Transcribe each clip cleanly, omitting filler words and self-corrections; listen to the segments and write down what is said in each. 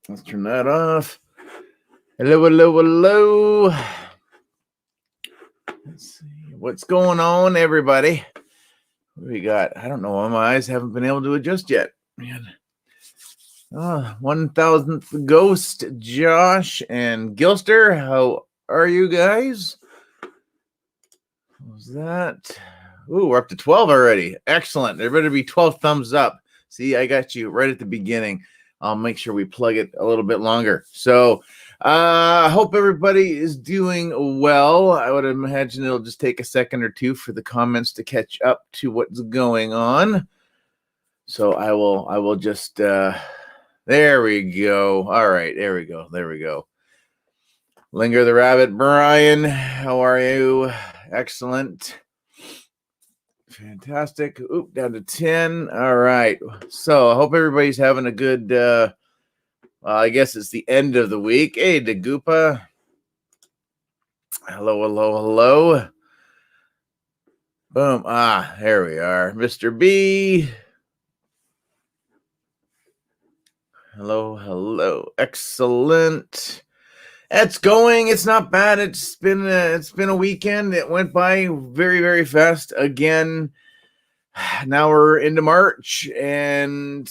Let's turn that off. Hello, hello, hello. Let's see what's going on, everybody. What do we got? I don't know why my eyes haven't been able to adjust yet. Man. 1000th Ghost, Josh and Gilster. How are you guys? What was that? Ooh, we're up to 12 already. Excellent. There better be 12 thumbs up. See, I got you right at the beginning. I'll make sure we plug it a little bit longer. So I hope everybody is doing well. I would imagine it'll just take a second or two for the comments to catch up to what's going on. So I will just there we go. All right, there we go. Linger the Rabbit, Brian, how are you? Excellent. Fantastic. Oop, down to 10. All right. So I hope everybody's having a good, I guess it's the end of the week. Hey, Dagupa. Hello, hello, hello. Boom. There we are. Mr. B. Hello, hello. Excellent. It's going. It's not bad. It's been a weekend. It went by very, very fast. Again, now we're into March, and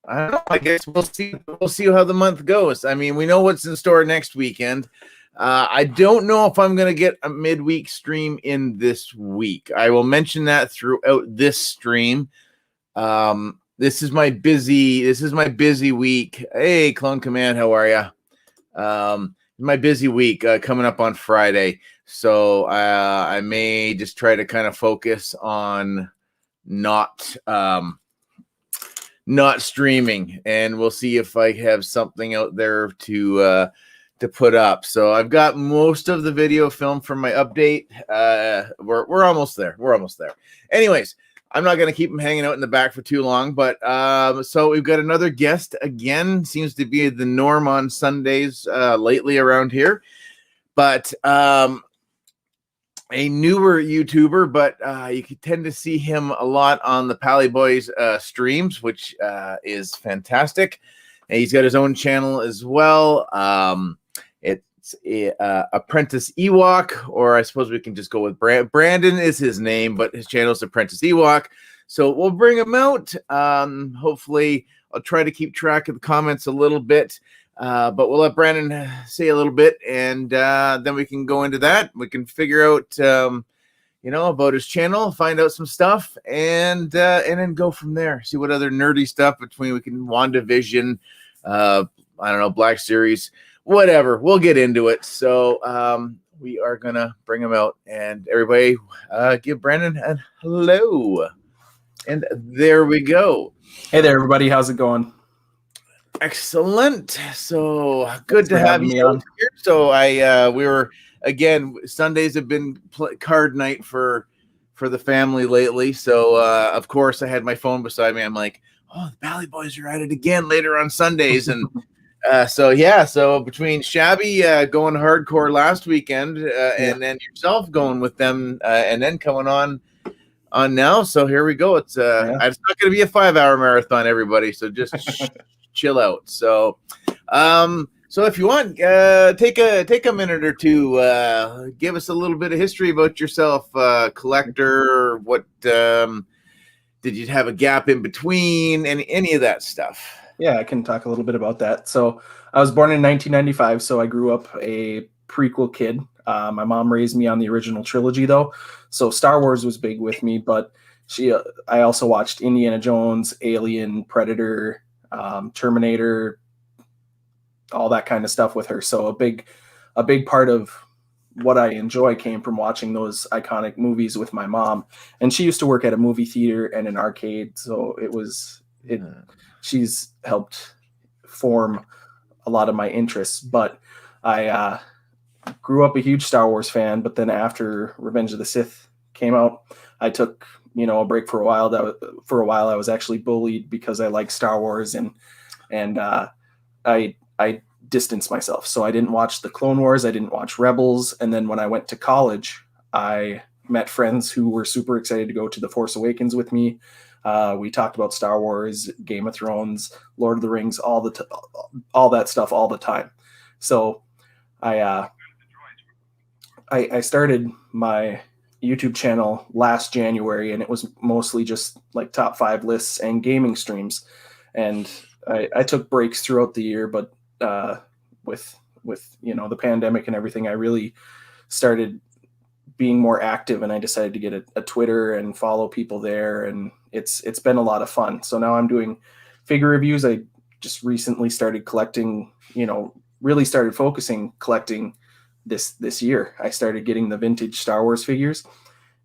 I don't know. I guess we'll see. We'll see how the month goes. I mean, we know what's in store next weekend. I don't know if I'm going to get a midweek stream in this week. I will mention that throughout this stream. This is my busy week. Hey, Clone Command, how are you? My busy week coming up on Friday, so I may just try to kind of focus on not streaming, and we'll see if I have something out there to put up. So I've got most of the video filmed for my update. We're almost there. Anyways, I'm not going to keep him hanging out in the back for too long, but so we've got another guest again. Seems to be the norm on Sundays lately around here, but a newer YouTuber, but you can tend to see him a lot on the Pally Boys streams, which is fantastic. And he's got his own channel as well. It's Apprentice Ewok, or I suppose we can just go with Brandon is his name, but his channel is Apprentice Ewok. So we'll bring him out. Hopefully, I'll try to keep track of the comments a little bit, but we'll let Brandon say a little bit, and then we can go into that. We can figure out, about his channel, find out some stuff, and then go from there. See what other nerdy stuff we can WandaVision, I don't know, Black Series. Whatever, we'll get into it. So we are gonna bring him out, and everybody give Brandon a hello. And there we go. Hey there, everybody. How's it going? Excellent. So good to have you out here. So we were again. Sundays have been card night for the family lately. So of course I had my phone beside me. I'm like, oh, the Pally Boys are at it again later on Sundays, and. So between Shabby going hardcore last weekend and then yourself going with them and then coming on now, so here we go. It's not going to be a 5-hour marathon, everybody. So just chill out. So if you want, take a minute or two, give us a little bit of history about yourself, collector. What did you have a gap in between? Any of that stuff? Yeah, I can talk a little bit about that. So I was born in 1995, so I grew up a prequel kid. My mom raised me on the original trilogy, though. So Star Wars was big with me, but I also watched Indiana Jones, Alien, Predator, Terminator, all that kind of stuff with her. So a big part of what I enjoy came from watching those iconic movies with my mom. And she used to work at a movie theater and an arcade, so she's helped form a lot of my interests, but I grew up a huge Star Wars fan. But then after Revenge of the Sith came out, I took a break for a while. I was actually bullied because I like Star Wars, and I distanced myself. So I didn't watch the Clone Wars, I didn't watch Rebels, and then when I went to college, I met friends who were super excited to go to The Force Awakens with me. We talked about Star Wars, Game of Thrones, Lord of the Rings, all that stuff all the time. So I started my YouTube channel last January, and it was mostly just like top 5 lists and gaming streams. And I took breaks throughout the year, but with the pandemic and everything, I really started being more active, and I decided to get a Twitter and follow people there, and it's been a lot of fun. So now I'm doing figure reviews. I just recently started collecting, really started focusing collecting this year. I started getting the vintage Star Wars figures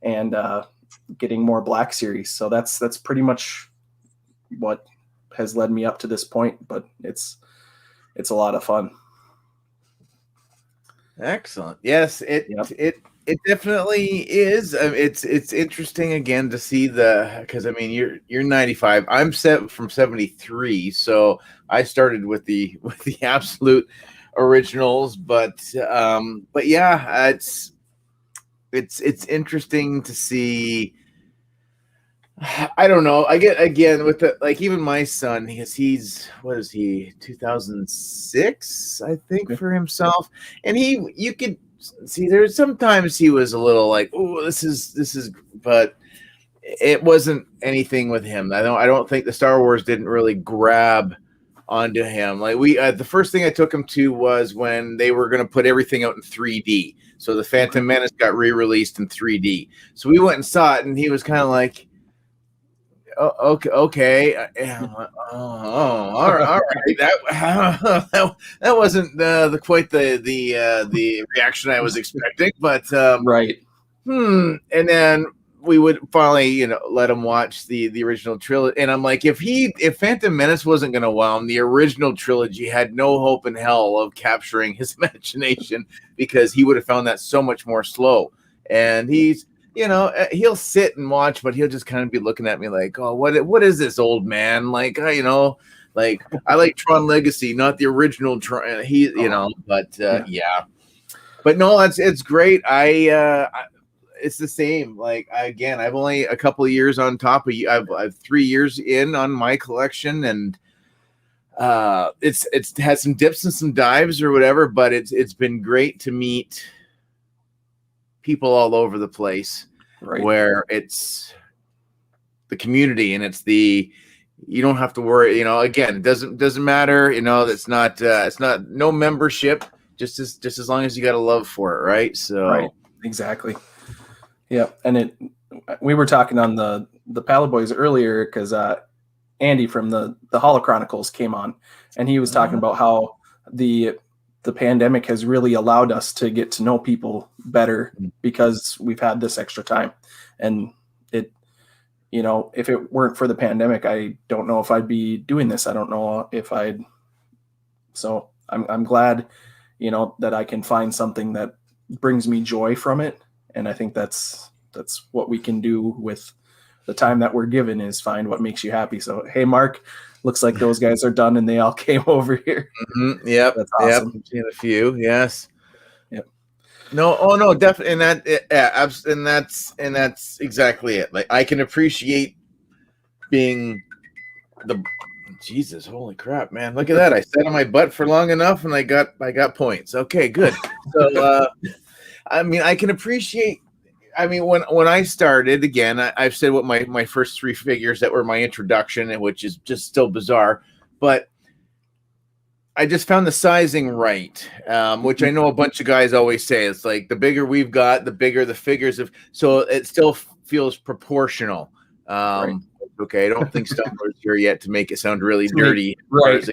and getting more Black Series. So that's pretty much what has led me up to this point, but it's a lot of fun. Excellent. Yes, it definitely is. It's interesting again to see because I mean you're 95. I'm from 73, so I started with the absolute originals. But yeah, it's interesting to see. I don't know. I get again with even my son, he's what is he 2006 I think for himself, and you could see there's sometimes he was a little like, oh, this is, but it wasn't anything with him. I don't think the Star Wars didn't really grab onto him. Like the first thing I took him to was when they were going to put everything out in 3D. So the Phantom Menace got re-released in 3D. So we went and saw it, and he was kind of like, oh, okay. All right. That wasn't quite the reaction I was expecting, but right. And then we would finally, let him watch the original trilogy. And I'm like, if Phantom Menace wasn't going to wow him, the original trilogy had no hope in hell of capturing his imagination, because he would have found that so much more slow. And he's, he'll sit and watch, but he'll just kind of be looking at me like, oh, what is this, old man? Like, like I like Tron Legacy, not the original Tron. But yeah. But no, it's great. It's the same. Like, again, I've only a couple of years on top of you. I've 3 years in on my collection, and it's had some dips and some dives or whatever, but it's been great to meet people all over the place, right, where it's the community, and you don't have to worry, again, it doesn't matter, it's not no membership, just as long as you got a love for it, right? So right, exactly. Yeah. And we were talking on the Pally Boys earlier, because Andy from the Holo Chronicles came on, and he was talking about how the pandemic has really allowed us to get to know people better, because we've had this extra time. And if it weren't for the pandemic, I don't know if I'd be doing this. I don't know if so I'm glad, that I can find something that brings me joy from it. And I think that's what we can do with the time that we're given, is find what makes you happy. So, hey, Mark, looks like those guys are done, and they all came over here. Mm-hmm. Yep. That's awesome. Yep. Seen a few. Yes. Yep. No. Oh no. Definitely. And that's exactly it. Like, I can appreciate being Jesus, holy crap, man! Look at that. I sat on my butt for long enough, and I got points. Okay, good. So, I mean, I can appreciate. I mean, when I started, again, I've said what my first 3 figures that were my introduction, which is just still bizarre, but I just found the sizing right, which I know a bunch of guys always say. It's like, the bigger we've got, the bigger the figures so it still feels proportional. Right. Okay, I don't think Stumbler's here yet to make it sound really dirty. Right.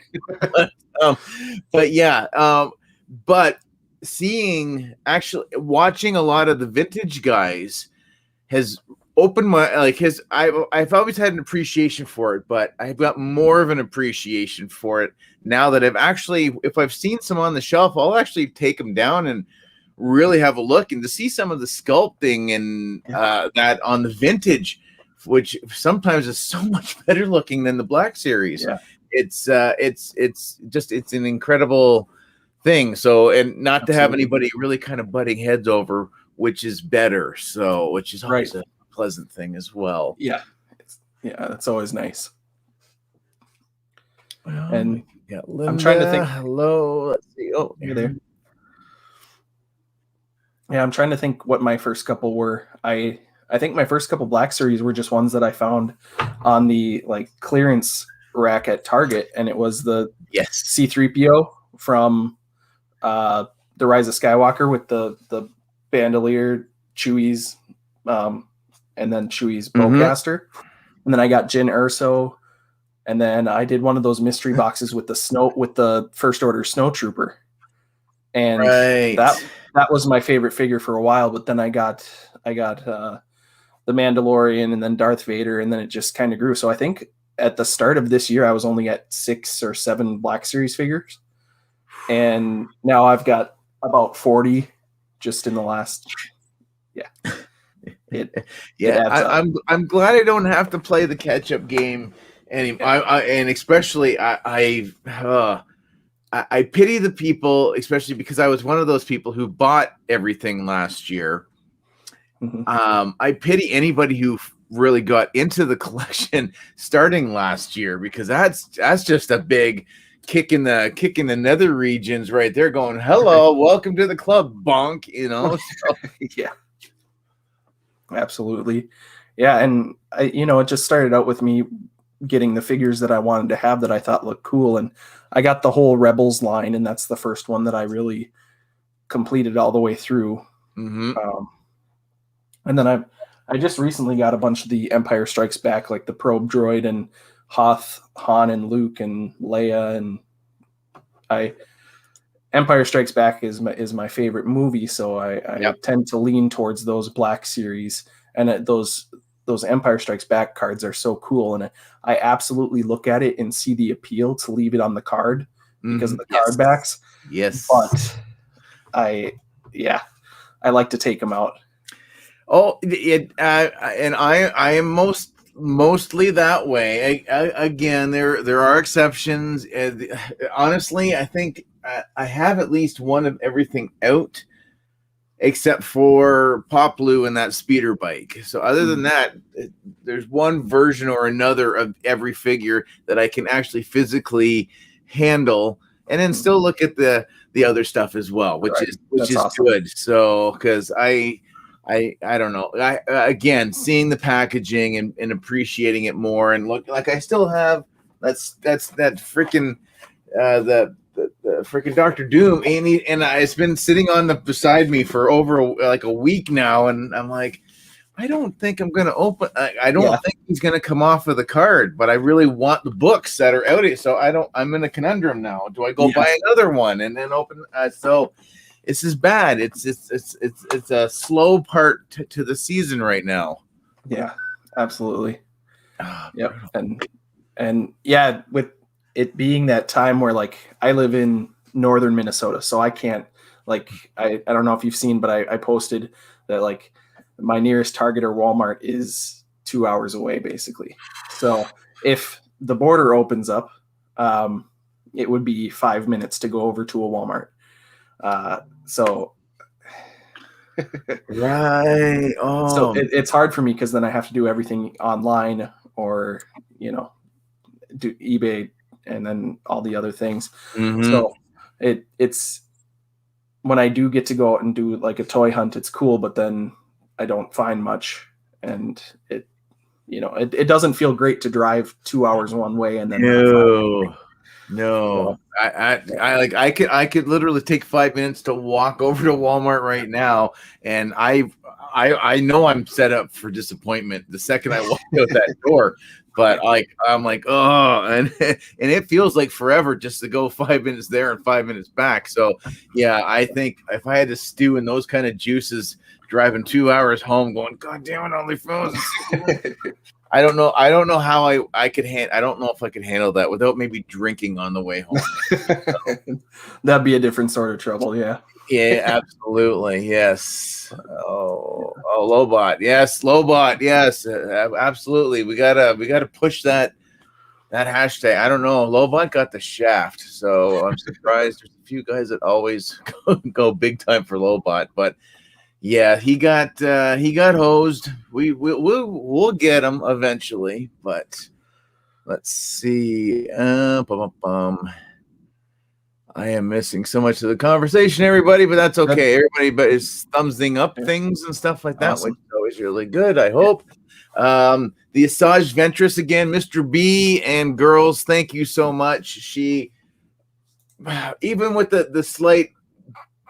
But yeah, but watching a lot of the vintage guys has opened my, I've always had an appreciation for it, but I've got more of an appreciation for it now that if I've seen some on the shelf, I'll actually take them down and really have a look, and to see some of the sculpting and that on the vintage, which sometimes is so much better looking than the Black Series. Yeah. It's an incredible thing. So, and not to have anybody really kind of butting heads over which is better. So, which is always a pleasant thing as well. Yeah. Yeah, that's always nice. Well, And we got Linda. I'm trying to think. Hello. Let's see. Oh, You're there. Yeah, I'm trying to think what my first couple were. I think my first couple Black Series were just ones that I found on the like clearance rack at Target, and it was the yes. C-3PO from The Rise of Skywalker with the bandolier, Chewie's, and then Chewie's bowcaster, and then I got Jyn Erso, and then I did one of those mystery boxes with the First Order Snowtrooper, and that was my favorite figure for a while. But then I got the Mandalorian, and then Darth Vader, and then it just kind of grew. So I think at the start of this year, I was only at 6 or 7 Black Series figures, and now I've got about 40 just in the last. I'm glad I don't have to play the catch-up game anymore. And especially I pity the people, especially because I was one of those people who bought everything last year. I pity anybody who really got into the collection starting last year, because that's just a big kick in the nether regions right there, going, hello, welcome to the club, bonk, So. Yeah, absolutely. Yeah. And it just started out with me getting the figures that I wanted to have that I thought looked cool, and I got the whole Rebels line, and that's the first one that I really completed all the way through. And then I just recently got a bunch of the Empire Strikes Back, like the probe droid and Hoth, Han, and Luke and Leia, and Empire Strikes Back is my favorite movie, so I tend to lean towards those Black Series, and those Empire Strikes Back cards are so cool, and I absolutely look at it and see the appeal to leave it on the card because of the card backs. Yes, but I like to take them out. Oh, and I am mostly that way. Again, there are exceptions. Honestly, I think I have at least one of everything out, except for Pop Blue and that speeder bike. So other than that, there's one version or another of every figure that I can actually physically handle, and then still look at the other stuff as well, which is awesome. Good. So because I don't know. Again, seeing the packaging and appreciating it more, and look, like I still have that freaking the freaking Dr. Doom, and it's been sitting beside me for over a week now, and I'm like, I don't think I'm gonna open. I don't think he's gonna come off of the card, but I really want the books that are out here. So I'm in a conundrum now. Do I go buy another one and then open? So. This is bad. It's a slow part to the season right now. Yeah, absolutely. Yep. And yeah, with it being that time where like I live in northern Minnesota, so I can't I don't know if you've seen, but I posted that like my nearest Target or Walmart is 2 hours away basically. So if the border opens up, it would be 5 minutes to go over to a Walmart. So right. Oh, so it's hard for me because then I have to do everything online or do eBay and then all the other things. So it's when I do get to go out and do like a toy hunt, it's cool, but then I don't find much, and it doesn't feel great to drive 2 hours one way and then No, I could literally take 5 minutes to walk over to Walmart right now, and I know I'm set up for disappointment the second I walk out that door. But I'm like, oh, and it feels like forever just to go 5 minutes there and 5 minutes back. So yeah, I think if I had to stew in those kind of juices, driving 2 hours home, going, God damn it, all my phones. I don't know how I could I don't know if I could handle that without maybe drinking on the way home. That'd be a different sort of trouble. Yeah. Yeah, absolutely. Yes. Oh, Lobot. Yes. Lobot. Yes, absolutely. We gotta push that hashtag. I don't know. Lobot got the shaft, so I'm surprised. There's a few guys that always go big time for Lobot, but Yeah, he got hosed. We'll get him eventually, but let's see. I am missing so much of the conversation, everybody, but that's okay. Everybody but is thumbsing up things and stuff like that, which is always really good, I hope. The Asajj Ventress again, Mr. B and girls, thank you so much. She, even with the slight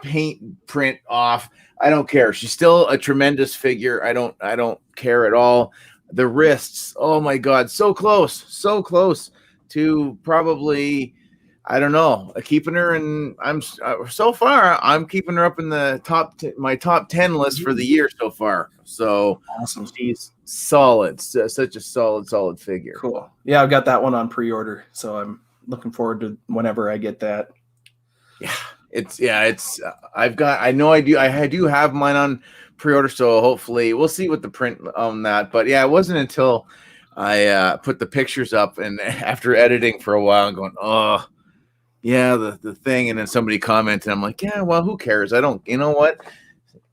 paint print off, I don't care. She's still a tremendous figure. I don't care at all. The wrists, oh my God, so close to probably, I don't know, keeping her, and I'm so far I'm keeping her up in the my top 10 list for the year so far. So awesome. She's solid, such a solid figure. Cool. Yeah, I've got that one on pre-order, so I'm looking forward to whenever I get that. I do have mine on pre-order, so hopefully we'll see what the print on that. But yeah, it wasn't until I put the pictures up and after editing for a while and going, oh yeah, the thing, and then somebody commented, I'm like, yeah, well, who cares? You know what?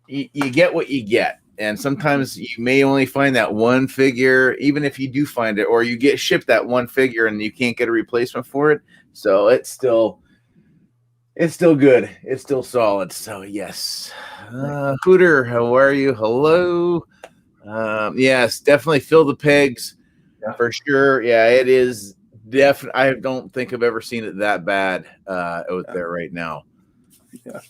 You get what you get. And sometimes you may only find that one figure, even if you do find it, or you get shipped that one figure and you can't get a replacement for it. So it's still good. It's still solid. So yes. Hooter, how are you? Hello. Yes, definitely fill the pegs for sure. Yeah, it is definitely. I don't think I've ever seen it that bad out there right now. Yeah.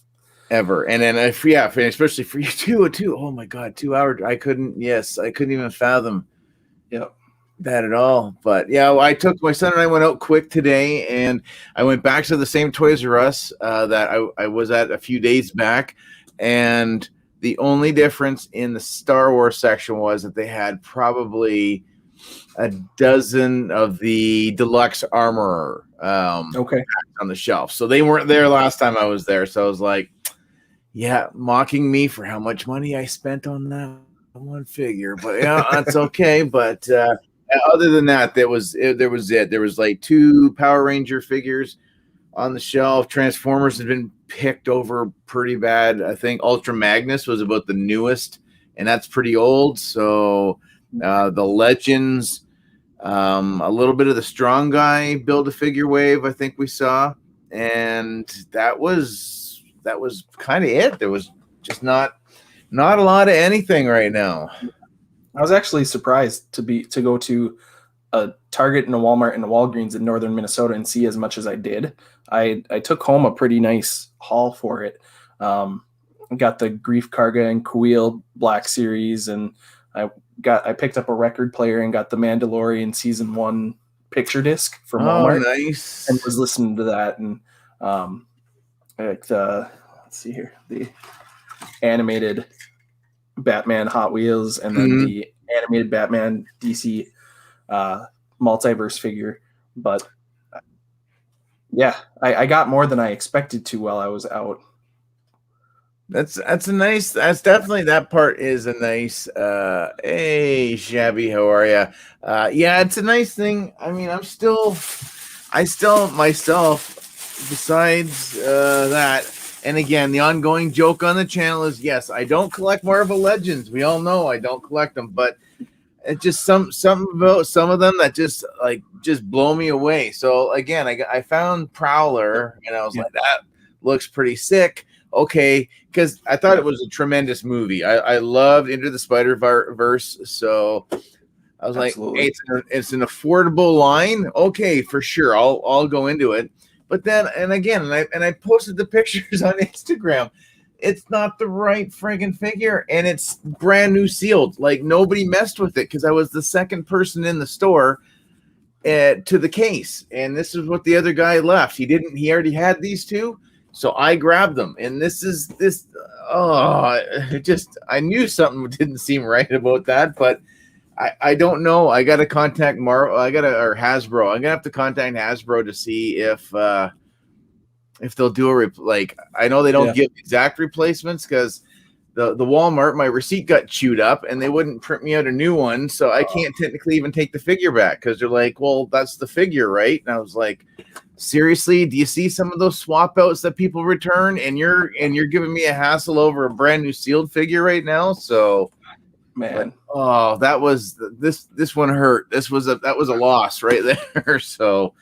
Ever. And then especially for you too. Oh my God, 2 hours. I couldn't even fathom that at all. But yeah, I took my son and I went out quick today, and I went back to the same Toys R Us that I was at a few days back. And the only difference in the Star Wars section was that they had probably a dozen of the deluxe armor on the shelf. So they weren't there last time I was there. So I was like, yeah, mocking me for how much money I spent on that one figure, but yeah, that's okay. But other than that, there was it. There was like 2 Power Ranger figures on the shelf. Transformers had been picked over pretty bad. I think Ultra Magnus was about the newest, and that's pretty old. So the Legends, a little bit of the Strong Guy Build-A-Figure wave, I think we saw, and that was kind of it. There was just not a lot of anything right now. I was actually surprised to go to a Target and a Walmart and a Walgreens in northern Minnesota and see as much as I did. I took home a pretty nice haul for it. Got the Grief Karga and Kuil Black Series, and I picked up a record player and got the Mandalorian Season 1 picture disc from Walmart. Oh, nice. And was listening to that, and like the, let's see here, the animated Batman Hot Wheels, and then the animated Batman DC multiverse figure. But yeah, I got more than I expected to while I was out. That's definitely, that part is a nice. Hey, Shabby, how are you? Yeah, it's a nice thing. I mean, I still myself, besides that, and again, the ongoing joke on the channel is, yes, I don't collect Marvel Legends. We all know I don't collect them, but it's just something about some of them that just blow me away. So again, I found Prowler, and I was like, that looks pretty sick. Okay, because I thought it was a tremendous movie. I loved Into the Spider-Verse, so I was Absolutely. like, hey, it's an affordable line. Okay, for sure, I'll go into it. But then, and again, I posted the pictures on Instagram. It's not the right friggin' figure, and it's brand new sealed. Like, nobody messed with it because I was the second person in the store to the case, and this is what the other guy left. He already had these 2. So I grabbed them, and I knew something didn't seem right about that, but I don't know. I got to contact or Hasbro. I'm gonna have to contact Hasbro to see if they'll do I know they don't give exact replacements, because the Walmart, my receipt got chewed up and they wouldn't print me out a new one. So I can't technically even take the figure back because they're like, well, that's the figure, right? And I was like, seriously, do you see some of those swap outs that people return and you're giving me a hassle over a brand new sealed figure right now? So man, that was this one hurt. That was a loss right there. So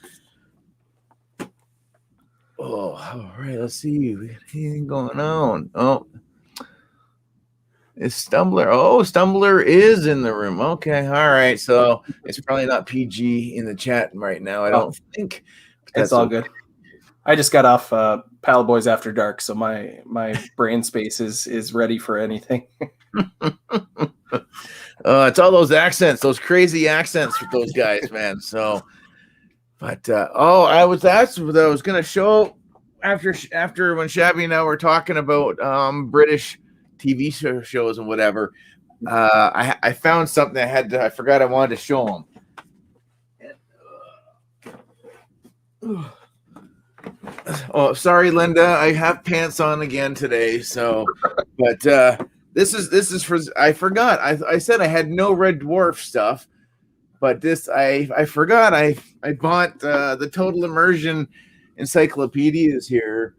all right, let's see. We got anything going on? Oh, is Stumbler? Oh, Stumbler is in the room. Okay, all right. So it's probably not PG in the chat right now. I don't think. It's all good. I just got off Pal Boys After Dark, so my brain space is ready for anything. It's all those accents, those crazy accents with those guys, man. So, but I was going to show after when Shabby and I were talking about British TV shows and whatever. I found something I forgot I wanted to show them. Oh, sorry, Linda. I have pants on again today. So, but this is for. I forgot. I said I had no Red Dwarf stuff, but this I forgot. I bought the Total Immersion encyclopedias here,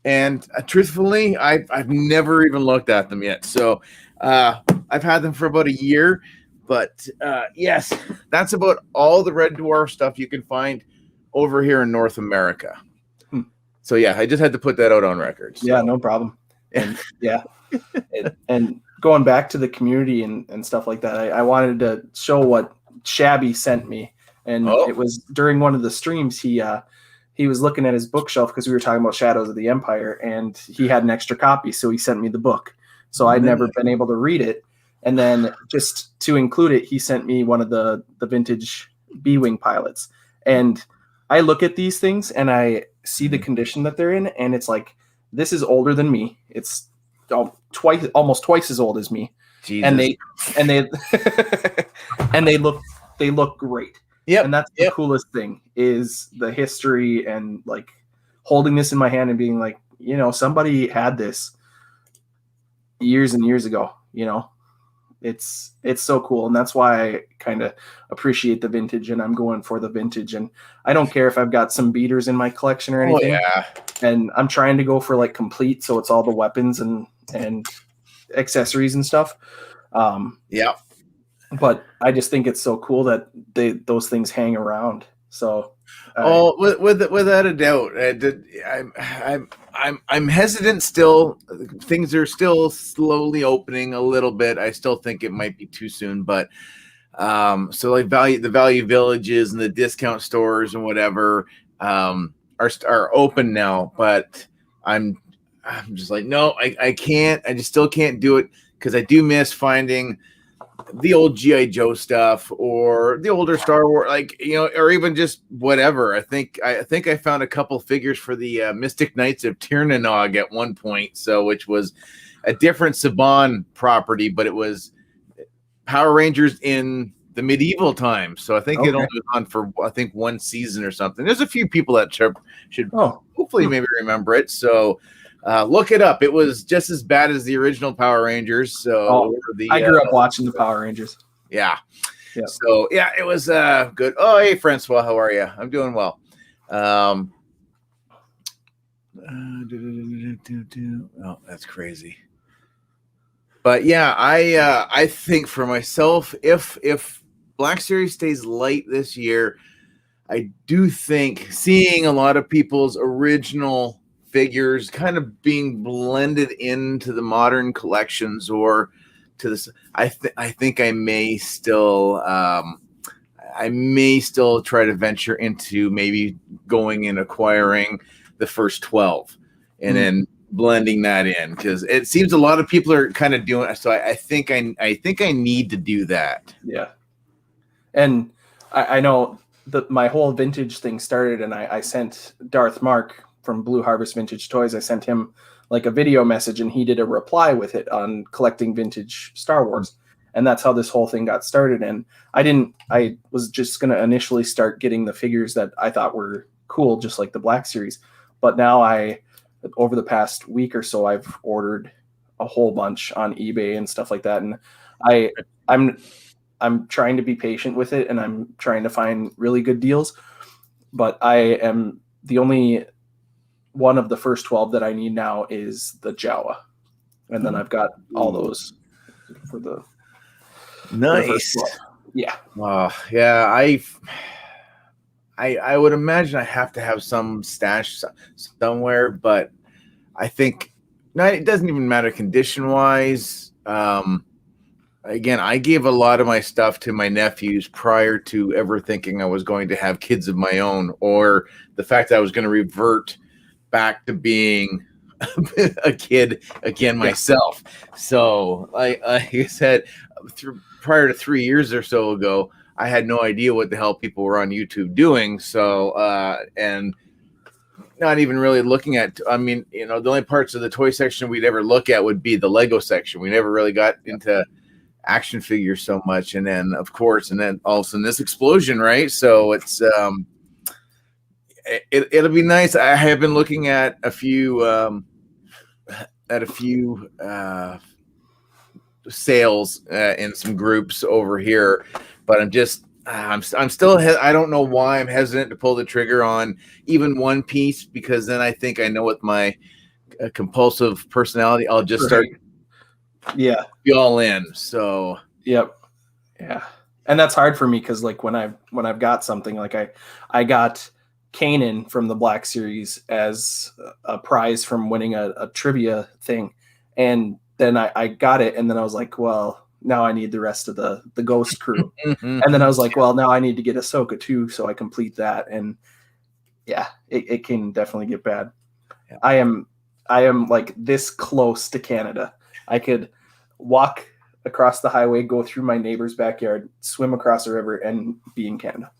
and truthfully, I've never even looked at them yet. So, I've had them for about a year. But yes, that's about all the Red Dwarf stuff you can find over here in North America. So yeah, I just had to put that out on record. So. Yeah, no problem. And and going back to the community and stuff like that, I wanted to show what Shabby sent me, and it was during one of the streams. He was looking at his bookshelf because we were talking about Shadows of the Empire, and he had an extra copy, so he sent me the book. So I'd never been able to read it, and then just to include it, he sent me one of the vintage B-wing pilots, and I look at these things and I see the condition that they're in, and it's like, this is older than me. It's almost twice as old as me. Jesus. And they and they look great. Yeah, and that's the coolest thing is the history and like holding this in my hand and being like, somebody had this years and years ago. It's so cool, and that's why I kind of appreciate the vintage, and I'm going for the vintage, and I don't care if I've got some beaters in my collection or anything. And I'm trying to go for like complete, so it's all the weapons and accessories and stuff. But I just think it's so cool that those things hang around. So without a doubt, I'm hesitant still. Things are still slowly opening a little bit. I still think it might be too soon, but so like the value villages and the discount stores and whatever are open now. But I'm just like, no, I can't. I just still can't do it because I do miss finding the old G.I. Joe stuff or the older Star Wars, or even just whatever. I think I found a couple figures for the Mystic Knights of Tirnanog at one point, which was a different Saban property, but it was Power Rangers in the medieval times. So I think it only was on for one season or something. There's a few people that should hopefully maybe remember it. So look it up. It was just as bad as the original Power Rangers. So I grew up watching the Power Rangers. Yeah. So yeah, it was good. Oh, hey, Francois, how are you? I'm doing well. Oh, that's crazy. But yeah, I think for myself, if Black Series stays light this year, I do think seeing a lot of people's original figures kind of being blended into the modern collections or to this, I think I may still try to venture into maybe going and acquiring the first 12 and then blending that in, because it seems a lot of people are kind of doing it. So I think I need to do that. Yeah. And I know that my whole vintage thing started, and I sent Darth Mark from Blue Harvest Vintage Toys. I sent him like a video message, and he did a reply with it on collecting vintage Star Wars. And that's how this whole thing got started. And I was just going to initially start getting the figures that I thought were cool, just like the Black Series. But now over the past week or so, I've ordered a whole bunch on eBay and stuff like that. And I'm trying to be patient with it, and I'm trying to find really good deals. But I am the only one of the first 12 that I need now is the Jawa, and then I've got all those for the nice. For the yeah. Yeah. I would imagine I have to have some stash somewhere, but I think it doesn't even matter condition wise. Again, I gave a lot of my stuff to my nephews prior to ever thinking I was going to have kids of my own, or the fact that I was going to revert back to being a kid again myself. So, like I said, prior to 3 years or so ago, I had no idea what the hell people were on YouTube doing. So, and not even really looking at, I mean, the only parts of the toy section we'd ever look at would be the Lego section. We never really got into action figures so much. And then, of course, all of a sudden this explosion, right? So it's, it'll be nice. I have been looking at a few sales in some groups over here, but I'm still I don't know why I'm hesitant to pull the trigger on even one piece, because then I think I know with my compulsive personality, I'll just start be all in. So yeah, and that's hard for me because like when I've got something, like I got Kanan from the Black Series as a prize from winning a trivia thing, and then I got it, and then I was like, well, now I need the rest of the Ghost crew. And then I was like, well, now I need to get Ahsoka too, so I complete that. And yeah, it can definitely get bad. Yeah. I am like this close to Canada. I could walk across the highway, go through my neighbor's backyard, swim across a river, and be in Canada.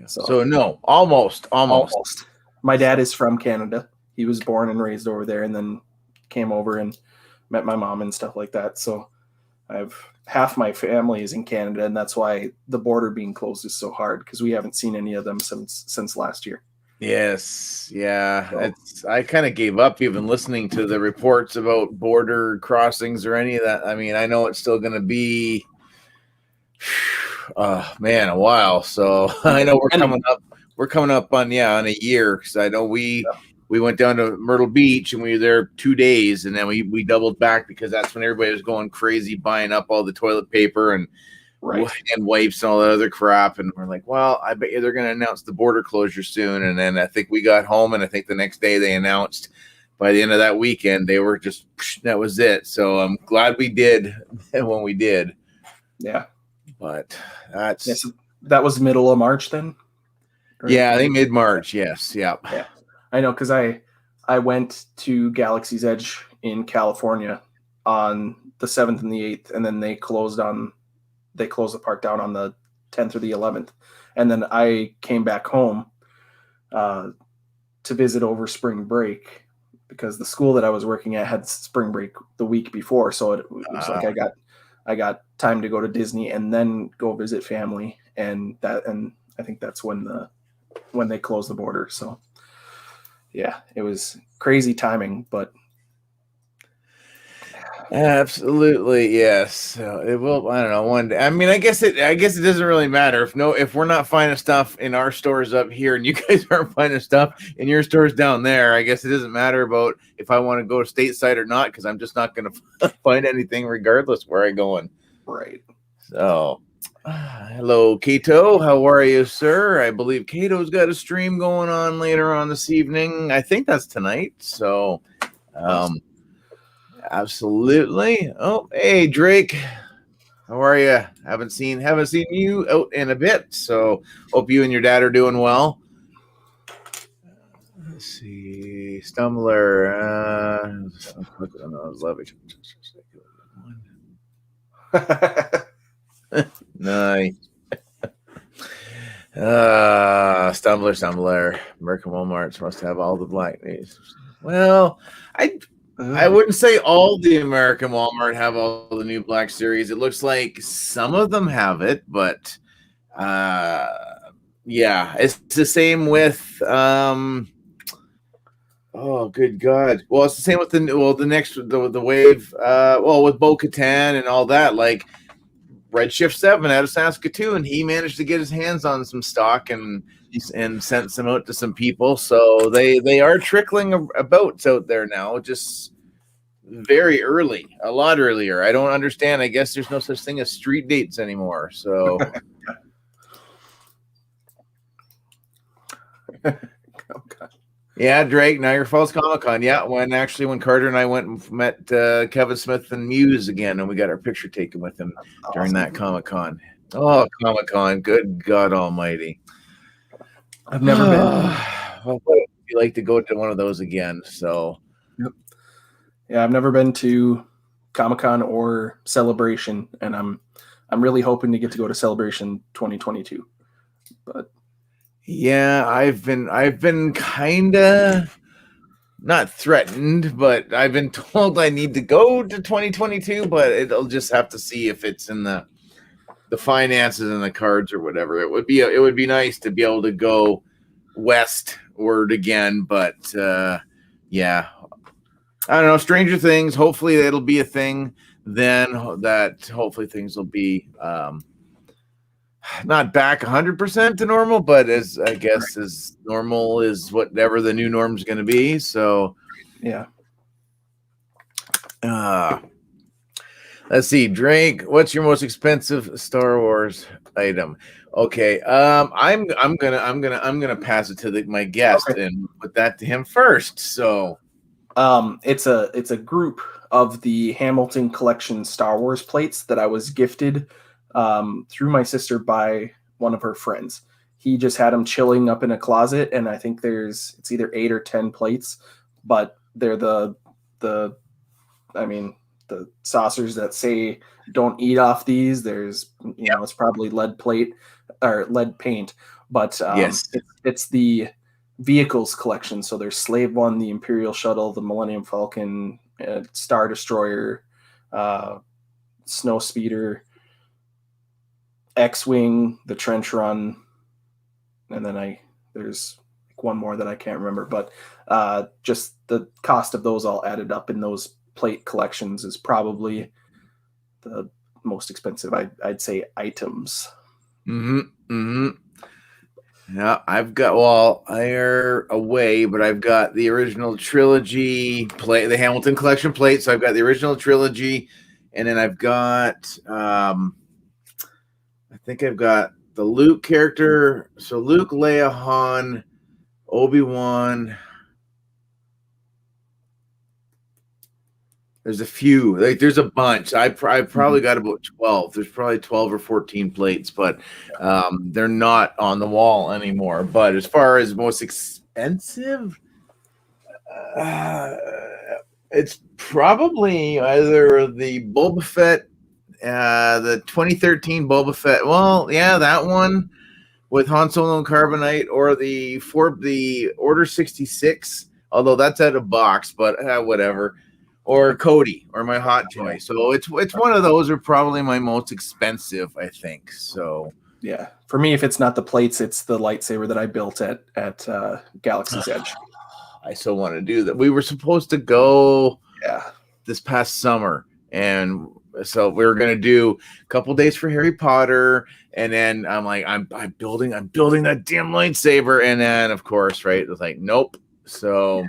So no, almost. My dad is from Canada. He was born and raised over there, and then came over and met my mom and stuff like that. So I've half my family is in Canada, and that's why the border being closed is so hard, because we haven't seen any of them since last year. Yes, yeah. So, I kind of gave up even listening to the reports about border crossings or any of that. I mean, I know it's still going to be, a while. So I know we're coming up on a year, because I know we went down to Myrtle Beach and we were there 2 days, and then we doubled back because that's when everybody was going crazy buying up all the toilet paper and wipes and all that other crap. And we're like, well, I bet you they're going to announce the border closure soon. And then I think we got home, and I think the next day they announced by the end of that weekend, they were just, that was it. So I'm glad we did when we did. Yeah. But so that was middle of March then? Right? Yeah, I think mid-March. Yes. Yeah. I know, because I went to Galaxy's Edge in California on the 7th and the 8th, and then they closed the park down on the 10th or the 11th. And then I came back home to visit over spring break, because the school that I was working at had spring break the week before. So it was like I got time to go to Disney and then go visit family, and I think that's when they closed the border. So yeah, it was crazy timing, but absolutely, yes. So it will. I don't know. One day. I mean, I guess it doesn't really matter if we're not finding stuff in our stores up here, and you guys aren't finding stuff in your stores down there. I guess it doesn't matter about if I want to go stateside or not, because I'm just not going to find anything regardless where I'm going. Right. So, hello, Kato. How are you, sir? I believe Kato's got a stream going on later on this evening. I think that's tonight. So, absolutely. Oh, hey, Drake. How are you? Haven't seen you out in a bit. So, hope you and your dad are doing well. Let's see, Stumbler. Love it. Nice. Stumbler. American Walmarts must have all the black news. Well, I wouldn't say all the American Walmart have all the new Black Series. It looks like some of them have it, but yeah, it's the same with Oh, good God. Well, it's the same with the wave. With Bo-Katan and all that, like Redshift 7 out of Saskatoon, he managed to get his hands on some stock and sent some out to some people. So they are trickling about out there now, just very early, a lot earlier. I don't understand. I guess there's no such thing as street dates anymore. So Oh, God. yeah, Drake, Niagara Falls Comic Con. Yeah, when Carter and I went and met Kevin Smith and Muse again, and we got our picture taken with him during that Comic Con. Oh, Comic Con! Good God Almighty! I've never been. Well, would you like to go to one of those again? So, Yep. Yeah, I've never been to Comic Con or Celebration, and I'm really hoping to get to go to Celebration 2022. But yeah, I've been kind of not threatened, but I've been told I need to go to 2022, but it'll just have to see if it's in the finances and the cards or whatever. It would be nice to be able to go westward again, but yeah, I don't know. Stranger Things. Hopefully, it'll be a thing then. That hopefully things will be not back 100% to normal, but as normal is whatever the new norm is going to be. So yeah. Let's see, Drake. What's your most expensive Star Wars item? Okay, I'm gonna pass it to my guest and put that to him first. So, it's a group of the Hamilton Collection Star Wars plates that I was gifted through my sister by one of her friends. He just had them chilling up in a closet, and I think it's either 8 or 10 plates, but they're the saucers that say don't eat off these. There's it's probably lead plate or lead paint, but yes, it's the vehicles collection. So there's Slave One, the Imperial Shuttle, the Millennium Falcon, Star Destroyer, Snow Speeder, X-Wing, the Trench Run, and then there's one more that I can't remember, but just the cost of those all added up in those plate collections is probably the most expensive, I'd say, items. Yeah, I've got, they're away, but I've got the original trilogy plate, the Hamilton Collection plate. So I've got the original trilogy, and then I've got, I think I've got the Luke character. So Luke, Leia, Han, Obi-Wan. There's a few, there's a bunch. I've probably got about 12. There's probably 12 or 14 plates, but they're not on the wall anymore. But as far as most expensive, it's probably either the Boba Fett, the 2013 Boba Fett. Well, yeah, that one with Han Solo and Carbonite, or the Order 66. Although that's out of box, but whatever. Or Cody, or my hot toy. So it's one of those are probably my most expensive, I think. So yeah, for me, if it's not the plates, it's the lightsaber that I built at Galaxy's Edge. I so want to do that. We were supposed to go this past summer, and so we were going to do a couple days for Harry Potter, and then I'm like, I'm building that damn lightsaber, and then of course, right, it was like, nope. So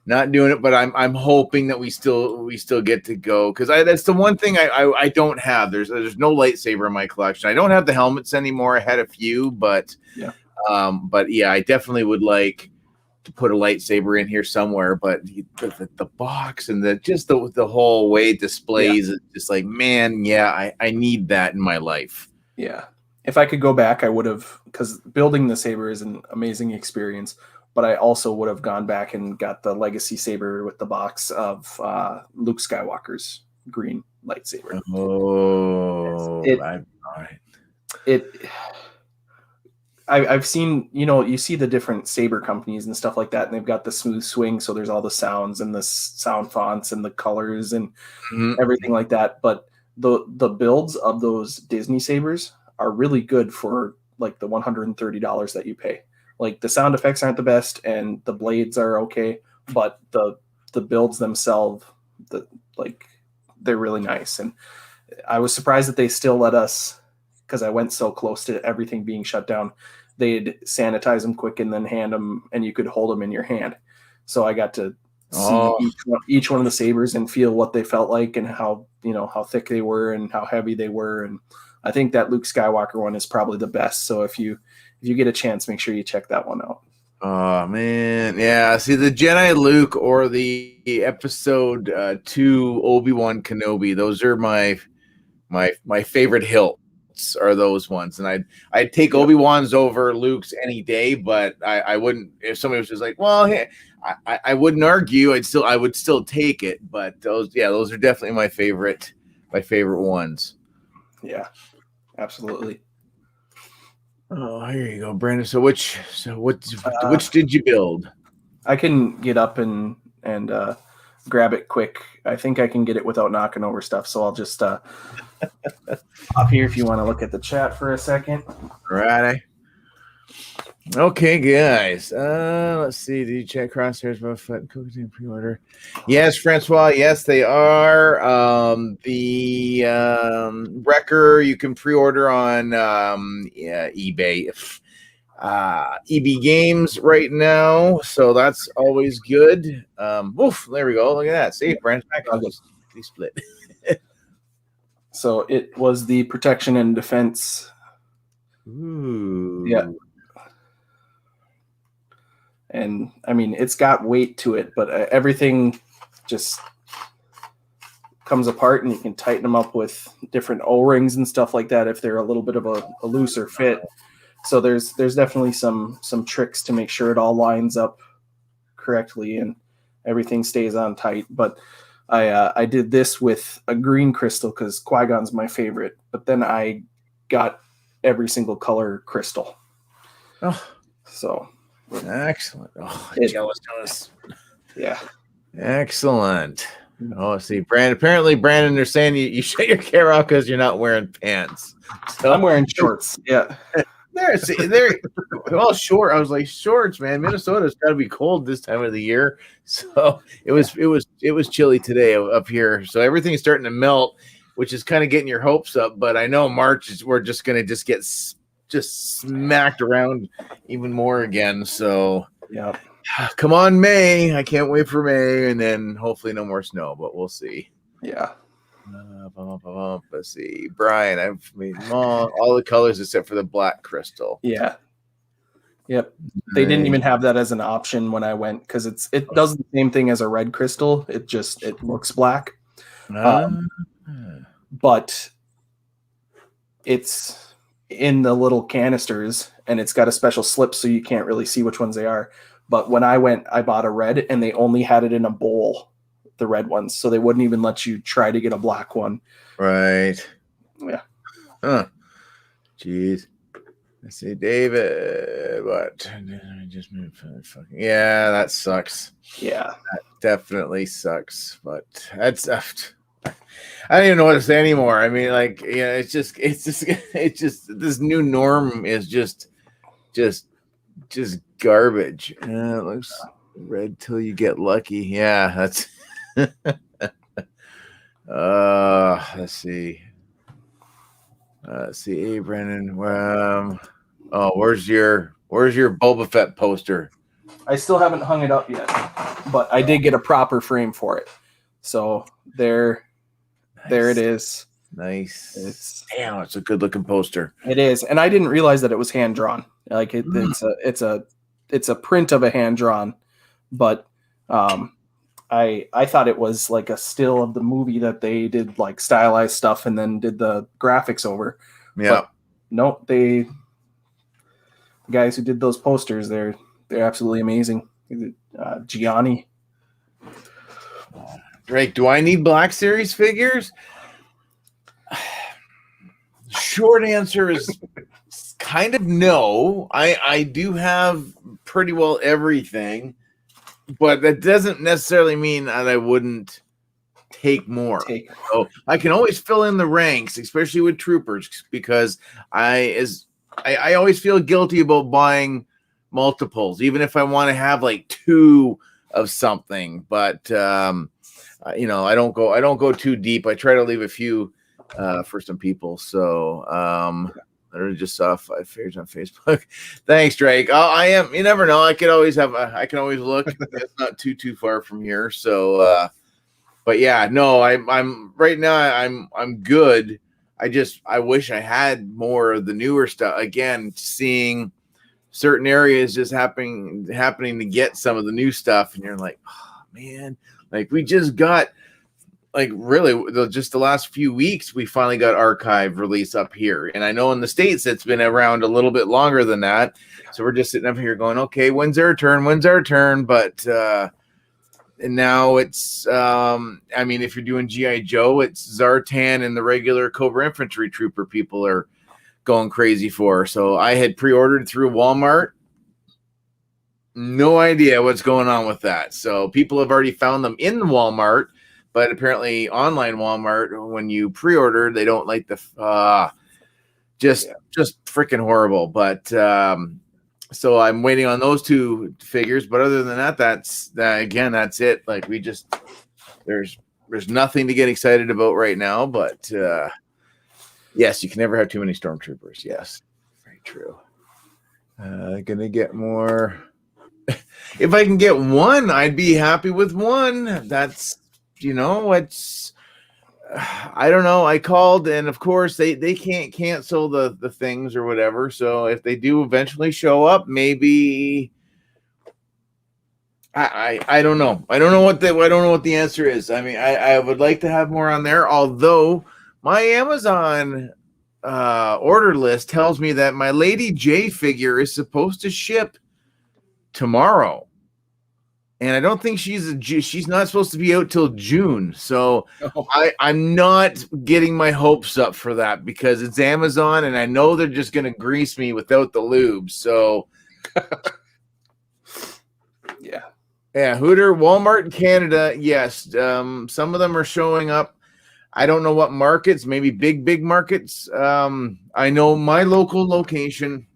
not doing it, but I'm hoping that we still get to go, because that's the one thing I don't have. There's no lightsaber in my collection. I don't have the helmets anymore. I had a few, but yeah, I definitely would like to put a lightsaber in here somewhere. But the box and the whole way it displays is just like, man, yeah, I need that in my life. Yeah, if I could go back, I would have, because building the saber is an amazing experience. But I also would have gone back and got the Legacy saber with the box of Luke Skywalker's green lightsaber. Oh, I've seen, you see the different saber companies and stuff like that, and they've got the smooth swing, so there's all the sounds and the sound fonts and the colors and everything like that. But the builds of those Disney sabers are really good for like the $130 that you pay. Like, the sound effects aren't the best, and the blades are okay, but the builds themselves, they're really nice. And I was surprised that they still let us, because I went so close to everything being shut down. They'd sanitize them quick and then hand them, and you could hold them in your hand. So I got to see each one of the sabers and feel what they felt like and how thick they were and how heavy they were. And I think that Luke Skywalker one is probably the best. So if you get a chance, make sure you check that one out. Oh man, yeah. See, the Jedi Luke or the episode 2 Obi-Wan Kenobi, those are my favorite hilts. Are those ones, and I'd take Obi-Wan's over Luke's any day, but I wouldn't if somebody was just like, well, hey, I wouldn't argue. I would still take it, but those are definitely my favorite ones. Yeah, absolutely. Oh, here you go, Brandon. So which did you build? I can get up and grab it quick. I think I can get it without knocking over stuff. So I'll just up here if you want to look at the chat for a second. Righty. Okay, guys. Let's see. Did you check crosshairs about foot and cookies in pre-order? Yes, Francois. Yes, they are. The Wrecker you can pre-order on eBay. EB Games right now, so that's always good. Oof, there we go. Look at that. See, Brand's back. He split. So it was the protection and defense. Ooh. Yeah. And I mean, it's got weight to it, but everything just comes apart, and you can tighten them up with different O-rings and stuff like that if they're a little bit of a looser fit. So there's definitely some tricks to make sure it all lines up correctly and everything stays on tight. But I did this with a green crystal because Qui-Gon's my favorite. But then I got every single color crystal. Oh, so excellent! Oh, jealous. Yeah, excellent. Oh, see, Brandon, they're saying you shut your camera off because you're not wearing pants. So I'm wearing shorts. Yeah. They're all short. I was like, shorts, man. Minnesota's got to be cold this time of the year, so it was chilly today up here. So everything's starting to melt, which is kind of getting your hopes up. But I know March we're just gonna get smacked around even more again. So yeah, come on, May. I can't wait for May, and then hopefully no more snow. But we'll see. Yeah. Let's see, Brian. I've made all the colors except for the black crystal. Yeah. Yep. They didn't even have that as an option when I went because it does the same thing as a red crystal. It looks black, but it's in the little canisters and it's got a special slip so you can't really see which ones they are. But when I went, I bought a red and they only had it in a bowl. The red ones, so they wouldn't even let you try to get a black one. Right. Yeah. Huh. Jeez. Let's see, David. What? I just moved. Fucking. Yeah, that sucks. Yeah, that definitely sucks. But that's. I don't even know what to say anymore. I mean, like, yeah, it's just this new norm is just garbage. It looks red till you get lucky. Yeah, that's. Let's see. Hey, Brandon. Where's your Boba Fett poster? I still haven't hung it up yet, but I did get a proper frame for it. So there it is. Nice. Damn, it's a good looking poster. It is, and I didn't realize that it was hand drawn. Like it's a print of a hand drawn, but I thought it was like a still of the movie that they did like stylized stuff and then did the graphics over. Yeah. But no, the guys who did those posters, they're absolutely amazing. Gianni. Drake, do I need Black Series figures? Short answer is kind of no. I do have pretty well everything. But that doesn't necessarily mean that I wouldn't take more. So I can always fill in the ranks, especially with troopers, because I always feel guilty about buying multiples, even if I want to have like 2 of something, but you know, I don't go too deep. I try to leave a few for some people. So I just saw 5 figures on Facebook. Thanks, Drake. I am. You never know. I can always look. It's not too far from here. So, but yeah, no. I'm right now. I'm good. I wish I had more of the newer stuff. Again, seeing certain areas just happening to get some of the new stuff, and you're like, oh man, like we just got. Like really, just the last few weeks, we finally got archive release up here, and I know in the States it's been around a little bit longer than that. So we're just sitting up here going, "Okay, when's our turn? When's our turn?" But and now it's, I mean, if you're doing GI Joe, it's Zartan and the regular Cobra Infantry Trooper people are going crazy for. So I had pre-ordered through Walmart. No idea what's going on with that. So people have already found them in the Walmart. But apparently, online Walmart, when you pre-order, they don't like the just freaking horrible. But so I'm waiting on those 2 figures. But other than that, that's it. Like there's nothing to get excited about right now. But yes, you can never have too many stormtroopers. Yes, very true. Gonna get more. If I can get one, I'd be happy with one. That's. You know, it's I don't know. I called, and of course they can't cancel the things or whatever. So if they do eventually show up, maybe I don't know. I don't know what the answer is. I mean, I would like to have more on there. Although my Amazon order list tells me that my Lady J figure is supposed to ship tomorrow. And I don't think she's not supposed to be out till June. So I'm not getting my hopes up for that because it's Amazon and I know they're just going to grease me without the lube. So yeah. Hooter, Walmart in Canada. Yes. Some of them are showing up. I don't know what markets, maybe big markets. I know my local location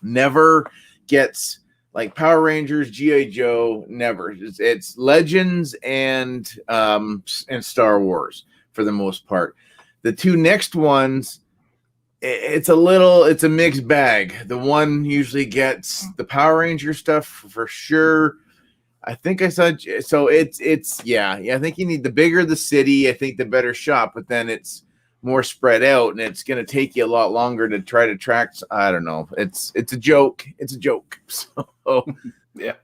never gets like Power Rangers, GI Joe, never. It's Legends and Star Wars for the most part. The 2 next ones, it's a mixed bag. The one usually gets the Power Ranger stuff for sure. I think I saw so it's I think you need the bigger the city, I think the better shop, but then it's more spread out and it's going to take you a lot longer to try to track. I don't know. It's a joke. So yeah.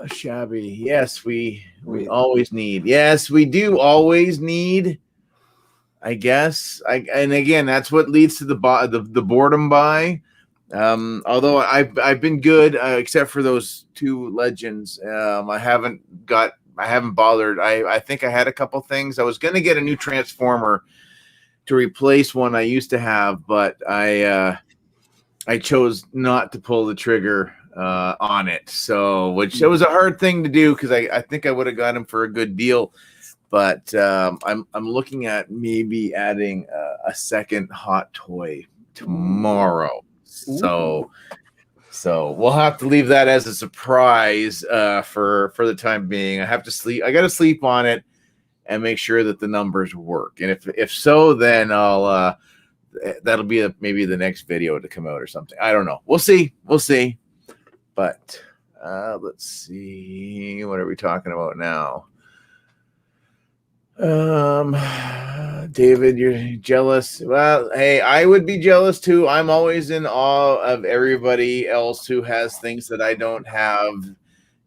Shabby. Yes, we always need. Yes, we do always need. I guess. And again, that's what leads to the boredom buy. Although I've been good, except for those 2 legends. I haven't bothered. I think I had a couple things. I was going to get a new Transformer to replace one I used to have, but I chose not to pull the trigger on it. So, which it was a hard thing to do because I think I would have got him for a good deal. But I'm looking at maybe adding a second hot toy tomorrow. So we'll have to leave that as a surprise for the time being. I have to sleep. I got to sleep on it and make sure that the numbers work. And if so, then I'll that'll be maybe the next video to come out or something. I don't know. We'll see. But let's see. What are we talking about now? David, you're jealous. Well, hey, I would be jealous too. I'm always in awe of everybody else who has things that I don't have.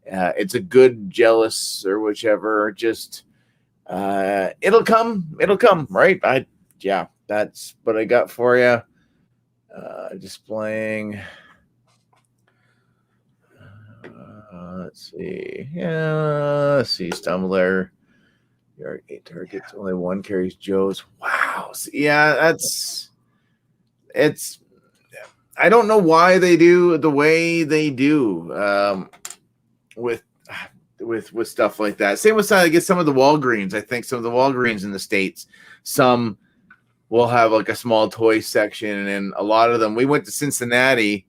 It's a good jealous or whichever. Just it'll come, right? That's what I got for you. Displaying. Let's see. Let's see. Stumbler. Your 8 targets, only 1 carries Joe's. Wow. Yeah, it's. I don't know why they do the way they do with stuff like that. Same with I guess some of the Walgreens. I think some of the Walgreens in the States, some will have like a small toy section, and a lot of them. We went to Cincinnati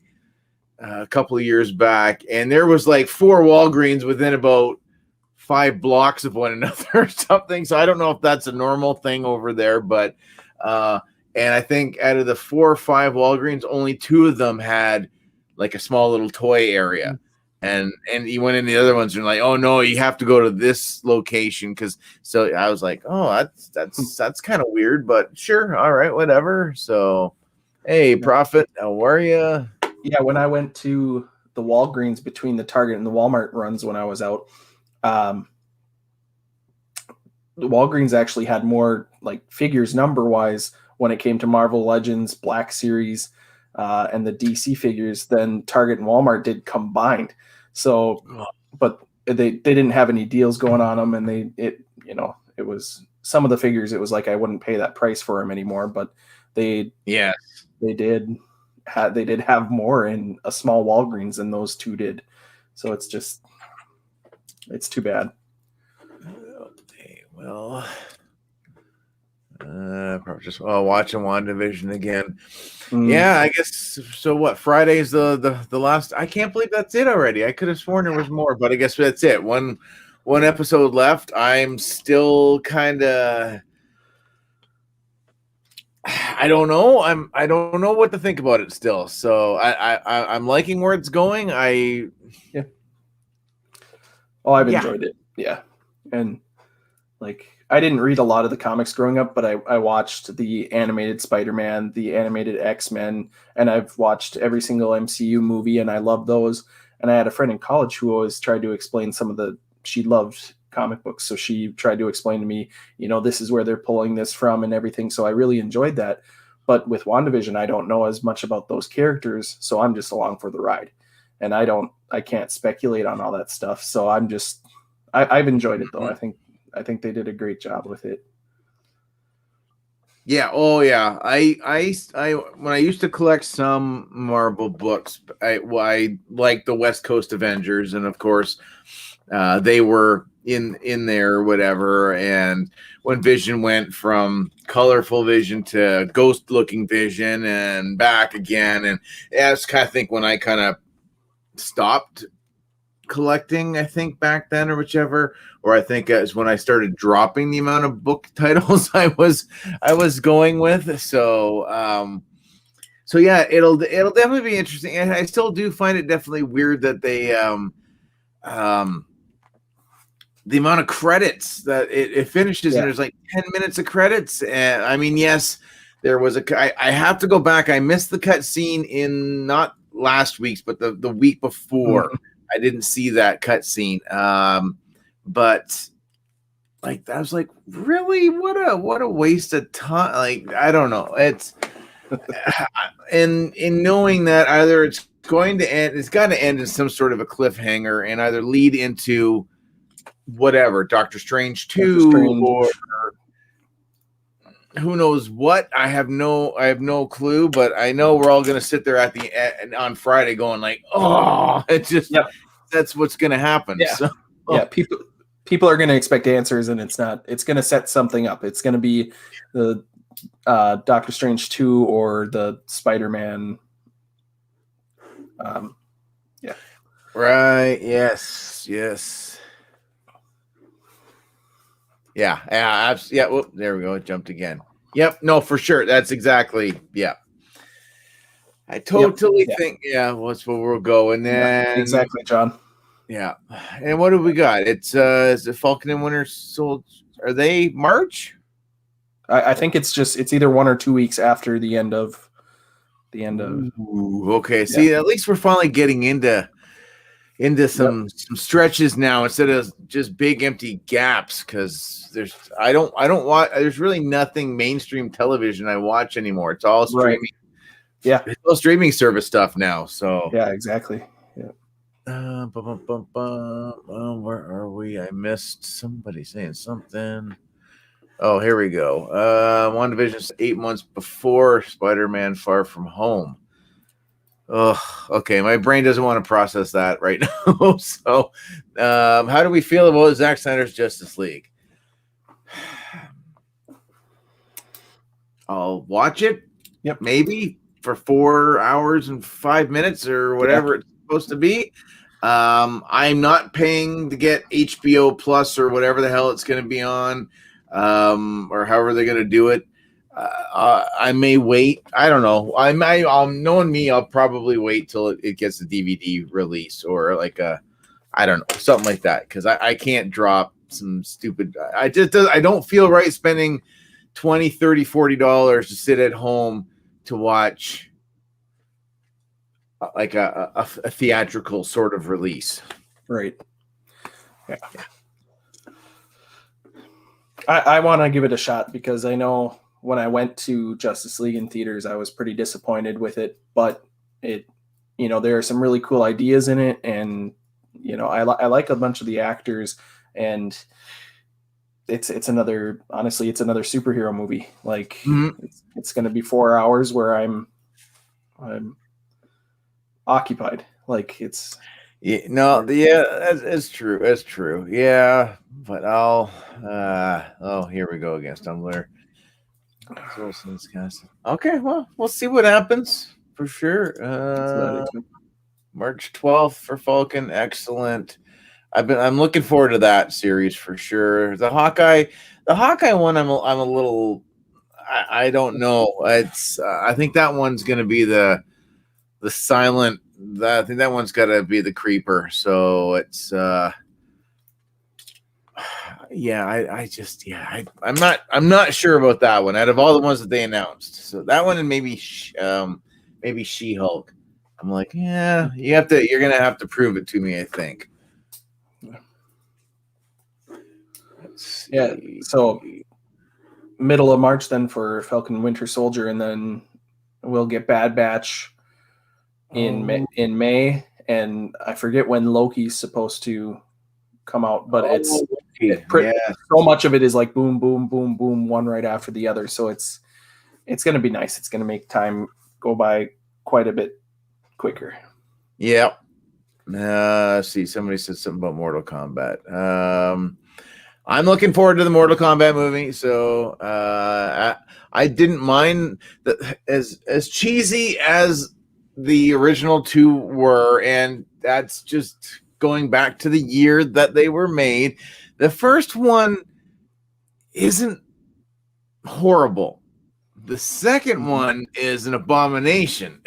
a couple of years back, and there was like 4 Walgreens within about 5 blocks of one another or something. So I don't know if that's a normal thing over there, but and I think out of the 4 or 5 Walgreens, only 2 of them had like a small little toy area. And you went in the other ones and like, oh no, you have to go to this location so I was like, oh, that's kind of weird, but sure, all right, whatever. So, hey, Prophet, how are you? Yeah, when I went to the Walgreens between the Target and the Walmart runs when I was out, the Walgreens actually had more like figures number wise when it came to Marvel Legends, Black Series, and the DC figures than Target and Walmart did combined. So, but they didn't have any deals going on them, and it was some of the figures. It was like I wouldn't pay that price for them anymore, but they did have more in a small Walgreens than those 2 did. So it's too bad. Okay, well, probably just watching WandaVision again. Yeah, I guess so. What, Friday's the last? I can't believe that's it already. I could have sworn there was more, but I guess that's it. One episode left. I'm still kind of. I don't know. I don't know what to think about it still. So I'm liking where it's going. I've enjoyed it. Yeah, and like I didn't read a lot of the comics growing up, but I watched the animated Spider-Man, the animated X-Men, and I've watched every single MCU movie, and I love those. And I had a friend in college who always tried to explain she loved comic books, so she tried to explain to me, this is where they're pulling this from and everything. So I really enjoyed that. But with WandaVision, I don't know as much about those characters, so I'm just along for the ride. And I can't speculate on all that stuff. So I've enjoyed it though. I think they did a great job with it. Yeah. Oh, yeah. I when I used to collect some Marvel books, I liked the West Coast Avengers, and of course, they were in there or whatever. And when Vision went from colorful Vision to ghost-looking Vision and back again, and that's kind of think when I kind of stopped collecting, I think back then or whichever, or I think is when I started dropping the amount of book titles I was going with. So yeah, it'll definitely be interesting. And I still do find it definitely weird that they the amount of credits that it finishes, and there's like 10 minutes of credits. And I mean, yes, there was I have to go back. I missed the cut scene in not last week's, but the week before. I didn't see that cut scene. But like, I was like, really? What a waste of time. Like, I don't know. It's in knowing that either it's going to end, it's got to end in some sort of a cliffhanger and either lead into whatever, Doctor Strange 2 or who knows what. I have no clue, but I know we're all going to sit there on Friday going like, oh, it's just that's what's going to happen. Yeah. So, yeah, people are going to expect answers, and it's going to set something up. It's going to be the Doctor Strange 2 or the Spider-Man. Yeah. Right. Yes. Yeah. Yeah. Whoop, there we go. It jumped again. Yep. No, for sure. That's exactly. Yeah. I totally think. Yeah. That's where we'll go. And then exactly, John. Yeah. And what do we got? It's is it Falcon and Winter Soldier? Are they March? I think it's either 1 or 2 weeks after the end of. Ooh, okay. See, at least we're finally getting into some stretches now instead of just big empty gaps, because there's really nothing mainstream television I watch anymore. It's all streaming. Right. Yeah. It's all streaming service stuff now. So yeah, exactly. Yeah. Where are we? I missed somebody saying something. Oh, here we go. WandaVision's 8 months before Spider-Man Far From Home. Oh, okay. My brain doesn't want to process that right now. So, how do we feel about Zack Snyder's Justice League? I'll watch it. Yep. Maybe. for 4 hours and 5 minutes or whatever it's supposed to be. I'm not paying to get HBO Plus or whatever the hell it's going to be on, or however they're going to do it. I may wait. I don't know. Knowing me, I'll probably wait till it gets the DVD release or like I don't know, something like that. Because I can't drop some stupid. I don't feel right spending $20, $30, $40 to sit at home to watch like a theatrical sort of release. Right. Yeah. I want to give it a shot because I know when I went to Justice League in theaters, I was pretty disappointed with it, but there are some really cool ideas in it. And, I like a bunch of the actors, and it's another superhero movie. Like it's going to be 4 hours where I'm occupied. Like it's, that's true. That's true. Yeah. But here we go again, Stumbler. Okay, well, we'll see what happens for sure. March 12th for Falcon, excellent. I'm looking forward to that series for sure. The Hawkeye one, I'm a little, I don't know. It's I think that one's going to be the silent. I think that one's got to be the creeper. So it's I'm not sure about that one out of all the ones that they announced. So that one and maybe She-Hulk. I'm like, yeah, you're gonna have to prove it to me, I think. Yeah. So middle of March then for Falcon Winter Soldier, and then we'll get Bad Batch in May, and I forget when Loki's supposed to come out, but so much of it is like boom, boom, boom, boom, one right after the other. So it's going to be nice. It's going to make time go by quite a bit quicker. Yeah. See, somebody said something about Mortal Kombat. I'm looking forward to the Mortal Kombat movie. So I didn't mind that as cheesy as the original two were, and that's just going back to the year that they were made. The first one isn't horrible. The second one is an abomination.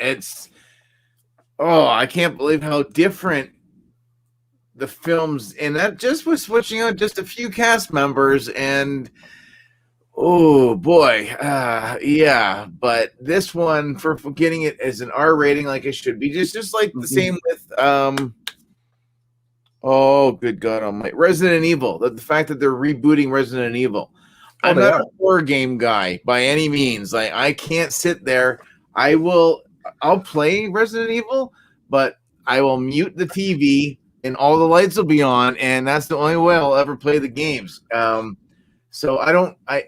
I can't believe how different the films, and that just was switching out just a few cast members, and oh boy, yeah. But this one, for getting it as an R rating like it should be, just like the same with oh, good God Almighty, Resident Evil. The fact that they're rebooting Resident Evil. I'm not a horror game guy by any means. Like I can't sit there. I'll play Resident Evil, but I will mute the TV and all the lights will be on, and that's the only way I'll ever play the games. So I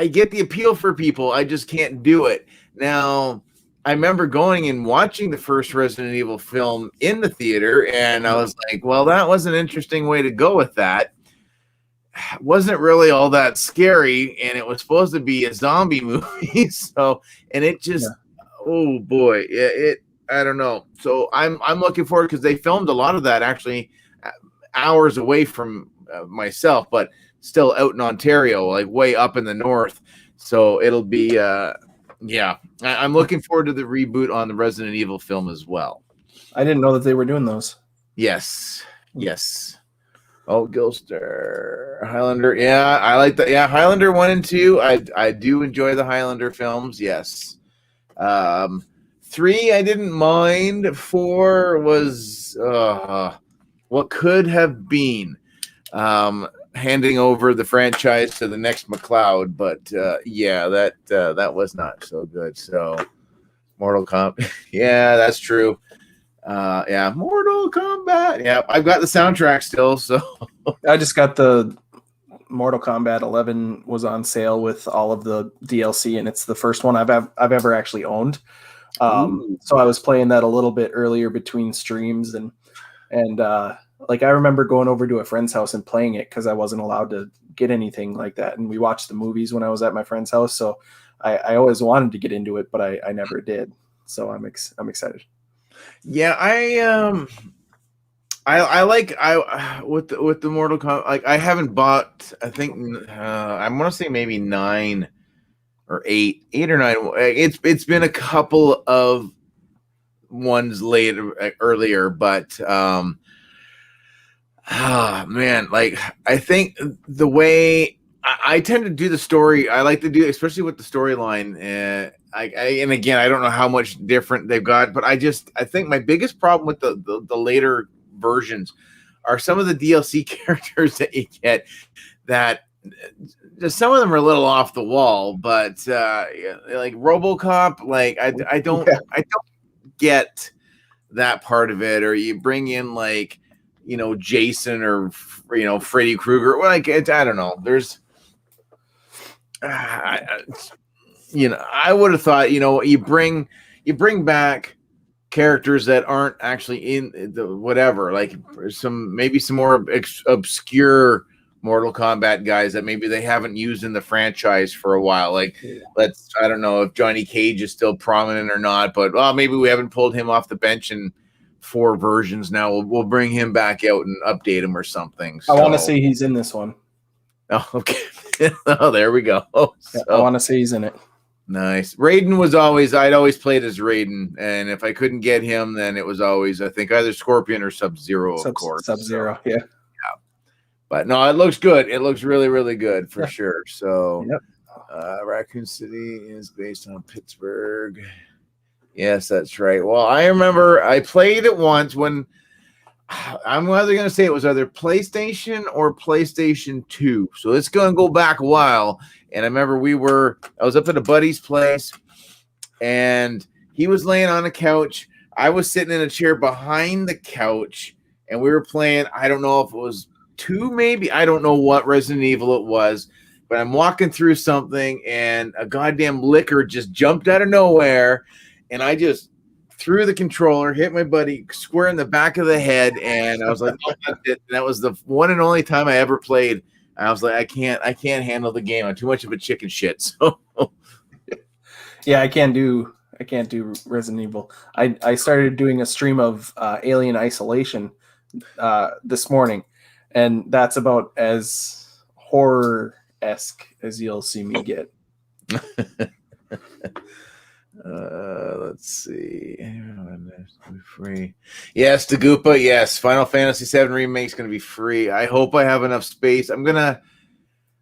get the appeal for people. I just can't do it. Now, I remember going and watching the first Resident Evil film in the theater, and I was like, well, that was an interesting way to go with that. It wasn't really all that scary, and it was supposed to be a zombie movie. And it just, oh boy, I don't know. So I'm looking forward because they filmed a lot of that actually hours away from myself, but still out in Ontario, like way up in the north. So it'll be, I'm looking forward to the reboot on the Resident Evil film as well. I didn't know that they were doing those. Yes. Oh, Gilster, Highlander. Yeah, I like that. Yeah, Highlander 1 and 2. I do enjoy the Highlander films. Yes. 3, I didn't mind. 4 was what could have been. Handing over the franchise to the next McLeod, but that was not so good. So Mortal Kombat, yeah, that's true. Mortal Kombat. Yeah, I've got the soundtrack still. So I just got the Mortal Kombat 11 was on sale with all of the DLC, and it's the first one I've ever actually owned. So I was playing that a little bit earlier between streams, and like I remember going over to a friend's house and playing it because I wasn't allowed to get anything like that. And we watched the movies when I was at my friend's house. So I always wanted to get into it, but I never did. So I'm excited. Yeah, I like with the Mortal Kombat. Like I haven't bought. I think I want to say maybe 9 or 8 or 9. It's been a couple of ones earlier, but man, like I think the way I tend to do the story, I like to do, especially with the storyline. And again, I don't know how much different they've got, but I think my biggest problem with the later versions are some of the DLC characters that you get that just some of them are a little off the wall, but like RoboCop, like I don't get that part of it. Or you bring in like Jason or Freddy Krueger, like I don't know. There's I would have thought you bring back characters that aren't actually in the whatever, like maybe some more obscure Mortal Kombat guys that maybe they haven't used in the franchise for a while. Like I don't know if Johnny Cage is still prominent or not, but maybe we haven't pulled him off the bench in 4 versions now. We'll bring him back out and update him or something. I want to say he's in this one. Oh, okay. Oh, there we go. I want to say he's in it. Nice. Raiden was I'd always played as Raiden, and if I couldn't get him, then it was always, I think, either Scorpion or Sub-Zero, of course. Sub-Zero, so, yeah. But no, it looks good. It looks really, really good for sure. So, Raccoon City is based on Pittsburgh. Yes, that's right. Well, I remember I played it once when I'm either going to say it was either PlayStation or PlayStation 2. So it's going to go back a while. And I remember I was up at a buddy's place and he was laying on a couch. I was sitting in a chair behind the couch and we were playing, I don't know if it was 2, maybe. I don't know what Resident Evil it was, but I'm walking through something and a goddamn licker just jumped out of nowhere. And I just threw the controller, hit my buddy square in the back of the head, and I was like, "Oh, that's it." And that was the one and only time I ever played. I was like, I can't handle the game. I'm too much of a chicken shit. So, yeah, I can't do Resident Evil. I started doing a stream of Alien Isolation this morning, and that's about as horror-esque as you'll see me get. Let's see. Free. Yes, Dagupa. Yes, Final Fantasy VII Remake is going to be free. I hope I have enough space. I'm gonna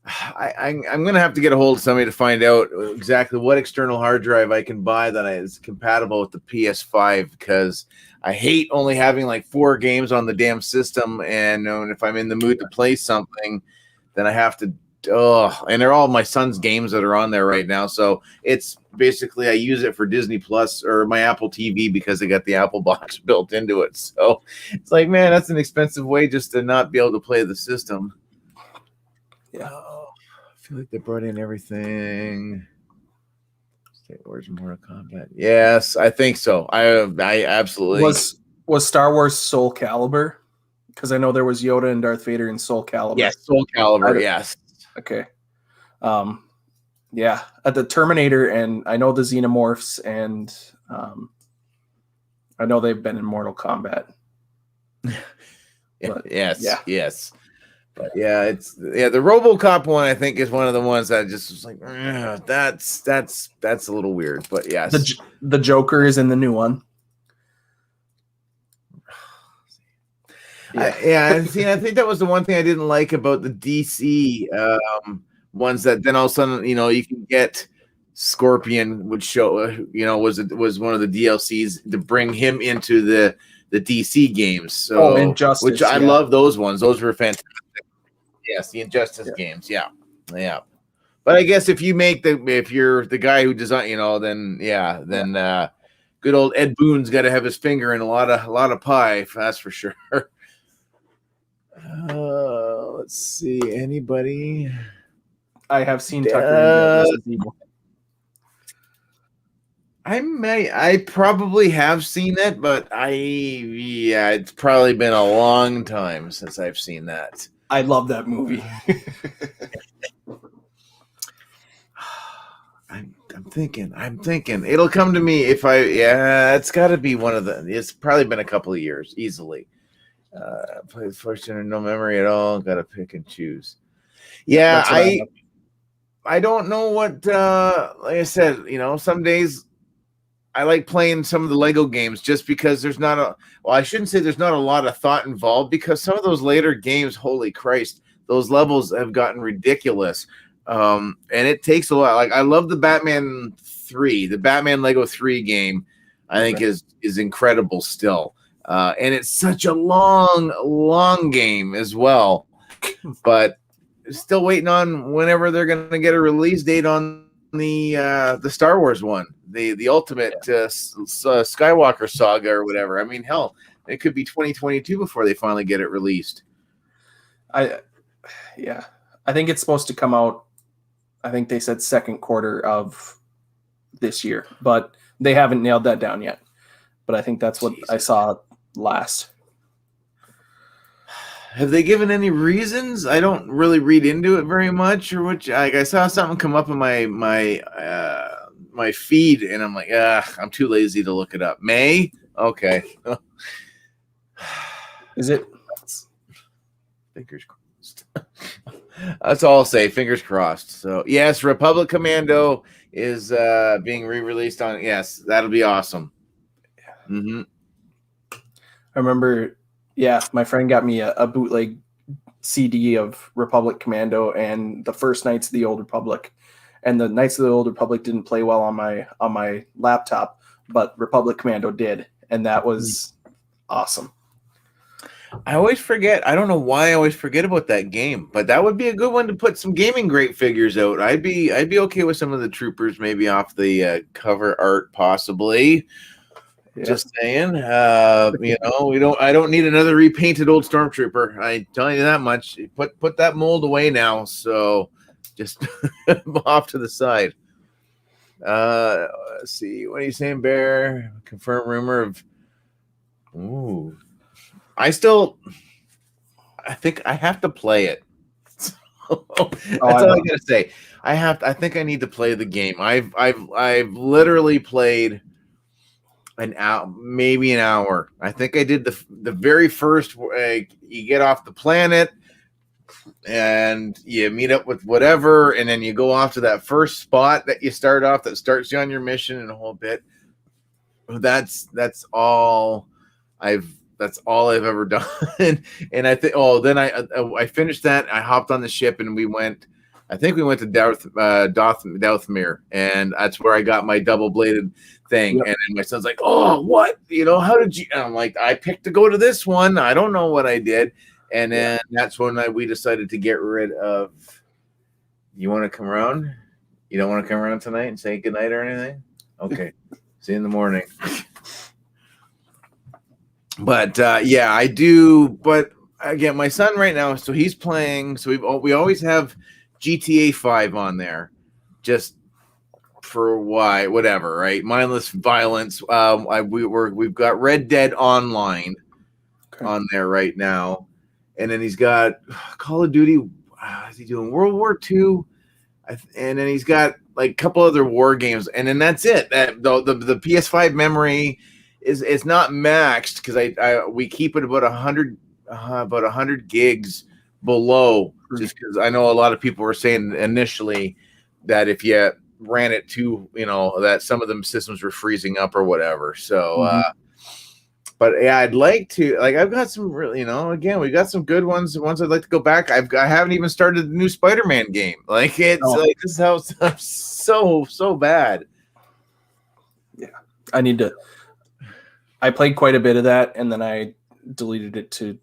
have to get a hold of somebody to find out exactly what external hard drive I can buy that is compatible with the PS5, because I hate only having like 4 games on the damn system, and if I'm in the mood to play something, then I have to. And they're all my son's games that are on there right now. So it's basically I use it for Disney Plus or my Apple TV because they got the Apple box built into it. So it's like, man, that's an expensive way just to not be able to play the system. Yeah, I feel like they brought in everything. Where's Mortal Kombat? Yes, I think so. I absolutely was Star Wars Soul Calibur, because I know there was Yoda and Darth Vader in Soul Calibur. Yes, Soul Calibur. Yes. Okay. Yeah, at the Terminator, and I know the Xenomorphs, and I know they've been in Mortal Kombat. Yes. But yeah, the RoboCop one I think is one of the ones that just was like, that's a little weird. But yes, the Joker is in the new one. I think that was the one thing I didn't like about the DC ones, that then all of a sudden, you can get Scorpion would show, was one of the DLCs to bring him into the DC games. So, Injustice, which I love those ones. Those were fantastic. Yes, the Injustice games. Yeah. But I guess if you're the guy who designed, then good old Ed Boon's got to have his finger in a lot of pie. That's for sure. Let's see. Anybody? I have seen Tucker. I probably have seen it, but yeah, it's probably been a long time since I've seen that. I love that movie. I'm thinking it'll come to me if yeah, it's got to be one of the, it's probably been a couple of years easily. Played Fortune, no memory at all. Got to pick and choose. Yeah, That's what I don't know what, like I said, some days I like playing some of the Lego games just because there's not well, I shouldn't say there's not a lot of thought involved, because some of those later games, holy Christ, those levels have gotten ridiculous. And it takes a lot. Like, I love the Batman Lego 3 game, I think is incredible still. And it's such a long game as well. But still waiting on whenever they're going to get a release date on the Star Wars one, the ultimate Skywalker saga or whatever. I mean, hell, it could be 2022 before they finally get it released. I think it's supposed to come out. I think they said second quarter of this year, but they haven't nailed that down yet. But I think that's what I saw last. Have they given any reasons? I don't really read into it very much, or which, like, I saw something come up in my feed, and I'm like, I'm too lazy to look it up. May? Okay. Is it? Fingers crossed. That's all I'll say. Fingers crossed. So yes, Republic Commando is being re-released on. Yes, that'll be awesome. Mm-hmm. I remember. Yeah, my friend got me a bootleg CD of Republic Commando and the first Knights of the Old Republic. And the Knights of the Old Republic didn't play well on my laptop, but Republic Commando did, and that was awesome. I always forget. I don't know why I always forget about that game, but that would be a good one to put some gaming great figures out. I'd be okay with some of the troopers maybe off the cover art, possibly. Yeah. Just saying, I don't need another repainted old stormtrooper. I tell you that much. Put that mold away now. So just off to the side. Let's see. What are you saying, Bear? Confirmed rumor of. Ooh, I think I have to play it. That's all I gotta say. I think I need to play the game. I've literally played maybe an hour. I think I did the very first. You get off the planet and you meet up with whatever, and then you go off to that first spot that you start off that starts you on your mission and a whole bit. That's all I've ever done. And I think then I finished that. I hopped on the ship and we went. I think we went to Dothmere, and that's where I got my double-bladed thing. Yep. And my son's like, "Oh, what? How did you?" And I'm like, "I picked to go to this one. I don't know what I did." And then that's when we decided to get rid of. You want to come around? You don't want to come around tonight and say goodnight or anything? Okay. See you in the morning. But yeah, I do. But again, my son right now, so he's playing. So we always have GTA 5 on there, just for whatever, right? Mindless violence. We've got Red Dead Online on there right now, and then he's got Call of Duty. Is he doing World War II? And then he's got like a couple other war games, and then that's it. That the PS5 memory is not maxed because we keep it about 100 gigs below, just because I know a lot of people were saying initially that if you ran it too, that some of them systems were freezing up or whatever. So, but yeah, I'd like to, I've got some really, again, we got some good ones. The ones I'd like to go back. I haven't even started the new Spider-Man game. Like, it's like, this is how so bad. Yeah, I played quite a bit of that, and then I deleted it to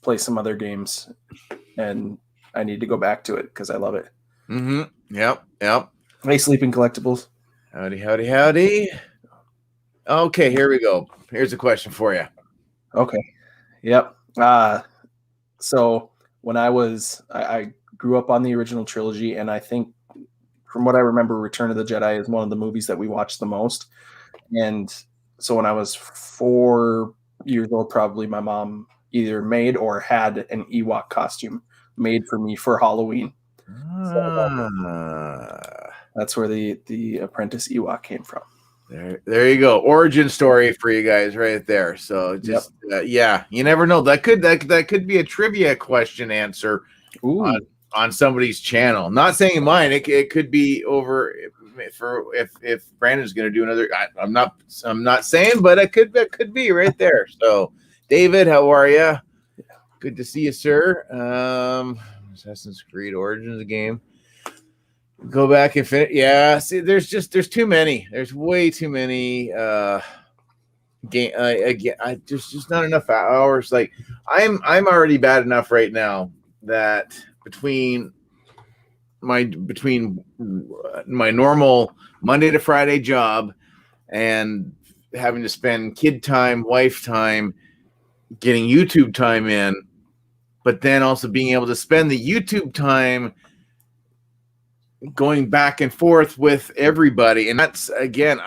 play some other games, and I need to go back to it because I love it. Mm-hmm. Yep. Hey, Sleeping Collectibles. Howdy. Okay, here we go. Here's a question for you. Okay. Yep. So when I grew up on the original trilogy, and I think from what I remember, Return of the Jedi is one of the movies that we watched the most. And so when I was 4 years old, probably my mom either made or had an Ewok costume made for me for Halloween. That's where the Apprentice Ewok came from. There you go. Origin story for you guys right there. So just yeah, you never know. That could be a trivia question answer on somebody's channel. Not saying mine. It could be over for if Brandon's going to do another. I'm not saying, but it could be right there. So David, how are you? Good to see you, sir. Assassin's Creed Origins game. Go back and finish. Yeah, see, there's too many. There's way too many game. Again, there's just not enough hours. Like I'm already bad enough right now that between my normal Monday to Friday job and having to spend kid time, wife time, getting YouTube time in, but then also being able to spend the YouTube time going back and forth with everybody. And that's, again,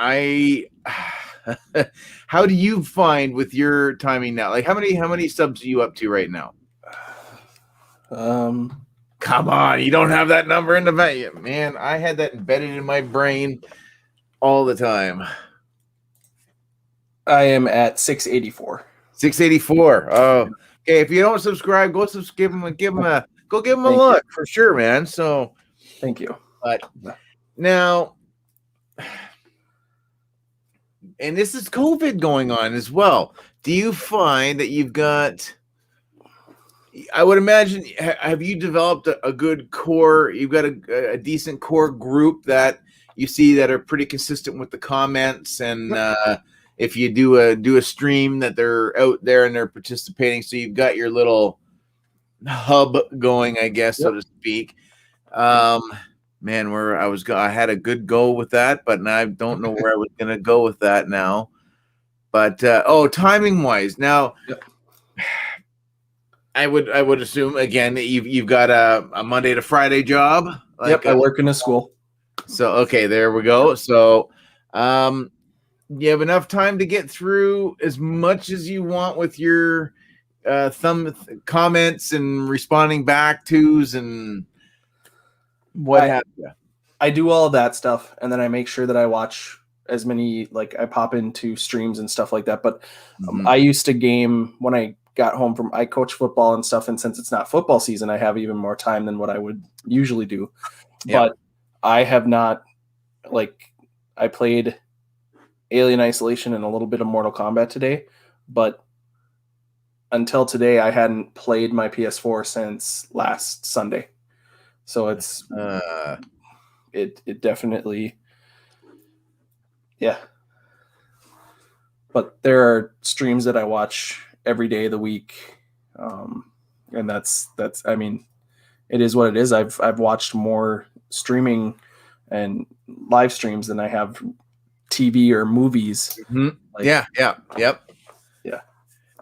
how do you find with your timing now? Like how many subs are you up to right now? Come on, you don't have that number in the back. Man, I had that embedded in my brain all the time. I am at 684. 684. Oh, okay. If you don't subscribe, go give them a look for sure, man. So thank you. But now, and this is COVID going on as well. Do you find that you've got? I would imagine. Have you developed a good core? You've got a decent core group that you see that are pretty consistent with the comments, and if you do a stream that they're out there and they're participating, so you've got your little hub going, I guess, so to speak. Man, I had a good go with that, but now I don't know where I was going to go with that now. But timing wise, now I would assume again that you've got a Monday to Friday job. Like, I work in a school. So okay, there we go. So you have enough time to get through as much as you want with your comments and responding back tos and what have you. I do all of that stuff, and then I make sure that I watch as many, like I pop into streams and stuff like that. But I used to game when I got home from, I coach football and stuff, and since it's not football season, I have even more time than what I would usually do. Yep. But I have not, like, I played Alien Isolation and a little bit of Mortal Kombat today, but until today, I hadn't played my PS4 since last Sunday. So it's it definitely, yeah. But there are streams that I watch every day of the week, and that's I mean, it is what it is. I've watched more streaming and live streams than I have TV or movies. Mm-hmm. Like, yep.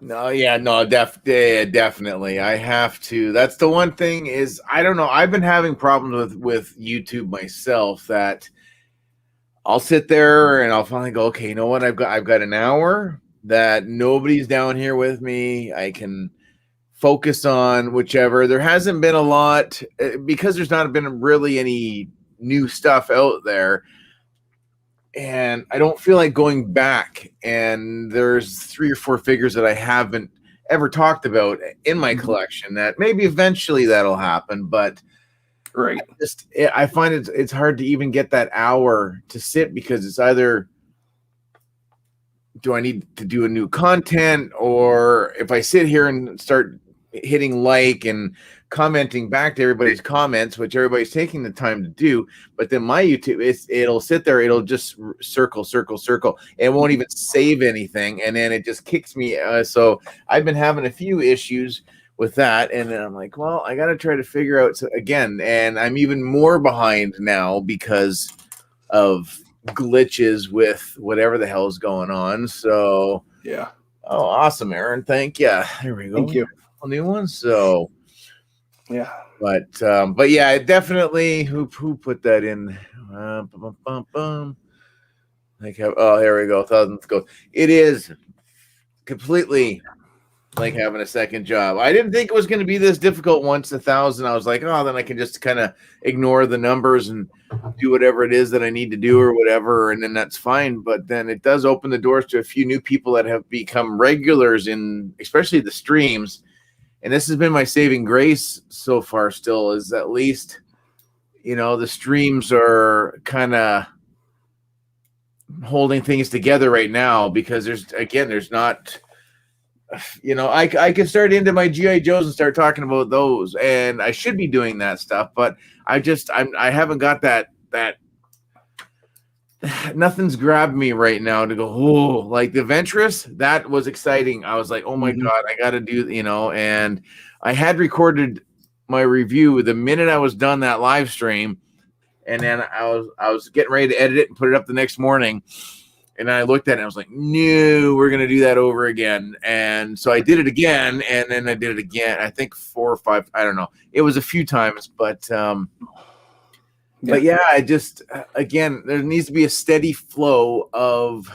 No, definitely. I have to. That's the one thing is, I don't know. I've been having problems with YouTube myself, that I'll sit there and I'll finally go, okay, you know what? I've got an hour that nobody's down here with me. I can focus on whichever. There hasn't been a lot because there's not been really any new stuff out there. And I don't feel like going back, and there's 3 or 4 figures that I haven't ever talked about in my collection that maybe eventually that'll happen, but right. I find it's hard to even get that hour to sit, because it's either do I need to do a new content, or if I sit here and start hitting like and commenting back to everybody's comments, which everybody's taking the time to do, but then my YouTube, it'll sit there, it'll just circle, it won't even save anything, and then it just kicks me. So I've been having a few issues with that, and then I'm like, well, I got to try to figure out again, and I'm even more behind now because of glitches with whatever the hell is going on. So yeah. Oh, awesome, Aaron. Thank you. There we go. Thank you. A new one. So Yeah. But yeah, definitely. Who put that in? Like, here we go. Thousands go. It is completely like having a second job. I didn't think it was going to be this difficult. Once 1,000, I was like, oh, then I can just kind of ignore the numbers and do whatever it is that I need to do or whatever, and then that's fine. But then it does open the doors to a few new people that have become regulars in, especially the streams. And this has been my saving grace so far. Still, is at least, the streams are kind of holding things together right now, because there's not. I could start into my GI Joes and start talking about those, and I should be doing that stuff, but I haven't got that nothing's grabbed me right now to go, oh, like the Ventress, that was exciting. I was like, oh my God, I got to do, and I had recorded my review the minute I was done that live stream, and then I was getting ready to edit it and put it up the next morning. And I looked at it and I was like, no, we're going to do that over again. And so I did it again. And then I did it again. I think 4 or 5. I don't know. It was a few times. But yeah, I just, again, there needs to be a steady flow of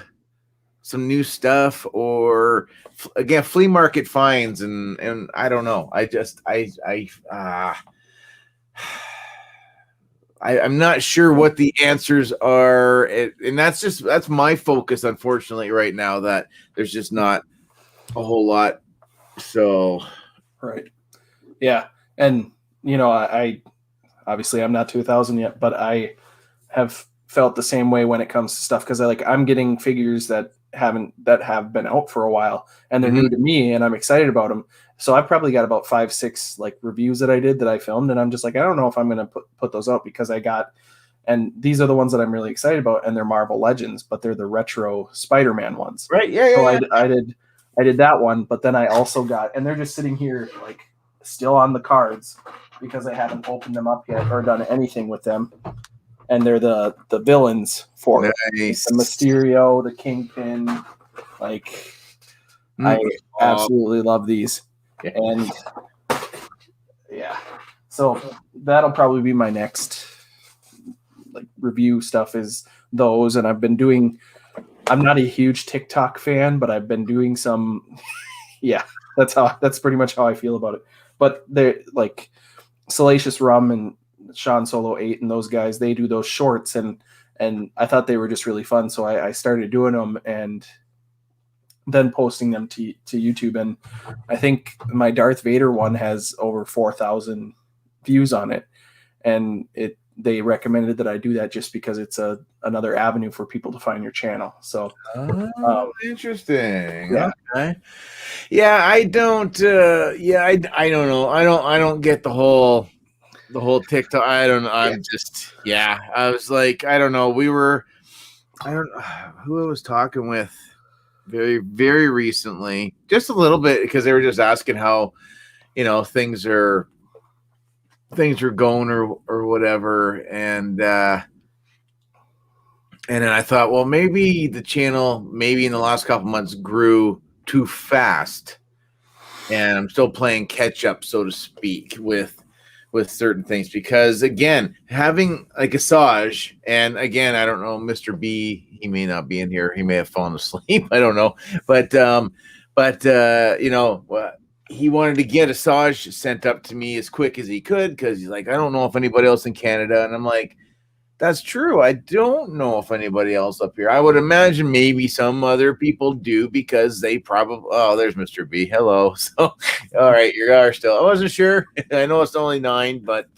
some new stuff, or, again, flea market finds. And I don't know. I'm not sure what the answers are, and that's my focus, unfortunately, right now, that there's just not a whole lot. So, right, yeah, and I obviously I'm not 2,000 yet, but I have felt the same way when it comes to stuff, because I'm getting figures that have been out for a while, and they're new to me, and I'm excited about them. So I've probably got about 5, 6 like reviews that I filmed, and I'm just like, I don't know if I'm going to put those out, because and these are the ones that I'm really excited about, and they're Marvel Legends, but they're the retro Spider-Man ones. Right. Yeah. So yeah. I did that one, but then I also got, and they're just sitting here like still on the cards, because I haven't opened them up yet or done anything with them. And they're the villains for the Mysterio, the Kingpin. Like, I absolutely love these. And yeah, so that'll probably be my next like review stuff, is those. And I'm not a huge TikTok fan, but I've been doing some. Yeah, that's pretty much how I feel about it. But they're like Salacious Rum and Sean Solo 8 and those guys, they do those shorts, and I thought they were just really fun. So I started doing them and then posting them to YouTube. And I think my Darth Vader one has over 4,000 views on it. And they recommended that I do that just because it's another avenue for people to find your channel. So interesting. Yeah. Okay. Yeah, I don't I don't know. I don't get the whole TikTok. I don't know. I'm just, I was like, I don't know. I don't know who I was talking with very, very recently, just a little bit, because they were just asking how, things are going or whatever. And then I thought, well, maybe the channel, in the last couple months, grew too fast, and I'm still playing catch up, so to speak, with certain things, because again, having like Asajj, and again, I don't know, Mr. B, he may not be in here, he may have fallen asleep, I don't know, but he wanted to get Asajj sent up to me as quick as he could, because he's like, I don't know if anybody else in Canada, and I'm like, that's true. I don't know if anybody else up here. I would imagine maybe some other people do, because they probably. Oh, there's Mr. B. Hello. So, all right, you are still. I wasn't sure. I know it's only 9, but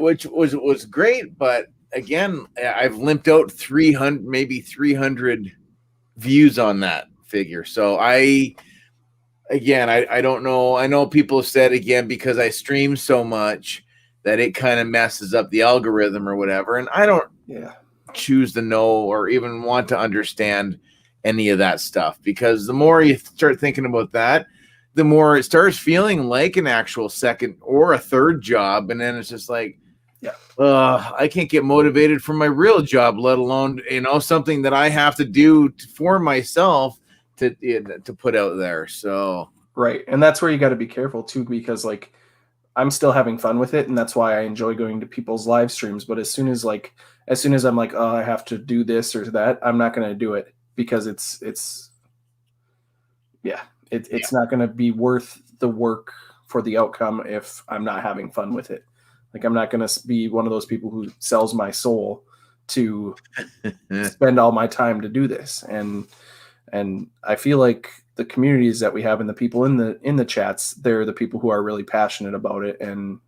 which was great. But again, I've limped out 300, maybe 300 views on that figure. So I don't know. I know people have said, again, because I stream so much, that it kind of messes up the algorithm or whatever. And I don't choose to know or even want to understand any of that stuff, because the more you start thinking about that, the more it starts feeling like an actual second or a third job. And then it's just like, I can't get motivated for my real job, let alone, something that I have to do for myself to put out there. So, right. And that's where you got to be careful too, because like, I'm still having fun with it, and that's why I enjoy going to people's live streams. But as soon as I'm like, oh, I have to do this or that, I'm not going to do it because it's not going to be worth the work for the outcome if I'm not having fun with it. Like, I'm not going to be one of those people who sells my soul to spend all my time to do this. And I feel like the communities that we have and the people in the chats, they're the people who are really passionate about it. And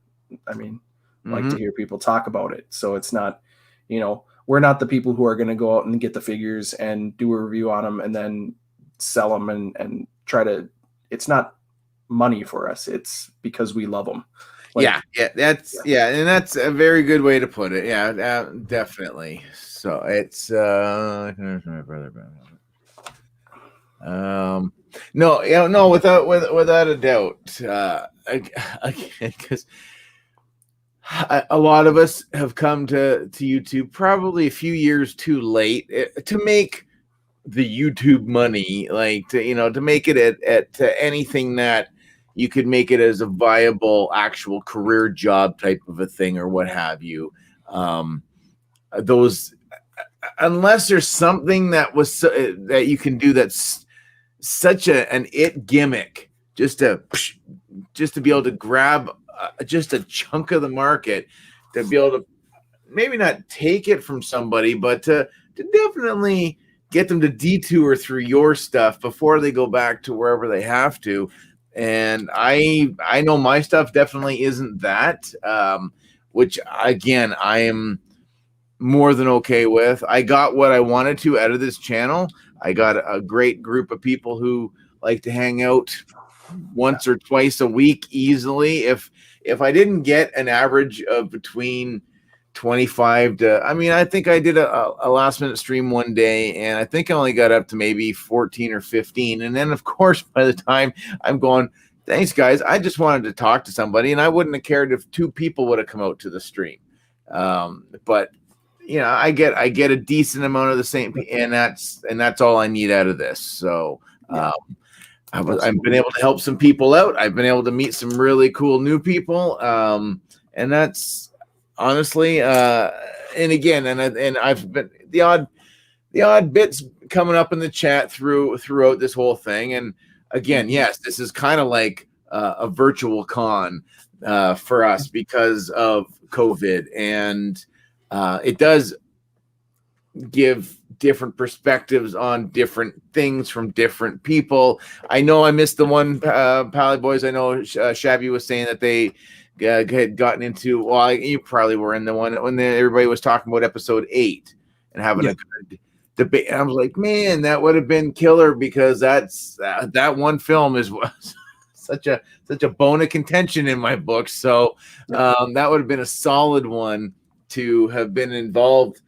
I mean, like to hear people talk about it. So it's not, we're not the people who are going to go out and get the figures and do a review on them and then sell them and try to, it's not money for us. It's because we love them. And that's a very good way to put it. Yeah, definitely. So it's my brother. No, without a doubt. Because a lot of us have come to YouTube probably a few years too late to make the YouTube money, like to make it at anything that you could make it as a viable actual career job type of a thing or what have you. Those, unless there's something that was that you can do that's such an it gimmick, just to be able to grab just a chunk of the market, to be able to maybe not take it from somebody, but to definitely get them to detour through your stuff before they go back to wherever they have to. And I know my stuff definitely isn't that, which again, I am more than okay with. I got what I wanted to out of this channel. I got a great group of people who like to hang out once or twice a week easily. If I didn't get an average of between 25 to, I think I did a last minute stream one day, and I think I only got up to maybe 14 or 15. And then of course, by the time I'm going, thanks guys, I just wanted to talk to somebody, and I wouldn't have cared if 2 people would have come out to the stream. But I get a decent amount of the same, and that's all I need out of this. So I've been able to help some people out. I've been able to meet some really cool new people. And that's honestly, and again, and I've been the odd bits coming up in the chat throughout this whole thing. And again, yes, this is kind of like a virtual con for us because of COVID, and it does give different perspectives on different things from different people. I know I missed the one, Pally Boys. I know Shabby was saying that they had gotten into, well, you probably were in the one when everybody was talking about episode 8 and having a good debate. And I was like, man, that would have been killer, because that one film is such a bone of contention in my book. So that would have been a solid one to have been involved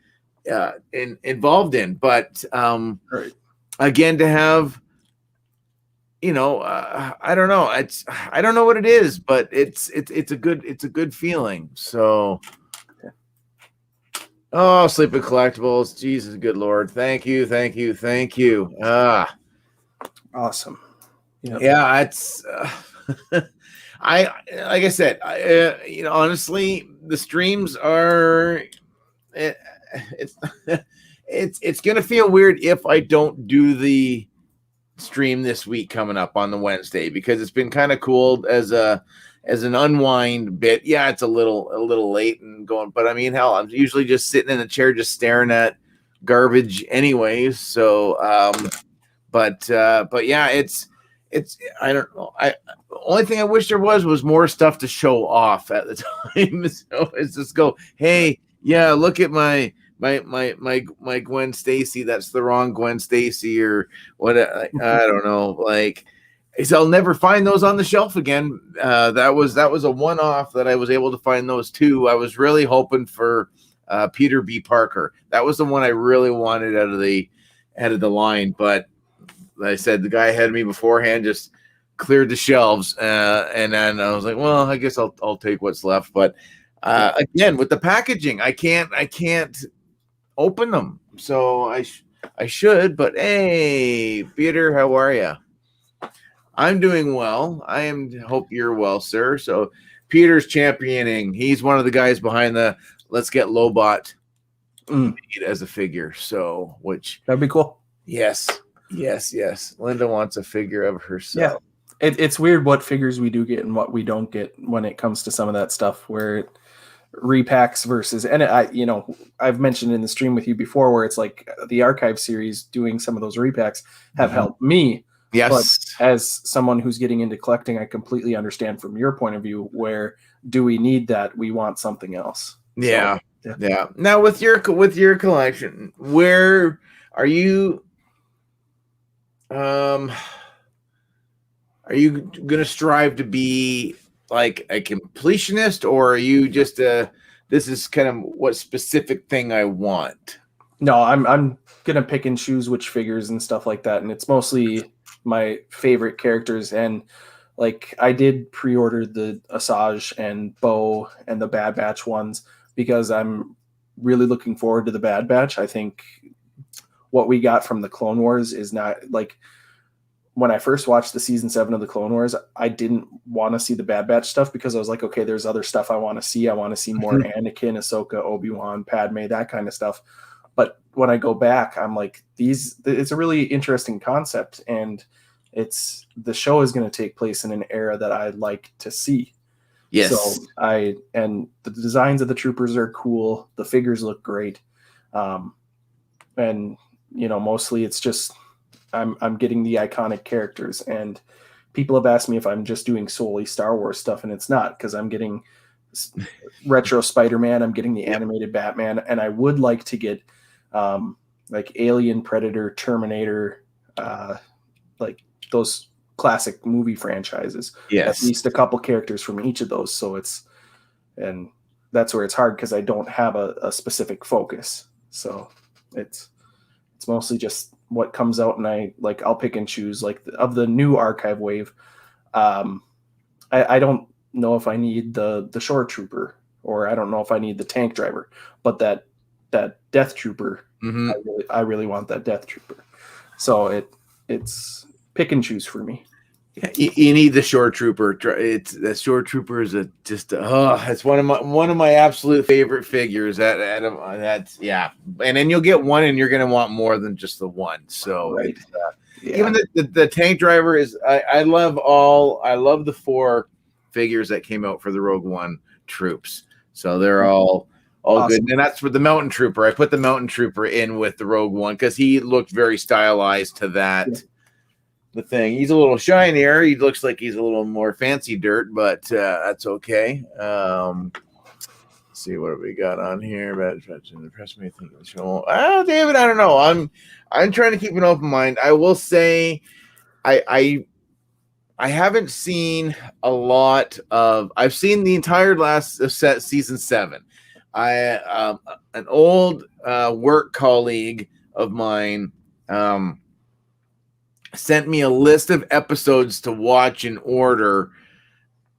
in. But again, to have, I don't know. I don't know what it is, but it's a good feeling. So, Sleeping Collectibles, Jesus, good Lord, thank you. Awesome. Yeah, it's I like I said, honestly, the streams are it's gonna feel weird if I don't do the stream this week coming up on the Wednesday, because it's been kind of cool as an unwind bit. Yeah, it's a little late and going, but I mean, hell, I'm usually just sitting in a chair just staring at garbage anyways. So but yeah, it's I don't know. Only thing I wish there was more stuff to show off at the time. So it's just go, hey, yeah, look at my Gwen Stacy. That's the wrong Gwen Stacy, or what? I don't know. Like, so I'll never find those on the shelf again. That was a one-off that I was able to find those 2. I was really hoping for Peter B. Parker. That was the one I really wanted out of the line, but like I said, the guy ahead of me beforehand just cleared the shelves, and then I was like, well, I guess I'll take what's left. But again, with the packaging, I can't open them, so I should. But hey, Peter, how are you? I'm doing well. Hope you're well, sir. So Peter's championing. He's one of the guys behind the Let's Get Lobot as a figure. So, which that'd be cool. Yes. Linda wants a figure of herself. Yeah, it's weird what figures we do get and what we don't get when it comes to some of that stuff. Where repacks versus, and I've mentioned in the stream with you before, where it's like the archive series doing some of those repacks have helped me. Yes. But as someone who's getting into collecting, I completely understand from your point of view, where do we need that? We want something else. Yeah. Now with your collection, where are you going to strive to be like a completionist, or are you just this is kind of what specific thing I want? No, I'm going to pick and choose which figures and stuff like that. And it's mostly my favorite characters. And like I did pre-order the Asajj and Bo and the Bad Batch ones because I'm really looking forward to the Bad Batch. I think what we got from the Clone Wars is not like, when I first watched the season 7 of the Clone Wars, I didn't want to see the Bad Batch stuff because I was like, okay, there's other stuff I want to see. I want to see more Anakin, Ahsoka, Obi-Wan, Padme, that kind of stuff. But when I go back, I'm like, it's a really interesting concept, and the show is going to take place in an era that I like to see. Yes. So and the designs of the troopers are cool. The figures look great. And mostly it's just, I'm getting the iconic characters, and people have asked me if I'm just doing solely Star Wars stuff, and it's not, because I'm getting retro Spider-Man, I'm getting the animated Batman, and I would like to get like Alien, Predator, Terminator, like those classic movie franchises. Yes. At least a couple characters from each of those. So and that's where it's hard because I don't have a specific focus. So it's mostly just what comes out, and I'll pick and choose. Like of the new archive wave, I don't know if I need the shore trooper, or I don't know if I need the tank driver, but that death trooper, I really want that death trooper. So it's pick and choose for me. Yeah, you need the shore trooper. The shore trooper is it's one of my absolute favorite figures. That's and then you'll get one, and you're going to want more than just the one. So right. Even the tank driver is. I love the 4 figures that came out for the Rogue One troops. So they're all awesome. Good, and that's for the Mountain Trooper. I put the Mountain Trooper in with the Rogue One because he looked very stylized to that. Yeah. The thing, he's a little shinier. He looks like he's a little more fancy dirt, but that's okay. Let's see what we got on here. Impress me. David, I don't know. I'm trying to keep an open mind. I will say, I haven't seen a lot of. I've seen the entire last set, season 7. An old work colleague of mine sent me a list of episodes to watch in order,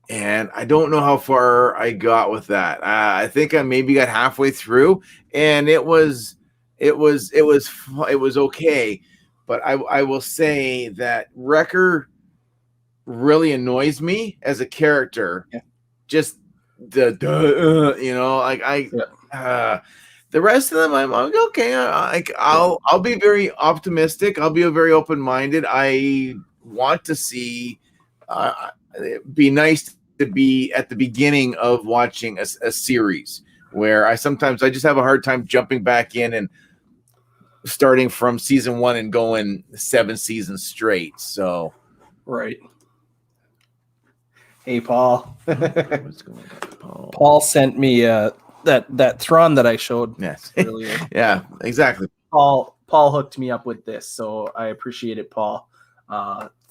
and I don't know how far I got with that. I think I maybe got halfway through, and it was okay. But I will say that Wrecker really annoys me as a character. Yeah. Just the rest of them, I'm okay. I'll be very optimistic. I'll be very open-minded. I want to see. It'd be nice to be at the beginning of watching a series where I just have a hard time jumping back in and starting from season 1 and going 7 seasons straight. So, right. Hey, Paul. What's going on, Paul? Paul sent me that Thrawn that I showed earlier. Yeah, exactly. Paul hooked me up with this, so I appreciate it, Paul.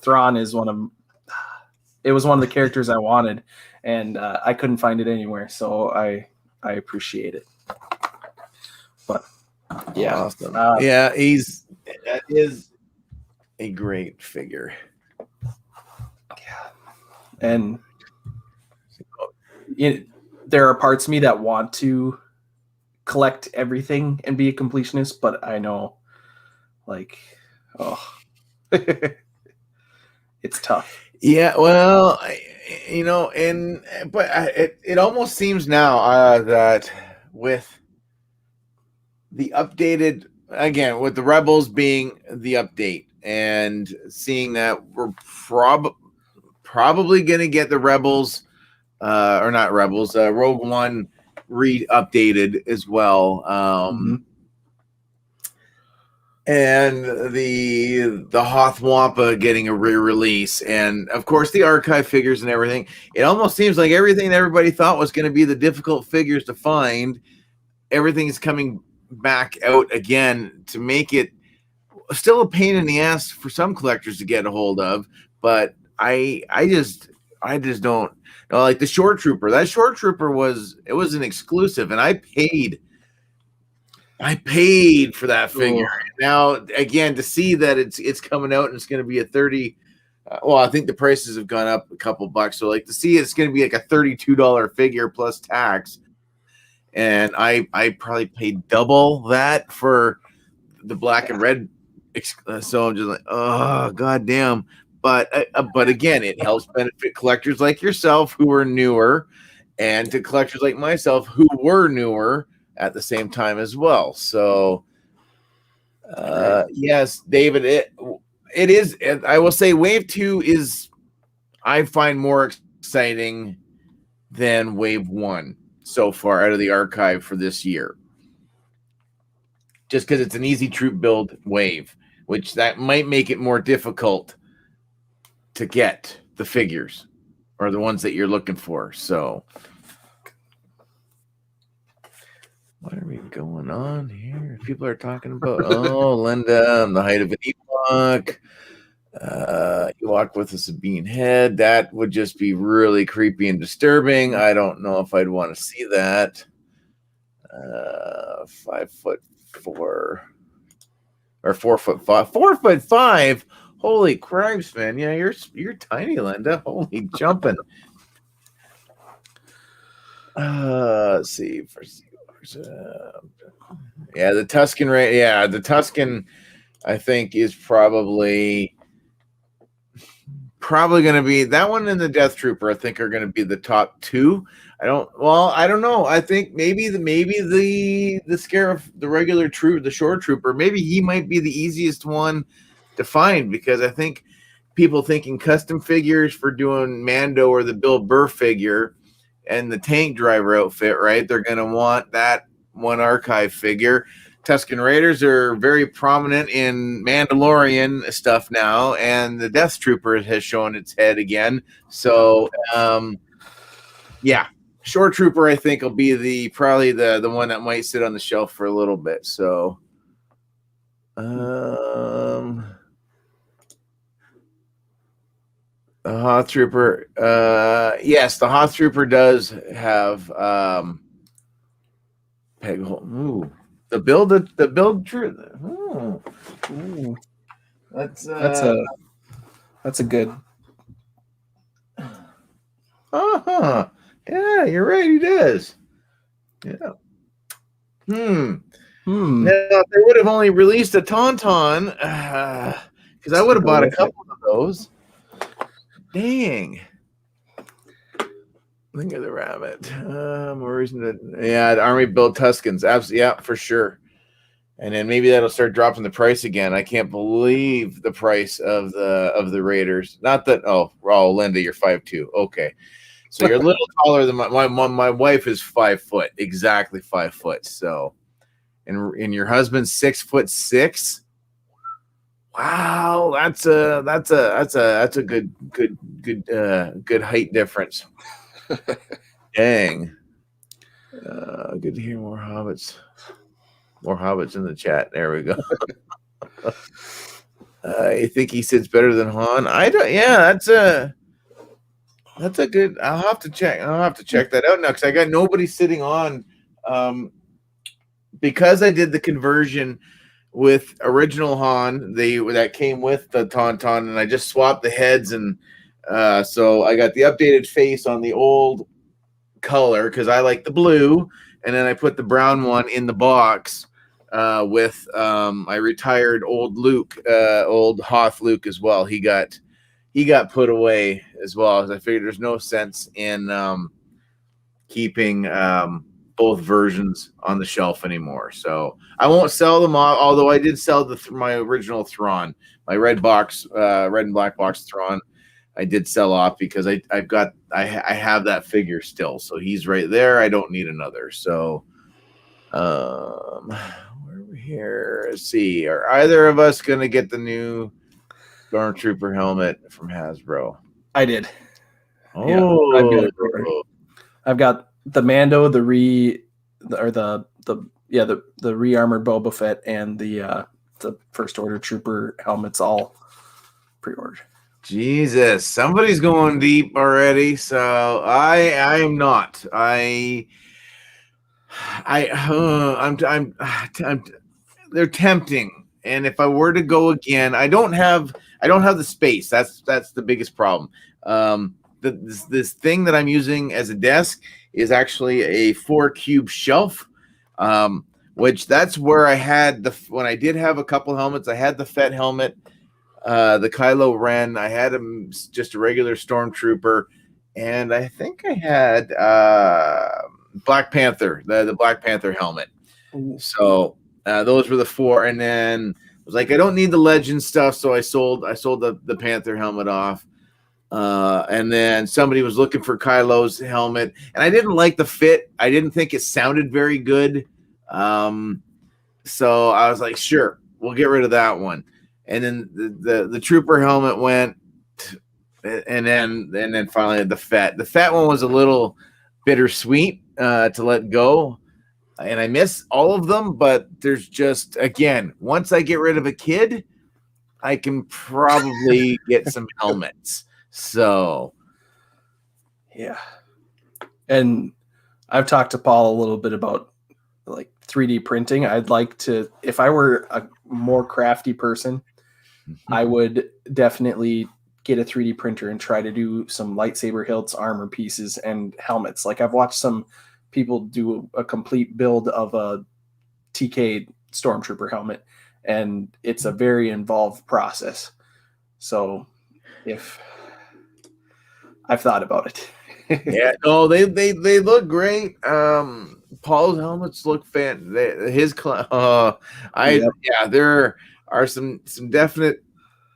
Thrawn is one of the characters I wanted, and I couldn't find it anywhere, so I appreciate it. But yeah, awesome. That is a great figure. Yeah, and there are parts of me that want to collect everything and be a completionist, but I know, it's tough. Yeah, well, you know, and but it almost seems now that with the updated again with the Rebels being the update and seeing that we're probably going to get the Rebels or not Rebels, Rogue One re-updated as well. And the Hoth Wampa getting a re-release, and of course the archive figures and everything. It almost seems like everything everybody thought was going to be the difficult figures to find, everything is coming back out again to make it still a pain in the ass for some collectors to get a hold of. But I just don't know. Like the Short Trooper, that Short Trooper was an exclusive, and I paid for that figure. Now again, to see that it's coming out and it's going to be a 30. Well, I think the prices have gone up a couple bucks. So like to see it's going to be like a $32 figure plus tax, and I probably paid double that for the black and red. So I'm just like, oh goddamn. But again, it helps benefit collectors like yourself who are newer, and to collectors like myself who were newer at the same time as well. So yes, David, it is. I will say Wave 2 is, I find, more exciting than Wave 1 so far out of the archive for this year. Just because it's an easy troop build wave, which that might make it more difficult to get the figures or the ones that you're looking for. So what are we going on here? People are talking about, oh, Linda, the height of an Ewok. Ewok with a Sabine head. That would just be really creepy and disturbing. I don't know if I'd want to see that. 5'4" or 4'5". 4'5". Holy cripes, man! Yeah, you're tiny, Linda. Holy jumping. Let's see. Yeah, the Tusken the Tusken, I think, is probably going to be that one and the Death Trooper. I think are going to be the top two. I don't know. I think maybe the Scarif, the regular troop, the Short Trooper, maybe he might be the easiest one to find, because I think people thinking custom figures for doing Mando or the Bill Burr figure and the tank driver outfit, right? They're going to want that one archive figure. Tusken Raiders are very prominent in Mandalorian stuff now, and the Death Trooper has shown its head again. So, yeah, Short Trooper, I think, will be probably the one that might sit on the shelf for a little bit. So, the Hoth Trooper, yes, the Hoth Trooper does have peg hole. Ooh. The build true. Ooh. That's a good. Yeah, you're right. He does. Yeah. Now, if they would have only released a Tauntaun, because I would have bought a couple of those. Dang. Think of the rabbit. More reason to, the Army build Tuskens. Absolutely, yeah, for sure. And then maybe that'll start dropping the price again. I can't believe the price of the Raiders. Not that. Oh, Linda, you're 5'2". Okay, so you're a little taller than my wife is 5 foot, exactly 5 foot. So, and your husband's 6'6". Wow, that's a good height difference. Dang. Good to hear more hobbits. More hobbits in the chat. There we go. You think he sits better than Han? I don't. Yeah, that's a good. I'll have to check that out now, because I got nobody sitting on. Because I did the conversion with original Han, that came with the Tauntaun, and I just swapped the heads, and so I got the updated face on the old color because I like the blue, and then I put the brown one in the box with I retired old Luke, old Hoth Luke as well. He got he got put away as well. As I figured there's no sense in keeping both versions on the shelf anymore. So I won't sell them all, although I did sell my original Thrawn, my red and black box Thrawn. I did sell off because I have that figure still. So he's right there. I don't need another. So where are we here? Let's see. Are either of us going to get the new Stormtrooper helmet from Hasbro? I did. Oh, yeah, I've got it pre-ordered. I've got the Mando, the re-armored Boba Fett, and the First Order Trooper helmets all pre-ordered. Jesus, somebody's going deep already. So I am not. They're tempting, and if I were to go again, I don't have the space. That's the biggest problem. This thing that I'm using as a desk is actually a 4-cube shelf, which that's where I had when I did have a couple helmets. I had the Fett helmet, the Kylo Ren. I had just a regular Stormtrooper, and I think I had Black Panther, the Black Panther helmet. So those were the 4, and then I was like, I don't need the Legend stuff, so I sold the Panther helmet off. And then somebody was looking for Kylo's helmet, and I didn't like the fit. I didn't think it sounded very good. So I was like, sure, we'll get rid of that one. And then the Trooper helmet went, and then finally the Fett. The Fett one was a little bittersweet to let go, and I miss all of them. But there's just, again, once I get rid of a kid, I can probably get some helmets. So, yeah. And I've talked to Paul a little bit about like 3D printing. I'd like to, if I were a more crafty person, I would definitely get a 3D printer and try to do some lightsaber hilts, armor pieces, and helmets. Like I've watched some people do a complete build of a TK Stormtrooper helmet, and it's a very involved process. So if I've thought about it. Yeah, no, they look great. Paul's helmets look there are some definite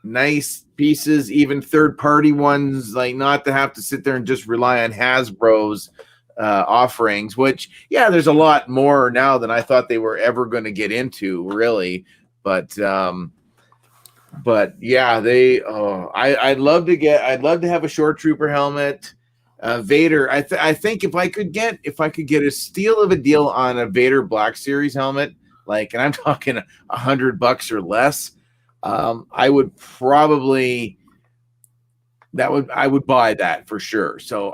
nice pieces, even third-party ones, like not to have to sit there and just rely on Hasbro's offerings, which, yeah, there's a lot more now than I thought they were ever going to get into, really. But yeah, I'd love to have a short trooper helmet. Vader, I think if I could get a steal of a deal on a Vader Black Series helmet, like, and I'm talking $100 or less, I would probably I would buy that for sure. So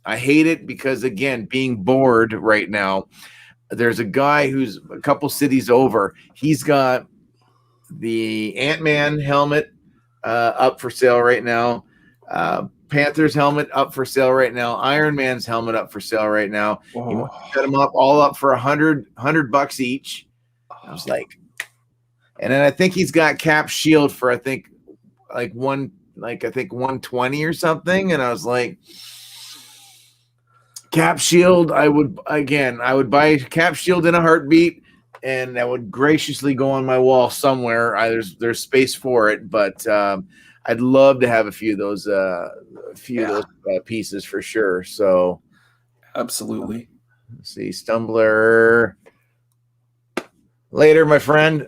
I hate it because, again, being bored right now, there's a guy who's a couple cities over. He's got the Ant-Man helmet up for sale right now. Panther's helmet up for sale right now. Iron Man's helmet up for sale right now. Oh. He wants to set them up all up for $100 each. I was like, and then I think he's got Cap Shield for I think 120 or something. And I was like, Cap Shield, I would buy Cap Shield in a heartbeat, and that would graciously go on my wall somewhere. There's space for it, but I'd love to have a few of those pieces for sure. So, absolutely. Let's see, Stumbler. Later, my friend.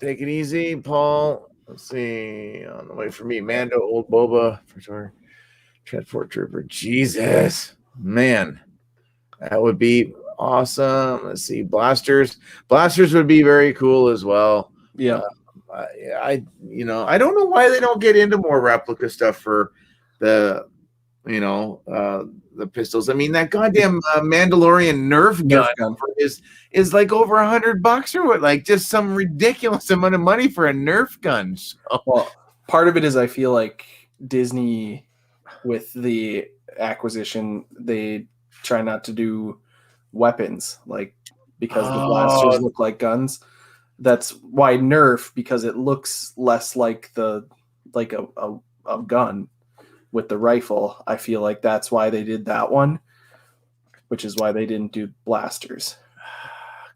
Take it easy, Paul. Let's see. On the way for me, Mando, Old Boba, for sure. Treadfort Trooper. Jesus, man, that would be awesome. Let's see, Blasters. Blasters would be very cool as well. Yeah. I don't know why they don't get into more replica stuff for the pistols. I mean, that goddamn Mandalorian Nerf gun is like over $100 or what? Like, just some ridiculous amount of money for a Nerf gun. So. Well, part of it is I feel like Disney, with the acquisition, they try not to do weapons, like, because the blasters look like guns. That's why Nerf, because it looks less like a gun with the rifle. I feel like that's why they did that one, which is why they didn't do blasters.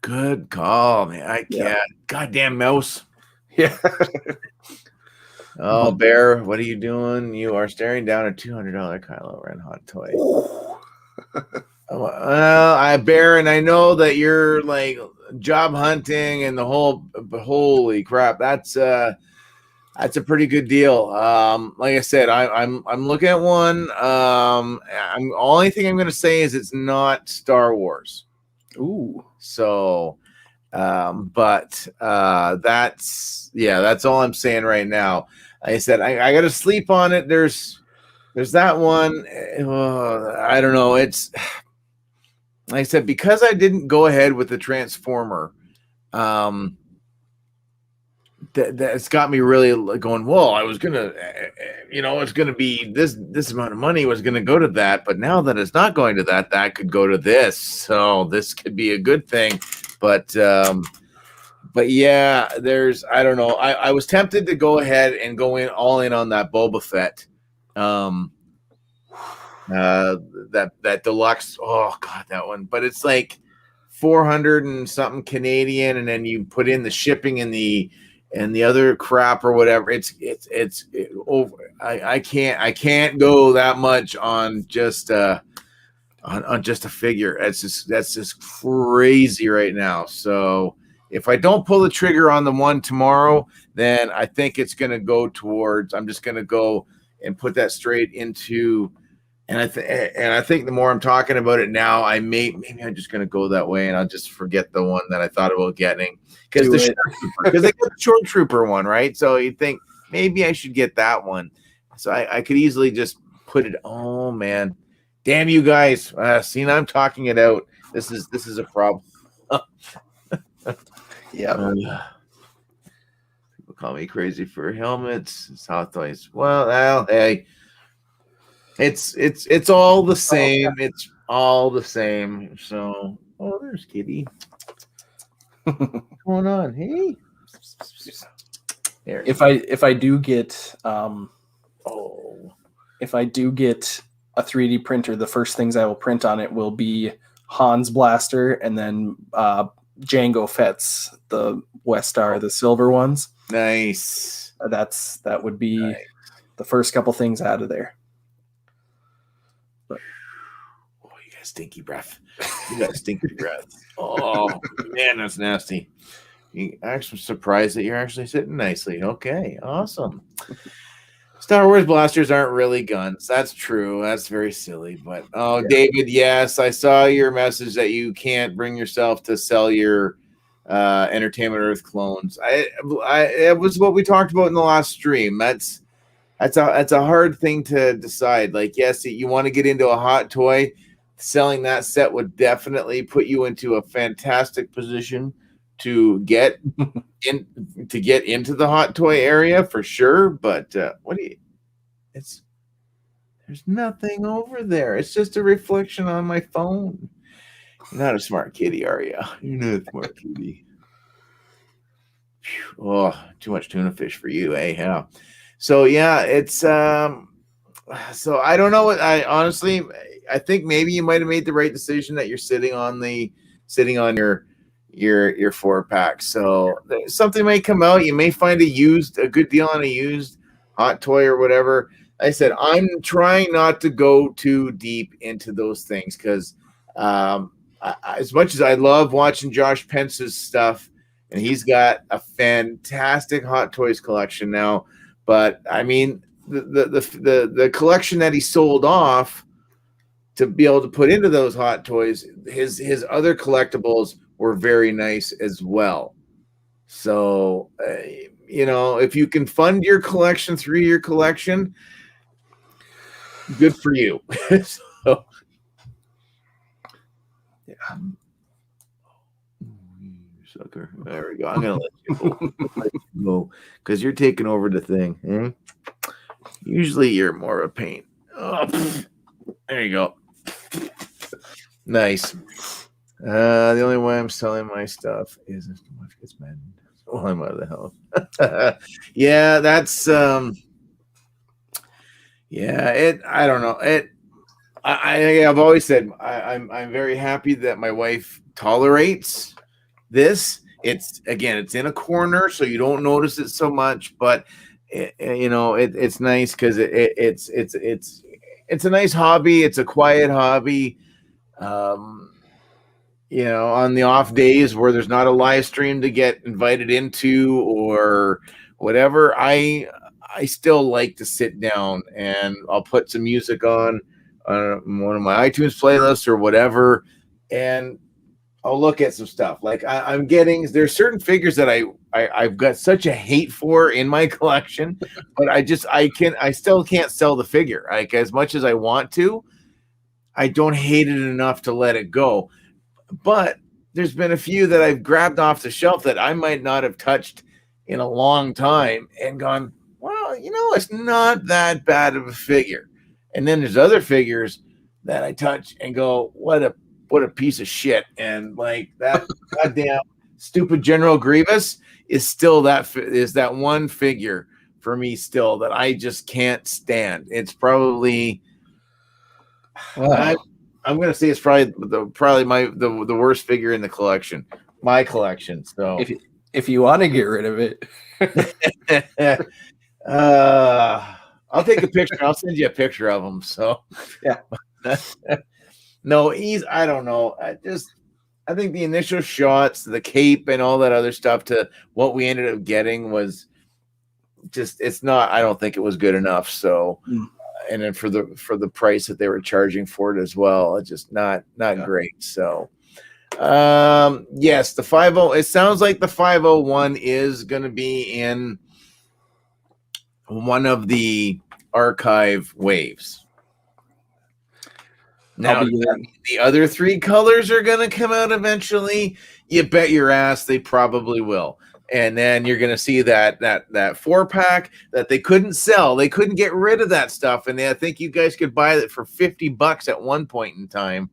Good call, man. I can't. Goddamn mouse. Yeah. Oh, Bear, what are you doing? You are staring down a $200 Kylo Ren hot toy. Well, Bear, and I know that you're like job hunting and the whole. But holy crap, that's a pretty good deal. Like I said, I'm looking at one. Only thing I'm going to say is it's not Star Wars. Ooh. So, but that's all I'm saying right now. Like I said, I got to sleep on it. There's that one. I don't know. It's like I said, because I didn't go ahead with the Transformer. That's got me really going, well, I was gonna, it's gonna be this amount of money was gonna go to that, but now that it's not going to that could go to this, so this could be a good thing. But yeah, I don't know. I was tempted to go ahead and go all in on that Boba Fett, that deluxe. Oh God, that one. But it's like 400 and something Canadian, and then you put in the shipping and the other crap or whatever. It's over. I can't go that much on just on just a figure. That's just crazy right now. So if I don't pull the trigger on the one tomorrow, then I think it's going to go towards. I'm just going to go and put that straight into. And I think the more I'm talking about it now, maybe I'm just going to go that way, and I'll just forget the one that I thought about getting because they got the short trooper one, right? So you think maybe I should get that one. So I could easily just put it. Oh man, damn you guys! See, now I'm talking it out. This is a problem. Yeah. People call me crazy for helmets. South Ice. Well, hey. It's all the same. It's all the same. So, there's Kitty. What's going on? Hey. If I do get if I do get a 3D printer, the first things I will print on it will be Han's blaster and then Jango Fett's, the Westar, the silver ones. Nice. That would be the first couple things out of there. You got stinky breath. You got stinky breath. Oh man, that's nasty. I'm actually surprised that you're actually sitting nicely. Okay, awesome. Star Wars blasters aren't really guns. That's true. That's very silly. But David, yes, I saw your message that you can't bring yourself to sell your Entertainment Earth clones. It was what we talked about in the last stream. That's a hard thing to decide. Like, yes, you want to get into a hot toy. Selling that set would definitely put you into a fantastic position to get into the hot toy area for sure. But there's nothing over there. It's just a reflection on my phone. You're not a smart kitty, are you? You're not a smart kitty. Oh, too much tuna fish for you, eh? Yeah. So yeah, it's so I don't know what I think maybe you might have made the right decision that you're sitting on your 4-pack. So something may come out. You may find a good deal on a used hot toy or whatever. I said I'm trying not to go too deep into those things because as much as I love watching Josh Pence's stuff, and he's got a fantastic Hot Toys collection now. But I mean, the collection that he sold off to be able to put into those Hot Toys, his other collectibles were very nice as well. So if you can fund your collection through your collection, good for you. So, yeah. Sucker. There we go. I'm gonna let you go because you're taking over the thing. Eh? Usually you're more of a pain. Oh, there you go. Nice. The only way I'm selling my stuff is if my wife gets mad. So I'm out of the house. Yeah, that's Yeah, I don't know. I've always said I'm very happy that my wife tolerates this. It's in a corner, so you don't notice it so much, but it's nice because it's a nice hobby. It's a quiet hobby. Um, on the off days where there's not a live stream to get invited into or whatever, I still like to sit down and I'll put some music on one of my iTunes playlists or whatever, and I'll look at some stuff. Like I'm getting there's certain figures that I've got such a hate for in my collection, but I still can't sell the figure. Like as much as I want to, I don't hate it enough to let it go. But there's been a few that I've grabbed off the shelf that I might not have touched in a long time and gone, well, it's not that bad of a figure. And then there's other figures that I touch and go, what a piece of shit. And like that goddamn stupid General Grievous is still that one figure for me still that I just can't stand. It's probably Wow. I'm gonna say it's probably the worst figure in the collection, my collection. So If you want to get rid of it, I'll take a picture. I'll send you a picture of him. So yeah. No, I don't know. I think the initial shots, the cape, and all that other stuff to what we ended up getting was just I don't think it was good enough. So. And then for the price that they were charging for it as well, it's just not great. So yes, the 50, it sounds like the 501 is going to be in one of the archive waves. Now the other three colors are going to come out eventually. You bet your ass they probably will. And then you're going to see that 4-pack that they couldn't sell. They couldn't get rid of that stuff. And I think you guys could buy it for $50 at one point in time.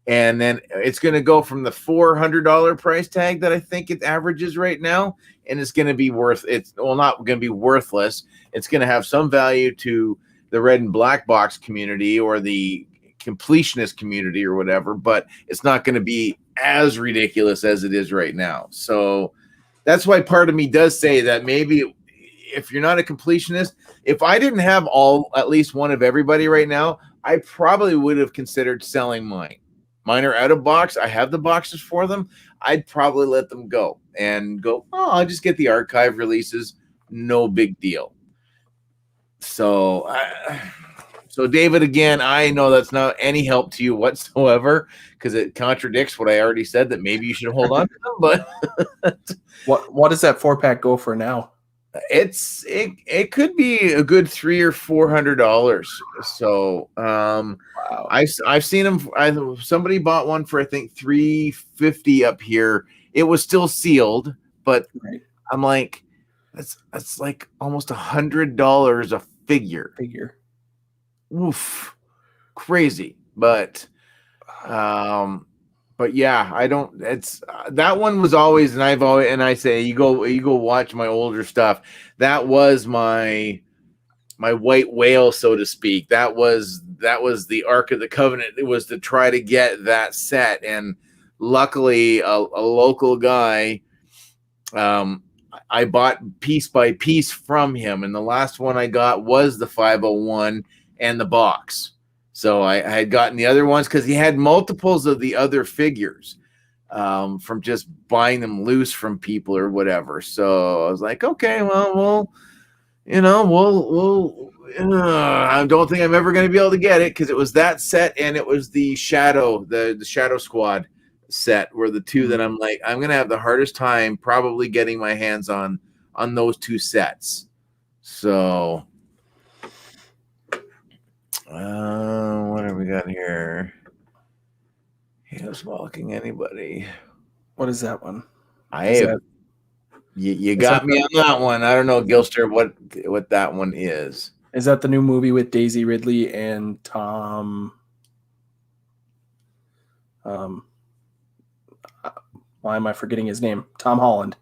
And then it's going to go from the $400 price tag that I think it averages right now. And it's going to be not going to be worthless. It's going to have some value to the red and black box community or the completionist community or whatever, but it's not going to be as ridiculous as it is right now. So that's why part of me does say that maybe if you're not a completionist, if I didn't have at least one of everybody right now, I probably would have considered selling mine. Mine are out of box. I have the boxes for them. I'd probably let them go and go, I'll just get the archive releases. No big deal. So David, again, I know that's not any help to you whatsoever because it contradicts what I already said that maybe you should hold on to them. But what does that 4-pack go for now? It could be a good $300 or $400. So wow. I've seen them. Somebody bought one for I think $350 up here. It was still sealed, but right. I'm like, that's like almost $100 a figure. Oof, crazy. But yeah, I don't. It's that one was always, and I say you go watch my older stuff. That was my white whale, so to speak. That was the Ark of the Covenant. It was to try to get that set, and luckily, a local guy, I bought piece by piece from him, and the last one I got was the 501 and the box. So I had gotten the other ones because he had multiples of the other figures from just buying them loose from people or whatever. So I was like, okay, well, I don't think I'm ever going to be able to get it because it was that set and it was the Shadow Squad set were the two that I'm like, I'm going to have the hardest time probably getting my hands on those two sets. So what have we got here? He's walking anybody. What is that one? You got me on that one. I don't know, Gilster, what that one is. Is that the new movie with Daisy Ridley and Tom? Why am I forgetting his name? Tom Holland.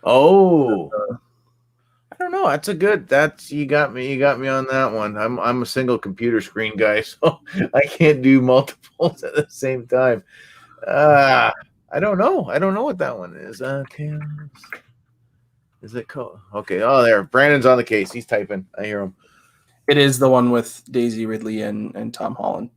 Oh, don't know. You got me. You got me on that one. I'm a single computer screen guy, so I can't do multiples at the same time. I don't know. I don't know what that one is. Is it called? Okay. Oh, there. Brandon's on the case. He's typing. I hear him. It is the one with Daisy Ridley and Tom Holland.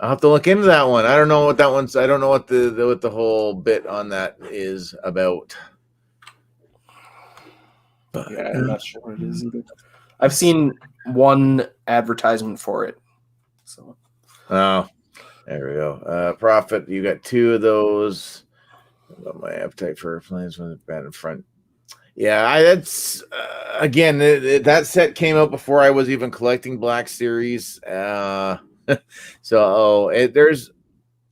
I'll have to look into that one. I don't know what that one's. I don't know what the whole bit on that is about. But yeah, I'm not sure what it is either. I've seen one advertisement for it. So. Oh, there we go. Profit. You got 2 of those. About my appetite for airplanes with a bad in front. Yeah, that's again. That set came out before I was even collecting Black Series. So there's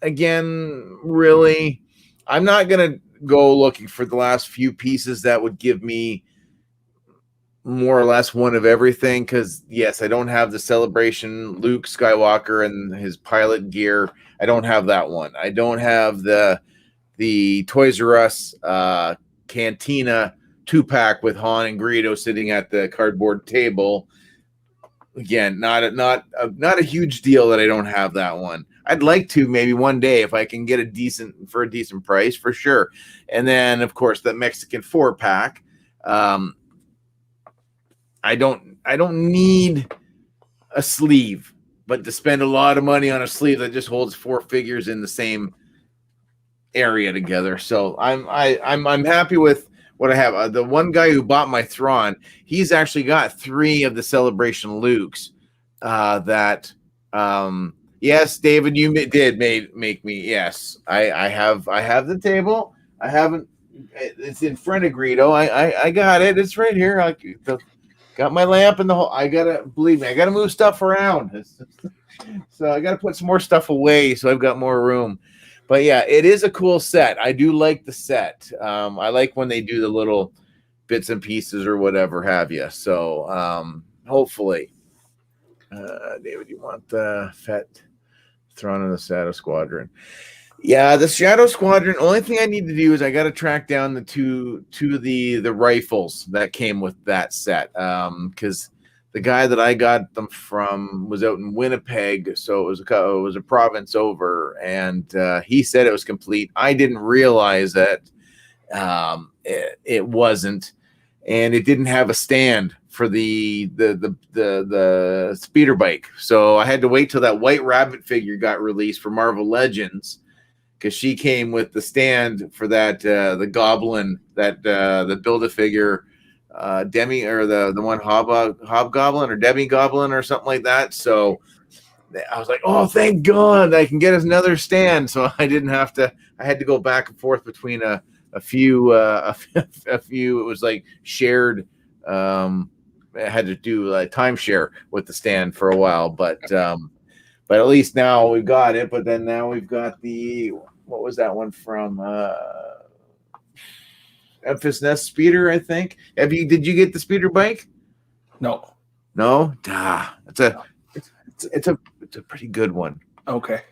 again, really, I'm not gonna go looking for the last few pieces that would give me more or less one of everything. Because yes, I don't have the Celebration Luke Skywalker and his pilot gear. I don't have that one. I don't have the Toys R Us Cantina 2-pack with Han and Greedo sitting at the cardboard table. Again, not a huge deal that I don't have that one. I'd like to maybe one day if I can get a decent price for sure. And then of course the Mexican 4-pack. I don't need a sleeve, but to spend a lot of money on a sleeve that just holds 4 figures in the same area together. So I'm happy with what I have. The one guy who bought my Thrawn, he's actually got 3 of the Celebration Lukes. Yes, David, you did make me. Yes, I have the table. I haven't. It's in front of Greedo. I got it. It's right here. Got my lamp and the whole. I gotta believe me. I gotta move stuff around. So I gotta put some more stuff away so I've got more room. But yeah, it is a cool set. I do like the set. I like when they do the little bits and pieces or whatever have you. So hopefully, David, you want the Fett Thrawn in the Shadow Squadron? Yeah, the Shadow Squadron. Only thing I need to do is I got to track down the two of the rifles that came with that set. Because the guy that I got them from was out in Winnipeg, so it was a province over, and he said it was complete. I didn't realize that it wasn't, and it didn't have a stand for the speeder bike. So I had to wait till that White Rabbit figure got released for Marvel Legends, because she came with the stand for that the Goblin, that the Build-A-Figure. Demi, or the one Hobgoblin or Demi Goblin or something like that. So I was like, oh, thank God I can get us another stand. So I didn't have to. I had to go back and forth between a few. A few. It was like shared. I had to do like timeshare with the stand for a while, but at least now we've got it. But then now we've got what was that one from? Memphis Nest Speeder, I think. Did you get the speeder bike? No. It's a pretty good one. Okay.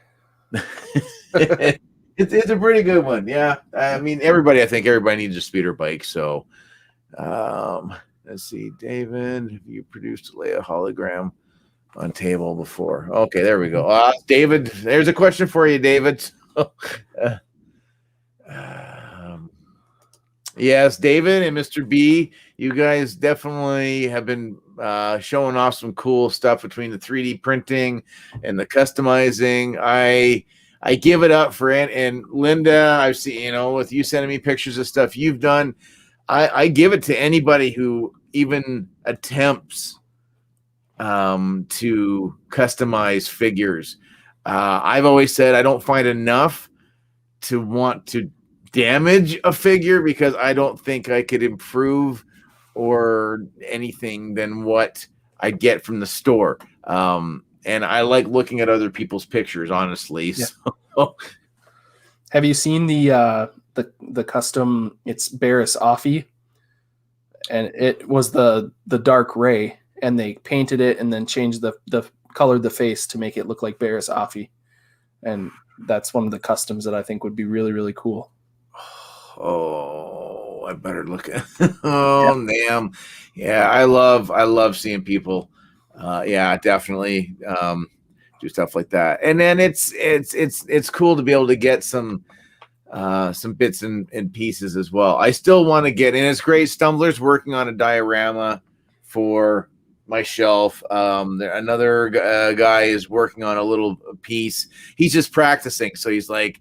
It's a pretty good one. Yeah. I mean, I think everybody needs a speeder bike. So let's see. David, have you produced a Leia hologram on table before? Okay, there we go. David, there's a question for you, David. Yes, David and Mr. B, you guys definitely have been showing off some cool stuff between the 3D printing and the customizing. I give it up for and Linda. I've seen, with you sending me pictures of stuff you've done. I give it to anybody who even attempts to customize figures. I've always said I don't find enough to want to damage a figure, because I don't think I could improve or anything than what I get from the store. And I like looking at other people's pictures, honestly. Yeah. So. Have you seen the custom? It's Barris Offee, and it was the Dark Ray, and they painted it and then changed the colored the face to make it look like Barris Offee, and that's one of the customs that I think would be really, really cool. Oh, I better look at. Oh, damn. Yeah, I love seeing people. Yeah, definitely do stuff like that. And then it's cool to be able to get some bits and pieces as well. I still want to get, and it's great. Stumbler's working on a diorama for my shelf. Another guy is working on a little piece. He's just practicing, so he's like,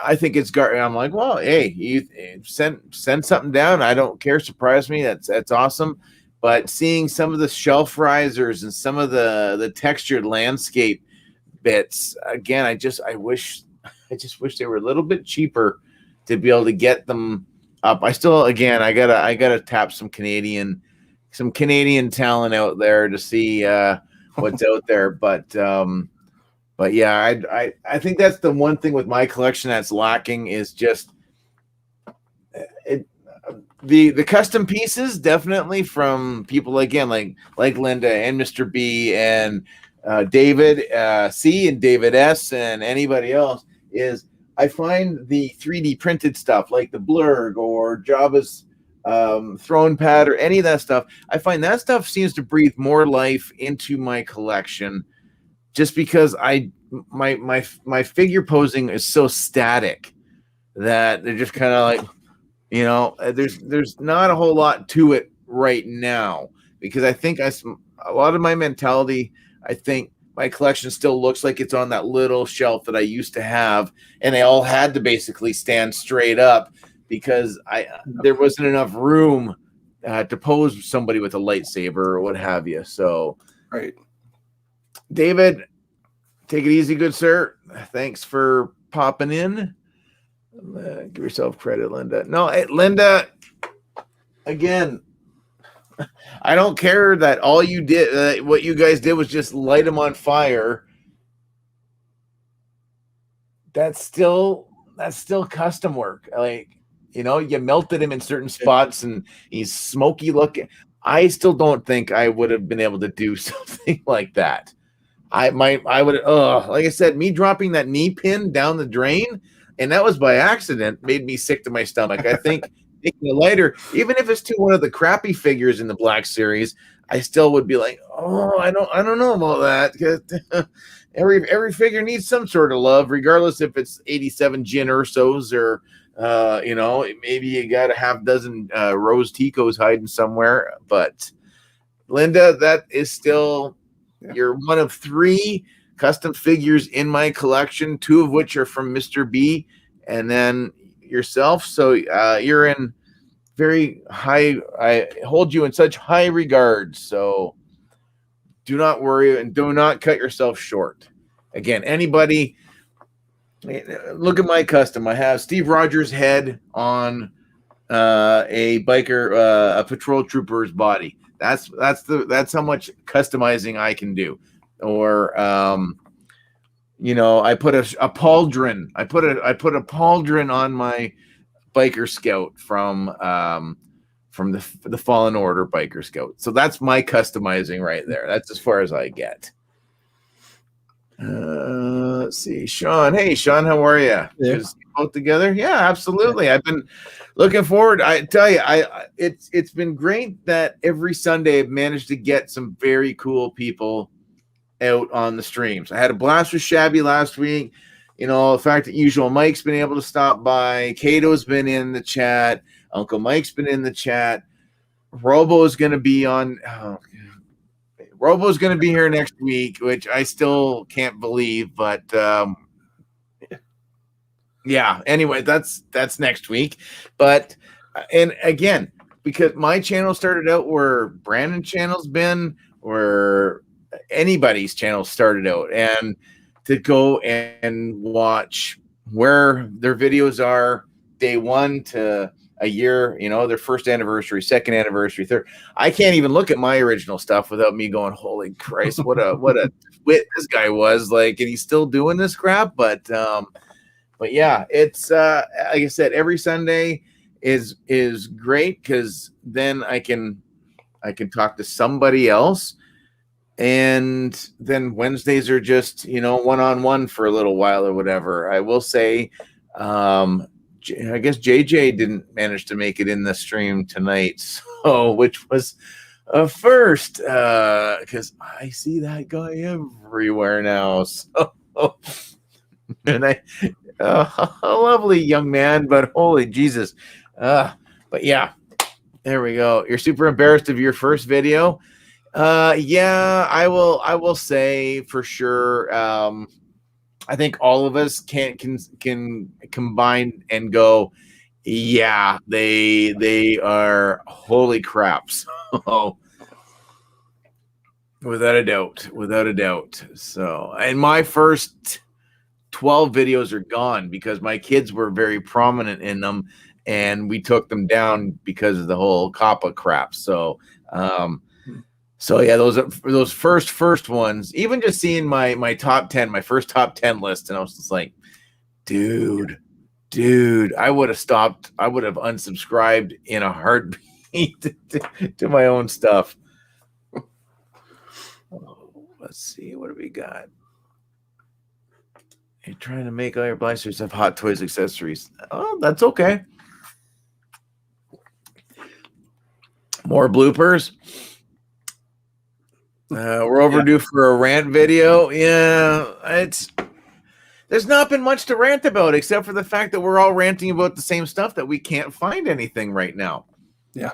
I think it's got. I'm like, well, hey, you send something down. I don't care. Surprise me. That's awesome. But seeing some of the shelf risers and some of the textured landscape bits again, I just wish they were a little bit cheaper to be able to get them up. I gotta tap some Canadian talent out there to see what's out there. But yeah, I think that's the one thing with my collection that's lacking is just the custom pieces, definitely from people again like Linda and Mr. B and David C and David S and anybody else. Is I find the 3D printed stuff like the Blurg or Jabba's throne pad or any of that stuff. I find that stuff seems to breathe more life into my collection, just because my figure posing is so static that they're just kind of like, there's not a whole lot to it right now, because I think a lot of my mentality, I think my collection still looks like it's on that little shelf that I used to have, and they all had to basically stand straight up because there wasn't enough room to pose somebody with a lightsaber or what have you. So, right, David, take it easy, good sir. Thanks for popping in. Give yourself credit, Linda. No, Linda, again, I don't care that all you did, what you guys did was just light them on fire. That's still custom work. Like, you melted him in certain spots and he's smoky looking. I still don't think I would have been able to do something like that. I would, like I said, me dropping that knee pin down the drain, and that was by accident, made me sick to my stomach. I think taking a lighter, even if it's to one of the crappy figures in the Black Series, I still would be like, oh, I don't know about that, because every figure needs some sort of love, regardless if it's 87 Jyn Ursos or maybe you got a half dozen Rose Ticos hiding somewhere. But Linda, that is still, you're one of 3 custom figures in my collection, 2 of which are from Mr. B, and then yourself. So you're in very high, I hold you in such high regards. So do not worry and do not cut yourself short. Again, anybody, look at my custom. I have Steve Rogers' head on a biker, a patrol trooper's body. That's how much customizing I can do. Or I put a pauldron. I put a pauldron on my biker scout from the Fallen Order biker scout. So that's my customizing right there. That's as far as I get. Let's see, Sean. Hey, Sean, how are you? Yeah. Both together? Yeah, absolutely. I've been looking forward. I tell you, it's been great that every Sunday I've managed to get some very cool people out on the streams. I had a blast with Shabby last week. The fact that Usual Mike's been able to stop by, Cato's been in the chat, Uncle Mike's been in the chat. Robo's going to be on. Robo's going to be here next week, which I still can't believe, but yeah. Anyway, that's next week. But and again, because my channel started out where Brandon's channel's been, where anybody's channel started out, and to go and watch where their videos are day 1 to a year, their first anniversary, second anniversary, third. I can't even look at my original stuff without me going, holy Christ, what a wit this guy was like, and he's still doing this crap. But yeah, it's like I said, every Sunday is great, because then I can talk to somebody else. And then Wednesdays are just, one-on-one for a little while or whatever. I will say, I guess JJ didn't manage to make it in the stream tonight, so which was a first, because I see that guy everywhere now. So, and a lovely young man, but holy Jesus, but yeah, there we go. You're super embarrassed of your first video. Yeah, I will say for sure. I think all of us can combine and go, yeah, they are holy crap. So without a doubt. So, and my first 12 videos are gone because my kids were very prominent in them, and we took them down because of the whole COPPA crap. So, so yeah, those first ones, even just seeing my top 10, my first top 10 list, and I was just like, dude, I would have stopped. I would have unsubscribed in a heartbeat to my own stuff. Let's see, what do we got? You're trying to make all your blasters have Hot Toys accessories. Oh, that's okay. More bloopers. We're overdue for a rant video. Yeah, there's not been much to rant about except for the fact that we're all ranting about the same stuff, that we can't find anything right now. Yeah.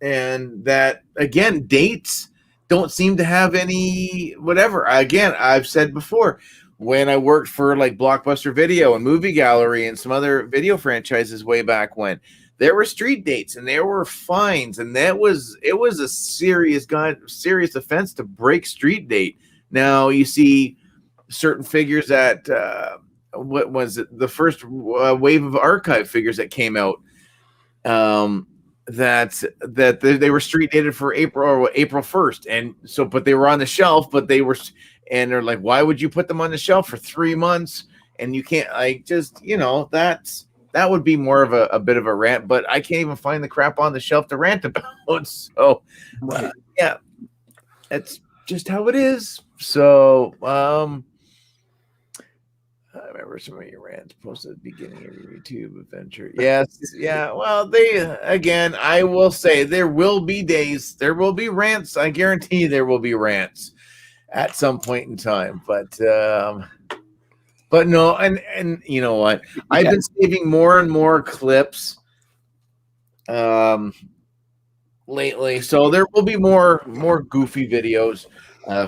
And that, again, dates don't seem to have any whatever. Again, I've said before, when I worked for like Blockbuster Video and Movie Gallery and some other video franchises way back when, there were street dates and there were fines, and it was a serious offense to break street date. Now you see certain figures that what was it, the first wave of archive figures that came out, that they were street dated for April 1st, and so but they were on the shelf, but they were, and they're like, why would you put them on the shelf for 3 months and you can't, like, just, that would be more of a bit of a rant, but I can't even find the crap on the shelf to rant about. So, yeah, that's just how it is. So, I remember some of your rants posted at the beginning of your YouTube adventure. Yes, yeah. Well, again, I will say there will be days, there will be rants. I guarantee there will be rants at some point in time, but no, and you know what? I've been saving more and more clips lately, so there will be more goofy videos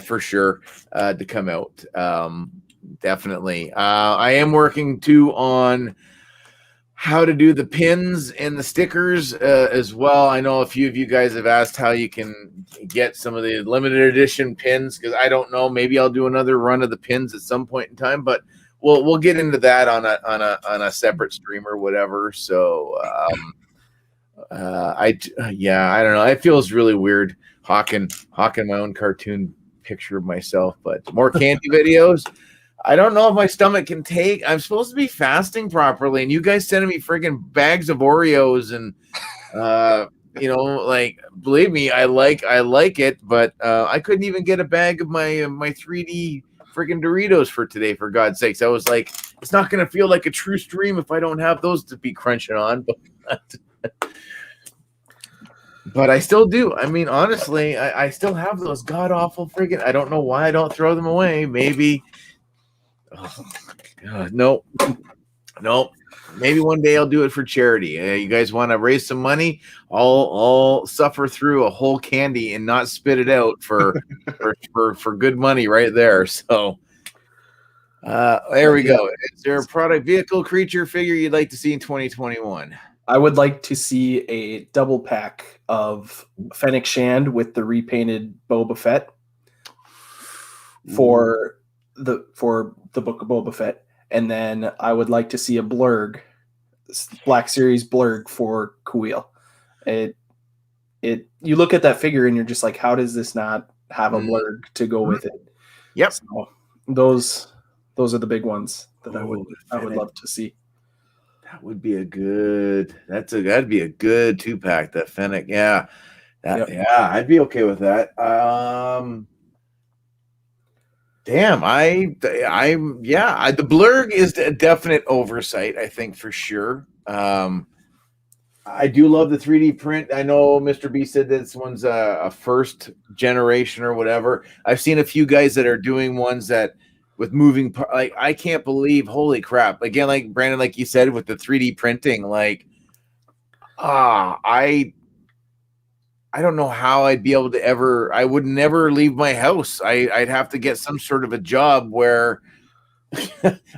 for sure to come out. Definitely. I am working too on how to do the pins and the stickers as well. I know a few of you guys have asked how you can get some of the limited edition pins, because I don't know, maybe I'll do another run of the pins at some point in time, but we'll get into that on a separate stream or whatever. So I don't know. It feels really weird hawking my own cartoon picture of myself, but more candy videos. I don't know if my stomach can take. I'm supposed to be fasting properly, and you guys sending me freaking bags of Oreos, and like, believe me, I like it, but I couldn't even get a bag of my 3D freaking Doritos for today, for God's sakes. I was like, it's not going to feel like a true stream if I don't have those to be crunching on. But I still do. I mean, honestly, I still have those god awful freaking. I don't know why I don't throw them away. Maybe. Oh, God, no. Maybe one day I'll do it for charity. You guys want to raise some money? I'll suffer through a whole candy and not spit it out for good money right there. So there we go. Is there a product, vehicle, creature, figure you'd like to see in 2021? I would like to see a double pack of Fennec Shand with the repainted Boba Fett for the Book of Boba Fett, and then I would like to see a blurg, Black Series blurg for Kuiil. You look at that figure and you're just like, how does this not have a blurg to go with it? Yep. So those are the big ones that I would love to see. That would be that'd be a good 2-pack, that Fennec. Yeah. Yeah, I'd be okay with that. Damn, the blurg is a definite oversight, I think, for sure. I do love the 3D print. I know Mr. B said this one's a first generation or whatever. I've seen a few guys that are doing ones that with moving, like I can't believe, holy crap! Again, like Brandon, like you said, with the 3D printing, like I don't know how I'd be able to ever. I would never leave my house. I'd have to get some sort of a job where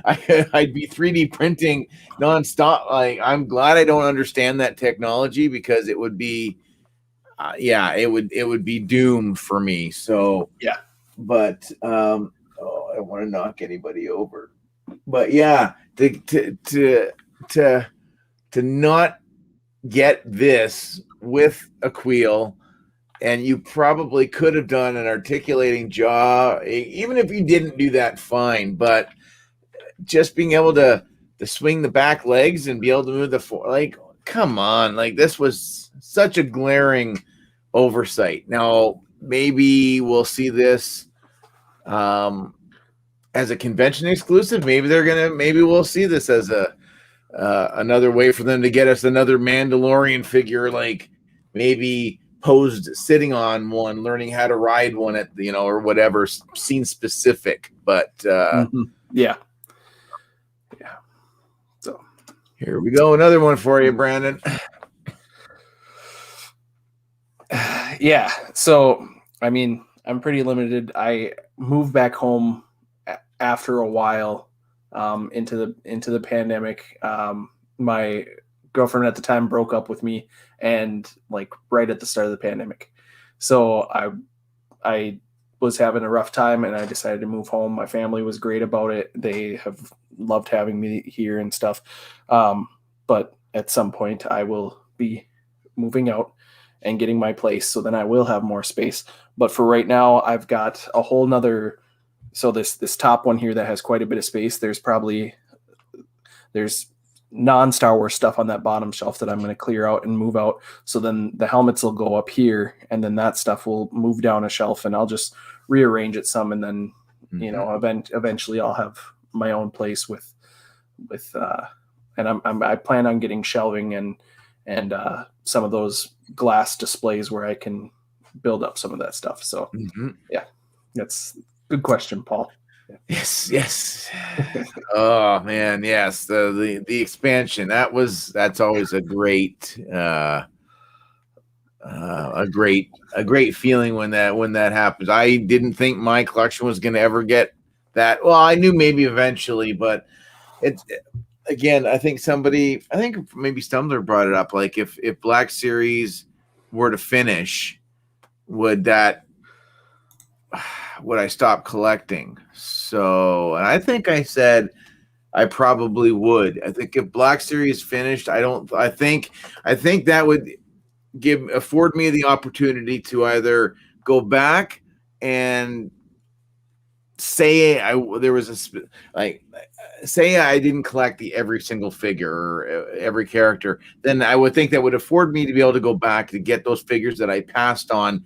I'd be 3D printing nonstop. Like, I'm glad I don't understand that technology because it would be, it would be doomed for me. So Yeah, but I don't want to knock anybody over. But yeah, to not get this with a queel, and you probably could have done an articulating jaw, even if you didn't do that, fine. But just being able to swing the back legs and be able to move the like, come on, like this was such a glaring oversight. Now maybe we'll see this as a convention exclusive. Maybe we'll see this as a another way for them to get us another Mandalorian figure, like maybe posed sitting on one, learning how to ride one at the, or whatever, scene specific. But yeah. So here we go, another one for you, Brandon. Yeah. So I mean, I'm pretty limited. I moved back home after a while into the pandemic. My girlfriend at the time broke up with me, and like right at the start of the pandemic. So I was having a rough time, and I decided to move home. My family was great about it. They have loved having me here and stuff. But at some point I will be moving out and getting my place. So then I will have more space. But for right now, I've got a whole nother. So this top one here that has quite a bit of space, there's non-Star Wars stuff on that bottom shelf that I'm going to clear out and move out. So then the helmets will go up here, and then that stuff will move down a shelf, and I'll just rearrange it some. And then, eventually I'll have my own place with and I plan on getting shelving and some of those glass displays where I can build up some of that stuff. So yeah, that's a good question, Paul. Yes. Oh man, yes. The expansion, that's always a great feeling when that happens. I didn't think my collection was going to ever get that. Well, I knew maybe eventually, but again, I think maybe Stumbler brought it up. Like if Black Series were to finish, would I stop collecting? So, and I think I said I probably would. I think if Black Series finished, I think that would afford me the opportunity to either go back and say I didn't collect every single figure or every character, then I would think that would afford me to be able to go back to get those figures that I passed on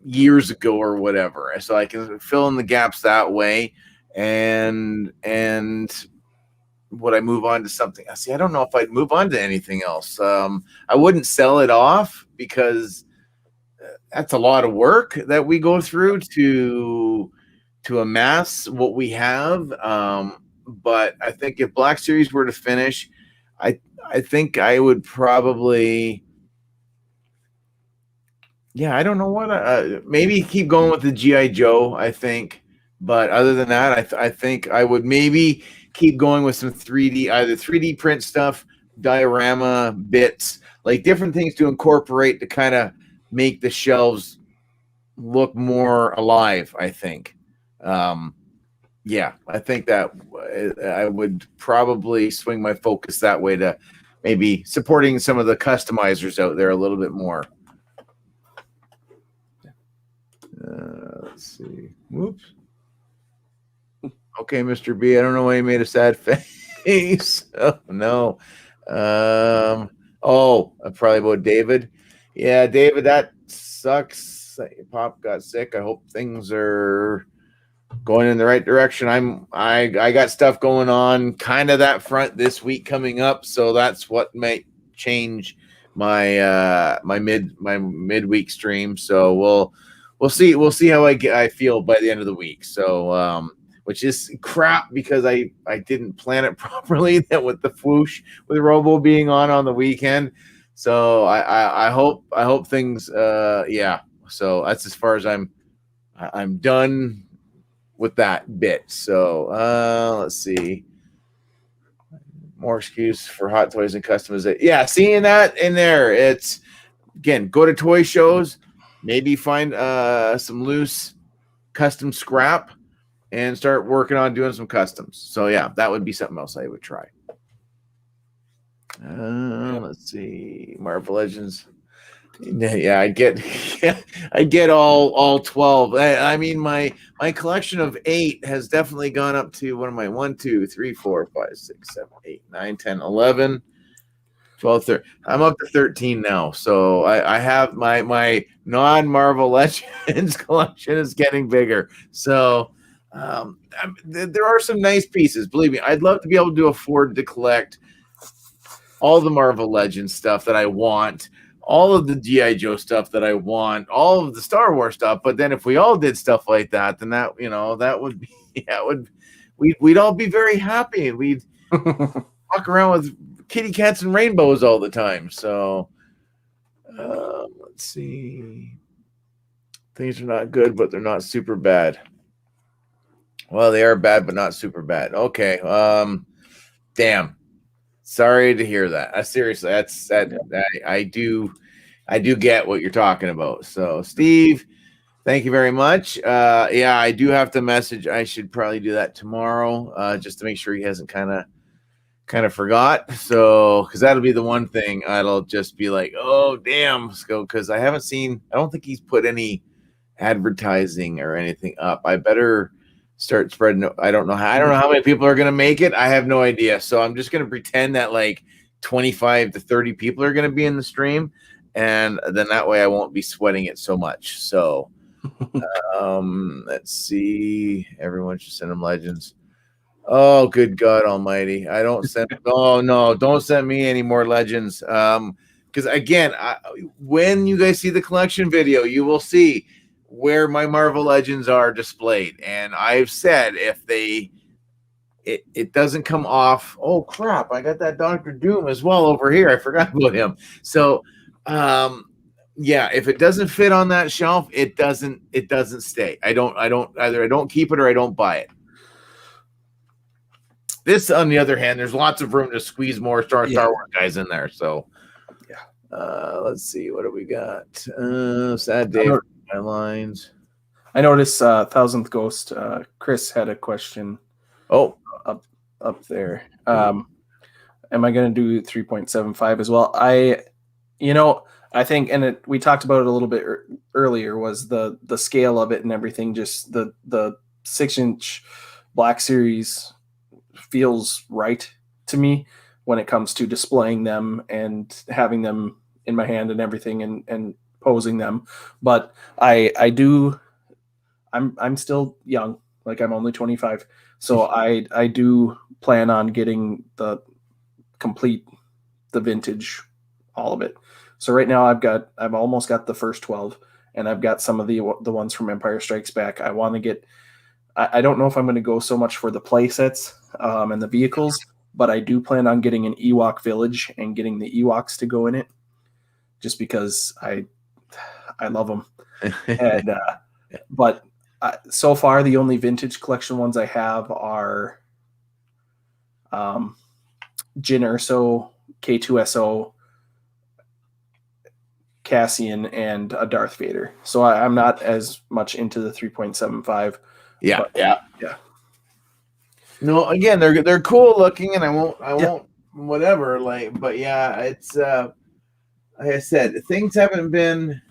years ago or whatever, so I can fill in the gaps that way. And would I move on to something? See, I don't know if I'd move on to anything else. I wouldn't sell it off because that's a lot of work that we go through to amass what we have. But I think if Black Series were to finish, I think I would probably. Yeah, I don't know what. Maybe keep going with the GI Joe. I think, but other than that, I think I would maybe keep going with some 3D, either 3D print stuff, diorama bits, like different things to incorporate to kind of make the shelves look more alive. I think. Yeah, I think that I would probably swing my focus that way to maybe supporting some of the customizers out there a little bit more. Let's see. Whoops. Okay, Mr. B. I don't know why you made a sad face. Oh no. Probably about David. Yeah, David, that sucks. Your pop got sick. I hope things are going in the right direction. I got stuff going on kind of that front this week coming up, so that's what might change my my midweek stream. So we'll see how I feel by the end of the week. So which is crap because I didn't plan it properly that with the whoosh with Robo being on the weekend. So I hope things yeah. So that's as far as I'm done with that bit. So let's see. More excuse for hot toys and customization. Yeah, seeing that in there. It's again, go to toy shows, maybe find some loose custom scrap and start working on doing some customs. So yeah, that would be something else I would try. Let's see. Marvel Legends. Yeah, I get all 12. I mean, my collection of 8 has definitely gone up to, what am I? 1, 2, 3, 4, 5, 6, 7, 8, 9, 10, 11, 12, 13. I'm up to 13 now. So I have my non-Marvel Legends collection is getting bigger. So there are some nice pieces. Believe me, I'd love to be able to afford to collect all the Marvel Legends stuff that I want, all of the G.I. Joe stuff that I want, all of the Star Wars stuff. But then if we all did stuff like that, then that would be, we'd all be very happy, and we'd walk around with kitty cats and rainbows all the time. So let's see. Things are not good, but they're not super bad. Well, they are bad, but not super bad. Okay. Damn. Sorry to hear that. Seriously, I do get what you're talking about. So, Steve, thank you very much. Yeah, I do have to message. I should probably do that tomorrow, just to make sure he hasn't kind of forgot. So, because that'll be the one thing I'll just be like, oh damn, let's go. Because I don't think he's put any advertising or anything up. I better start spreading. I don't know how many people are going to make it. I have no idea. So I'm just going to pretend that like 25 to 30 people are going to be in the stream, and then that way I won't be sweating it so much. So let's see. Everyone should send them Legends. Oh, good God Almighty! I don't send. Oh no, don't send me any more Legends. Because again, when you guys see the collection video, you will see where my Marvel Legends are displayed. And I've said if it doesn't come off, oh crap, I got that Dr. Doom as well over here. I forgot about him. So yeah, if it doesn't fit on that shelf, it doesn't stay. I don't keep it or I don't buy it. This, on the other hand, there's lots of room to squeeze more Star Wars guys in there. So yeah. Let's see, what do we got? Sad day for my lines. I noticed Thousandth Ghost. Chris had a question. Oh, up there. Am I going to do 3.75 as well? I think, and we talked about it a little bit earlier, was the scale of it and everything. Just the 6-inch Black Series feels right to me when it comes to displaying them and having them in my hand and everything and posing them. But I'm still young, like I'm only 25. So I do plan on getting the vintage, all of it. So right now I've almost got the first 12, and I've got some of the ones from Empire Strikes Back. I want to get, I don't know if I'm going to go so much for the play sets and the vehicles, but I do plan on getting an Ewok village and getting the Ewoks to go in it, just because I love them. And but so far the only vintage collection ones I have are Jyn Erso, K2SO, Cassian, and a Darth Vader. So I'm not as much into the 3.75. Yeah, but, yeah. No, again, they're cool looking, and I won't whatever. Like, but yeah, it's like I said, things haven't been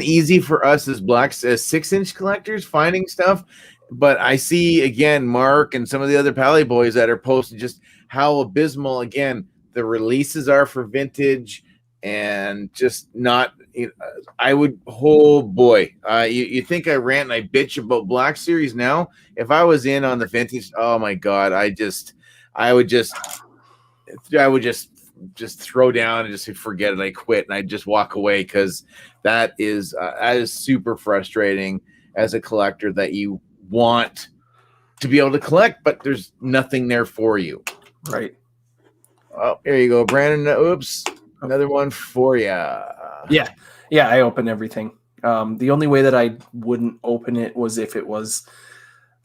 easy for us as 6-inch collectors finding stuff. But I see again Mark and some of the other Pally boys that are posting just how abysmal again the releases are for vintage. and just not. I would. Oh boy, you think I rant and I bitch about Black Series now? If I was in on the vintage, oh my god, I would just throw down and just say forget it. I quit and I just walk away because that is super frustrating as a collector that you want to be able to collect, but there's nothing there for you. Right. Oh, here you go, Brandon. Oops, another one for you. Yeah, I open everything. The only way that I wouldn't open it was if it was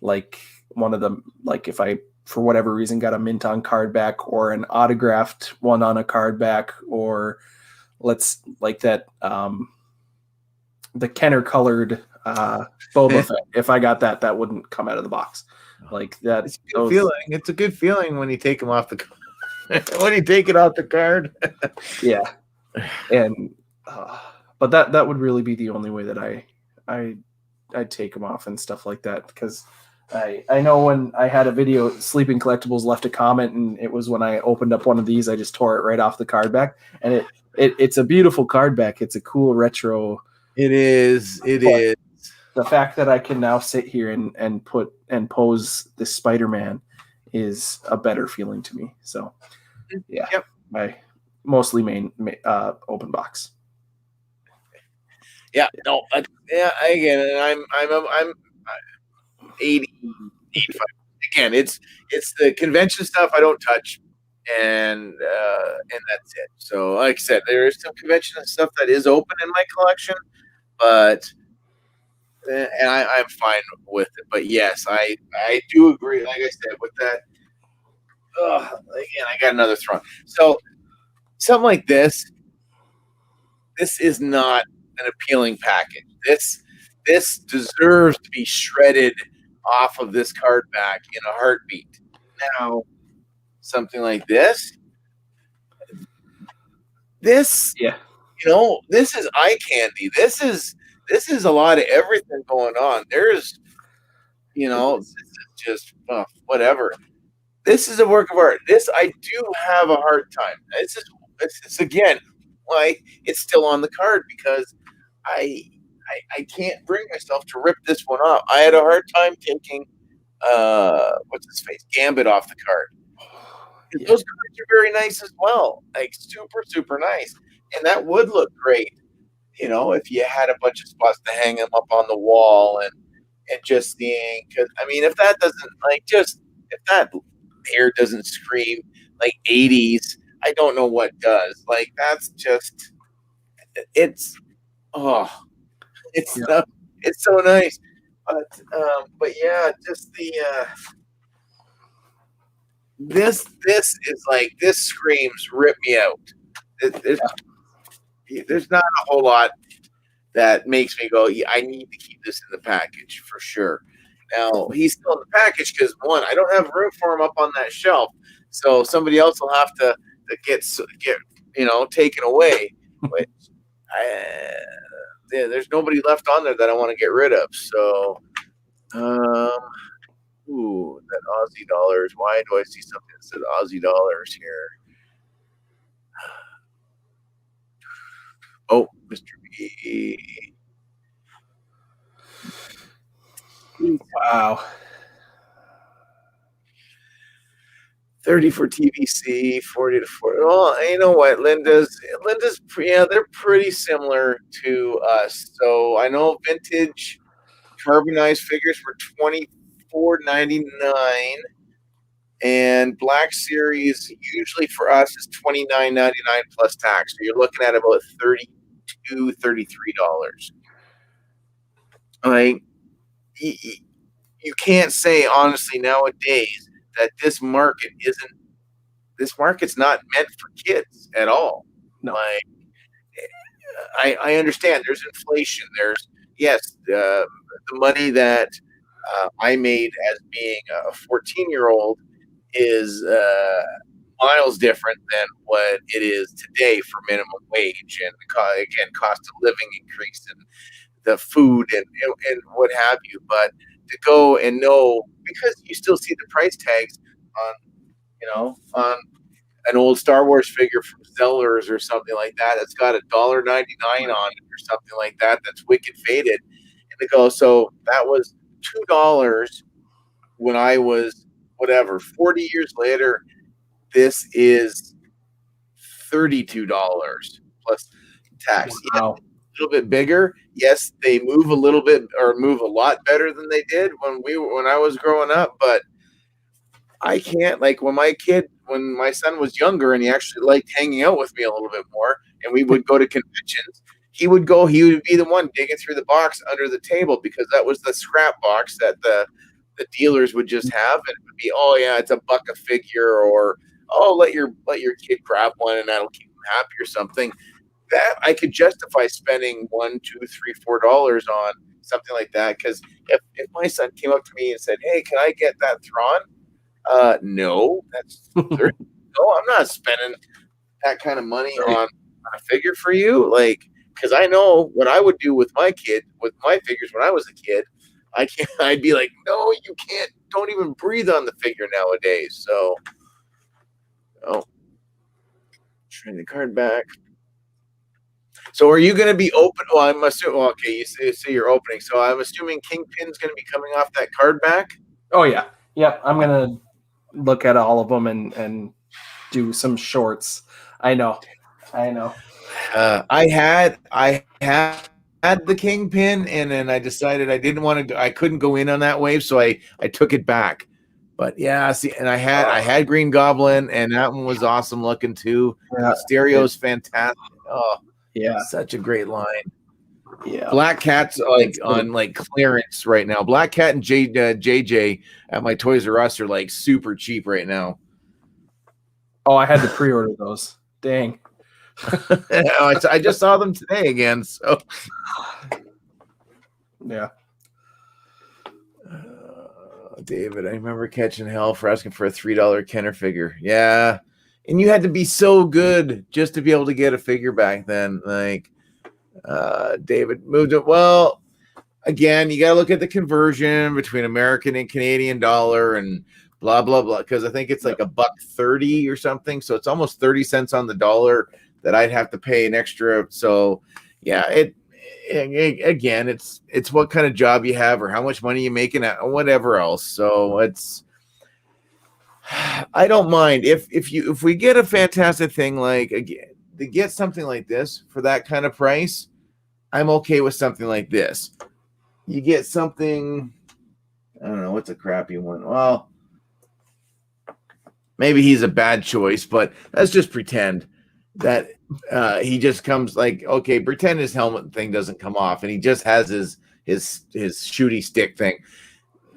like one of them, like if I, for whatever reason, got a mint on card back or an autographed one on a card back, or let's like that, the Kenner colored Boba Fett. If I got that, that wouldn't come out of the box. Like that. It's a good feeling. It's a good feeling when you take them off the when you take it off the card. Yeah, and but that would really be the only way that I'd take them off and stuff like that, because I know when I had a video, Sleeping Collectibles left a comment, and it was when I opened up one of these, I just tore it right off the card back, and it's a beautiful card back. It's a cool retro. It is. It is. The fact that I can now sit here and put and pose this Spider-Man is a better feeling to me. So yeah, yep. My mostly main open box. Yeah, no, yeah. Again, I'm 80, 85. Again, it's the convention stuff I don't touch, and that's it. So, like I said, there is some convention stuff that is open in my collection, but and I'm fine with it. But yes, I do agree. Like I said, with that. Again, I got another throne. So something like this is not an appealing package. This deserves to be shredded off of this card back in a heartbeat. Now, something like this, yeah, this is eye candy. This is a lot of everything going on. There's, this is just whatever. This is a work of art. This I do have a hard time. This is again why it's still on the card, because I can't bring myself to rip this one off. I had a hard time taking what's his face, Gambit off the card. Yeah. Those cards are very nice as well, like super nice, and that would look great, if you had a bunch of spots to hang them up on the wall and just seeing. Because I mean, if that doesn't if that hair doesn't scream like 80s, I don't know what does. Like that's just it's so nice. But yeah, just the this is like, this screams rip me out. There's not a whole lot that makes me go, yeah, I need to keep this in the package for sure. Now he's still in the package because one, I don't have room for him up on that shelf, so somebody else will have to get taken away. Which there's nobody left on there that I want to get rid of. So, that Aussie dollars. Why do I see something that says Aussie dollars here? Oh, Mr. B. Wow. 30 for TVC, 40 to 40. Well, you know what? Linda's, they're pretty similar to us. So I know vintage carbonized figures were $24.99, and Black Series usually for us is $29.99 plus tax. So you're looking at about $32, $33. Like, you can't say honestly nowadays that this market's not meant for kids at all. No. Like, I understand there's inflation. There's, yes, the money that I made as being a 14-year-old is miles different than what it is today for minimum wage, and again, cost of living increase and the food and what have you. But to go and know, because you still see the price tags on an old Star Wars figure from Zellers or something like that. It's got $1.99 on it or something like that. That's wicked faded. And they go, so that was $2 when I was whatever. 40 years later, this is $32 plus tax. Wow. Yeah, a little bit bigger. Yes, they move a little bit or move a lot better than they did when I was growing up, but I can't, like, when my son was younger and he actually liked hanging out with me a little bit more and we would go to conventions, he would be the one digging through the box under the table because that was the scrap box that the dealers would just have, and it would be, oh yeah, it's $1 a figure, or oh, let your kid grab one and that'll keep him happy or something. That I could justify spending $1, $2, $3, $4 on something like that, because if my son came up to me and said, hey, can I get that Thrawn? No, no, I'm not spending that kind of money on a figure for you. Like, because I know what I would do with my figures when I was a kid. I'd be like, no, you can't. Don't even breathe on the figure nowadays. So, trade the card back. So, are you going to be open? Well, I'm assuming. Well, okay, you see you're opening. So, I'm assuming Kingpin's going to be coming off that card back. Oh yeah, yeah. I'm gonna look at all of them and do some shorts. I know. I had the Kingpin, and then I decided I didn't want to. I couldn't go in on that wave, so I took it back. But yeah, see, and I had Green Goblin, and that one was awesome looking too. Yeah. The stereo's fantastic. Oh yeah, such a great line. Yeah, Black Cat's on clearance right now. Black Cat and JJ at my Toys R Us are like super cheap right now. Oh, I had to pre-order those. Dang. I just saw them today again. So yeah. David, I remember catching hell for asking for a $3 Kenner figure. Yeah, and you had to be so good just to be able to get a figure back then. Like, David moved it. Well, again, you got to look at the conversion between American and Canadian dollar and blah blah blah. Because I think it's like $1.30 or something. So it's almost 30 cents on the dollar that I'd have to pay an extra. So yeah, again, it's what kind of job you have or how much money you're making at whatever else. So I don't mind if we get a fantastic thing, like, again, to get something like this for that kind of price, I'm okay with something like this. You get something, I don't know, what's a crappy one? Well, maybe he's a bad choice, but let's just pretend that he just comes, like, okay, pretend his helmet thing doesn't come off and he just has his shooty stick thing.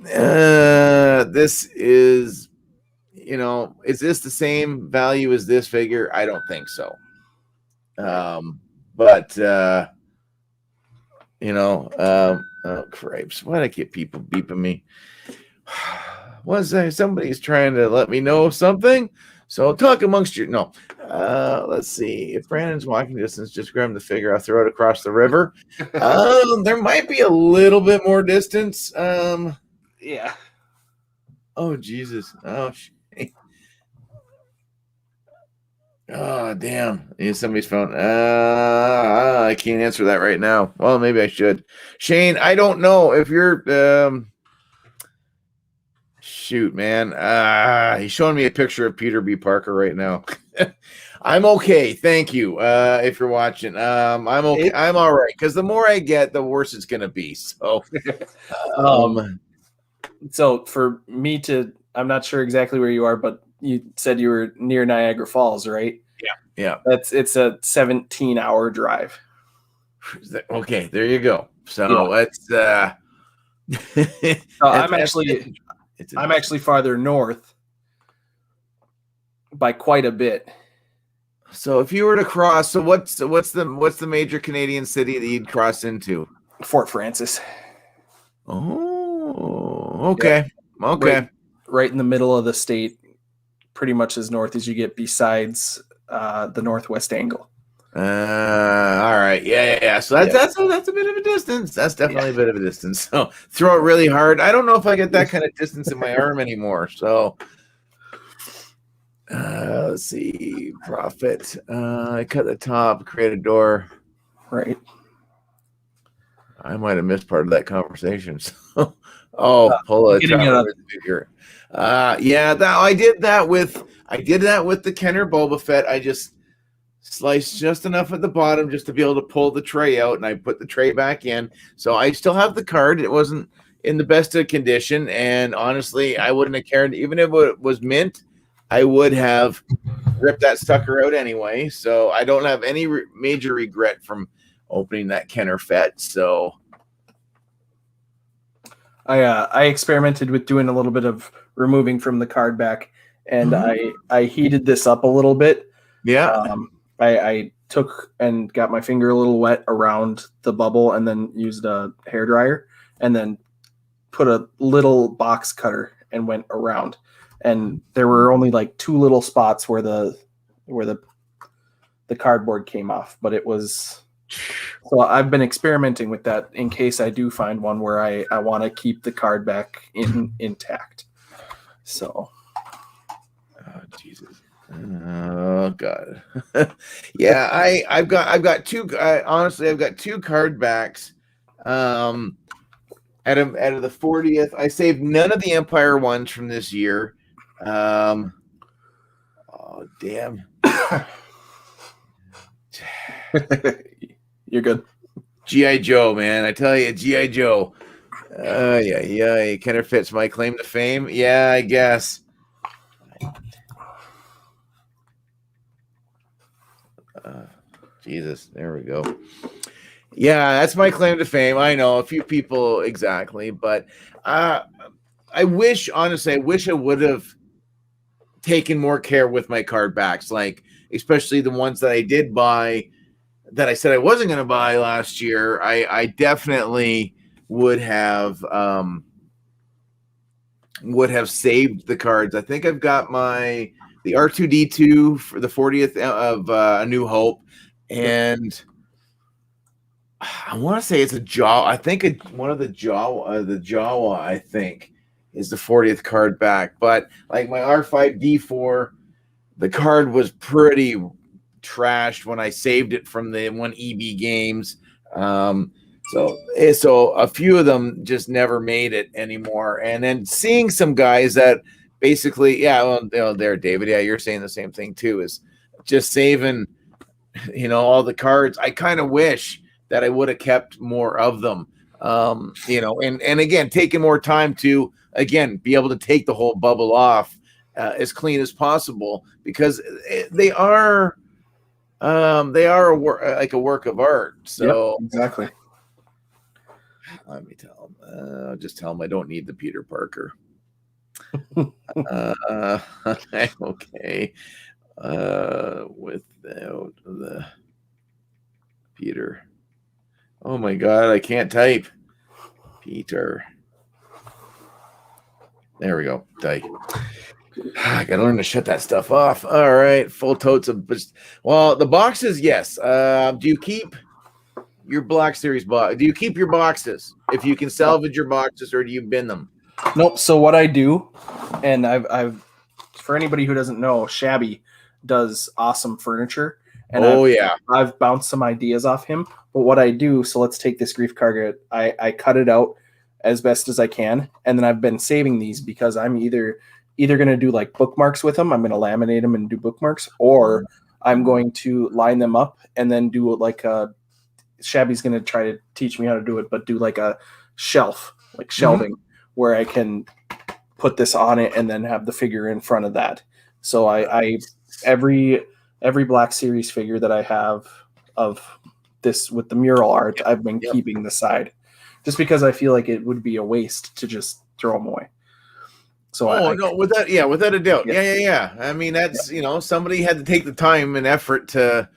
This is, is this the same value as this figure? I don't think so. Oh, cripes. Why do I get people beeping me? Somebody's trying to let me know something. So talk amongst you. No. Let's see. If Brandon's walking distance, just grab the figure. I'll throw it across the river. There might be a little bit more distance. Yeah. Oh, Jesus. Oh, shit. Oh, damn. Is somebody's phone? I can't answer that right now. Well, maybe I should. Shane, I don't know if you're shoot, man. He's showing me a picture of Peter B. Parker right now. I'm okay. Thank you. If you're watching. I'm okay. I'm all right. Because the more I get, the worse it's gonna be. So so for me I'm not sure exactly where you are, but you said you were near Niagara Falls, right? Yeah. It's a 17-hour drive. Okay, there you go. So it's I'm actually farther north by quite a bit. So if you were to cross, so what's the major Canadian city that you'd cross into? Fort Francis. Oh, okay. Yeah. Okay. Right in the middle of the state, pretty much as north as you get besides the northwest angle. All right. Yeah. So that's a bit of a distance. That's definitely a bit of a distance. So throw it really hard. I don't know if I get that kind of distance in my arm anymore. So Let's see. Profit. I cut the top, create a door. Right. I might have missed part of that conversation. So, pull a Getting it up. traveler's figure. Yeah, I did that with the Kenner Boba Fett. I just sliced just enough at the bottom just to be able to pull the tray out, and I put the tray back in. So I still have the card. It wasn't in the best of condition, and honestly, I wouldn't have cared. Even if it was mint, I would have ripped that sucker out anyway. So I don't have any major regret from opening that Kenner Fett. So I experimented with doing a little bit of removing from the card back, and I heated this up a little bit. Yeah. I took and got my finger a little wet around the bubble, and then used a hair dryer, and then put a little box cutter and went around. And there were only like 2 little spots where the cardboard came off, but it was. So I've been experimenting with that in case I do find one where I want to keep the card back intact. So. Oh, Jesus. Oh God. Yeah, I've got 2. Honestly, I've got 2 card backs. Out of the 40th, I saved none of the Empire ones from this year. Oh damn. You're good. G.I. Joe, man. I tell you, G.I. Joe. Yeah. Kenner fits my claim to fame. Yeah, I guess. Jesus, there we go. Yeah, that's my claim to fame. I know a few people exactly, but I wish, honestly, I would have taken more care with my card backs, like especially the ones that I did buy that I said I wasn't going to buy last year. I definitely would have saved the cards. I think I've got the R2D2 for the 40th of A New Hope, and I want to say it's a Jawa. I think one of the Jawa, I think, is the 40th card back. But like my R5D4, the card was pretty trashed when I saved it from the 1EB games. So a few of them just never made it anymore. And then seeing some guys that basically, there, David, yeah, you're saying the same thing too, is just saving, all the cards. I kind of wish that I would have kept more of them, and again, taking more time to, again, be able to take the whole bubble off as clean as possible, because they are like a work of art. So yep, exactly. Let me tell them. I'll just tell them I don't need the Peter Parker. Okay. Without the Peter. Oh my God, I can't type. Peter. There we go. Type. I gotta learn to shut that stuff off. All right, full totes of. Well, the boxes, yes. Do you keep your Black Series box? Do you keep your boxes if you can salvage your boxes, or do you bin them? Nope. So what I do, and I've for anybody who doesn't know, Shabby does awesome furniture, and I've bounced some ideas off him. But what I do, so let's take this grief carpet. I cut it out as best as I can, and then I've been saving these because I'm either going to do like bookmarks with them. I'm going to laminate them and do bookmarks, or I'm going to line them up and then do like a. Shabby's going to try to teach me how to do it, but do like a shelf, like shelving, where I can put this on it and then have the figure in front of that. So I every Black Series figure that I have of this with the mural art, I've been keeping the side, just because I feel like it would be a waste to just throw them away. So without a doubt. Yeah. I mean, that's somebody had to take the time and effort to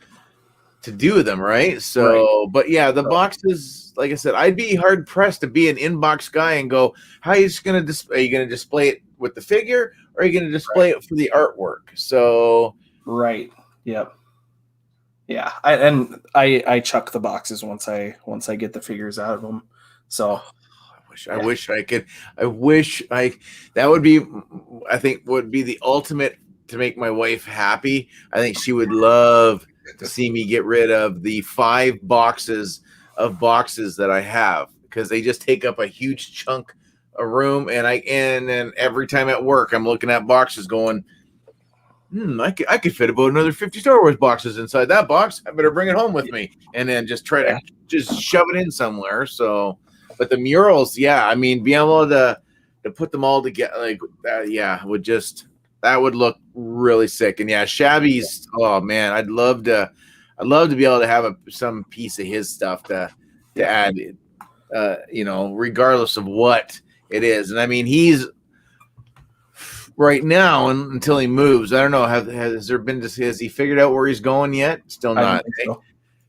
do them, right? So, right. But yeah, the boxes, like I said, I'd be hard pressed to be an inbox guy and go, how are you going to are you going to display it with the figure, or are you going to display it for the artwork? So, right. Yep. Yeah. I chuck the boxes once I get the figures out of them. So I wish I could. That would be, I think, would be the ultimate to make my wife happy. I think she would love to see me get rid of the 5 boxes that I have, because they just take up a huge chunk of room. And then every time at work, I'm looking at boxes going, I could fit about another 50 Star Wars boxes inside that box. I better bring it home with me, and then just try to just shove it in somewhere. So, but the murals, yeah, I mean, being able to put them all together, like that would look really sick. And yeah, Shabby's, oh man, I'd love to be able to have some piece of his stuff to add, regardless of what it is. And I mean, he's right now, until he moves, I don't know. Has he figured out where he's going yet? Still not. I don't think so.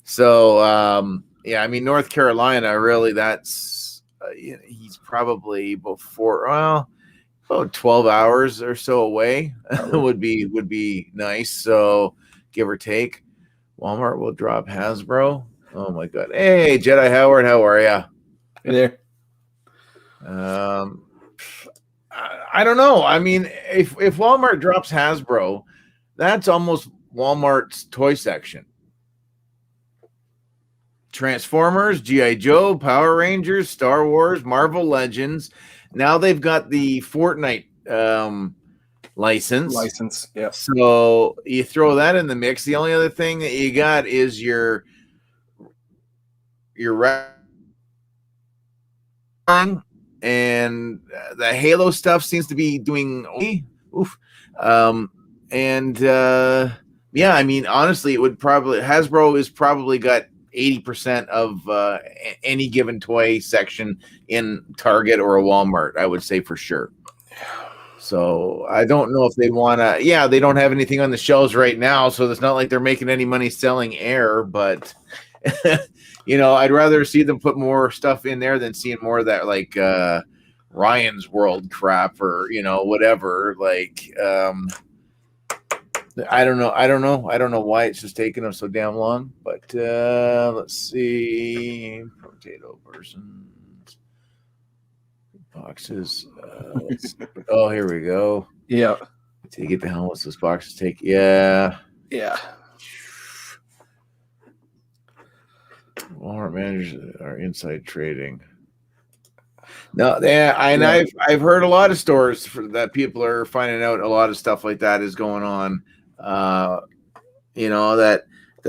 So, yeah, I mean, North Carolina, really, that's he's probably about 12 hours or so away. would be nice. So, give or take. Walmart will drop Hasbro. Oh my God! Hey, Jedi Howard, how are you? Hey there. I don't know. I mean, if Walmart drops Hasbro, that's almost Walmart's toy section. Transformers, G.I. Joe, Power Rangers, Star Wars, Marvel Legends. Now they've got the Fortnite license. Yeah. So you throw that in the mix. The only other thing that you got is your and the Halo stuff seems to be doing yeah, I mean, honestly, it would probably, Hasbro has probably got 80% of any given toy section in Target or a Walmart, I would say for sure. So I don't know if they want to. Yeah, they don't have anything on the shelves right now, so it's not like they're making any money selling air, but I'd rather see them put more stuff in there than seeing more of that, like Ryan's World crap or whatever. Like I don't know why it's just taking them so damn long. But let's see, potato persons boxes. Oh, here we go. Yeah. Take it down. What's those boxes take? Yeah. Walmart managers are inside trading. No, I've heard a lot of stores that people are finding out a lot of stuff like that is going on. That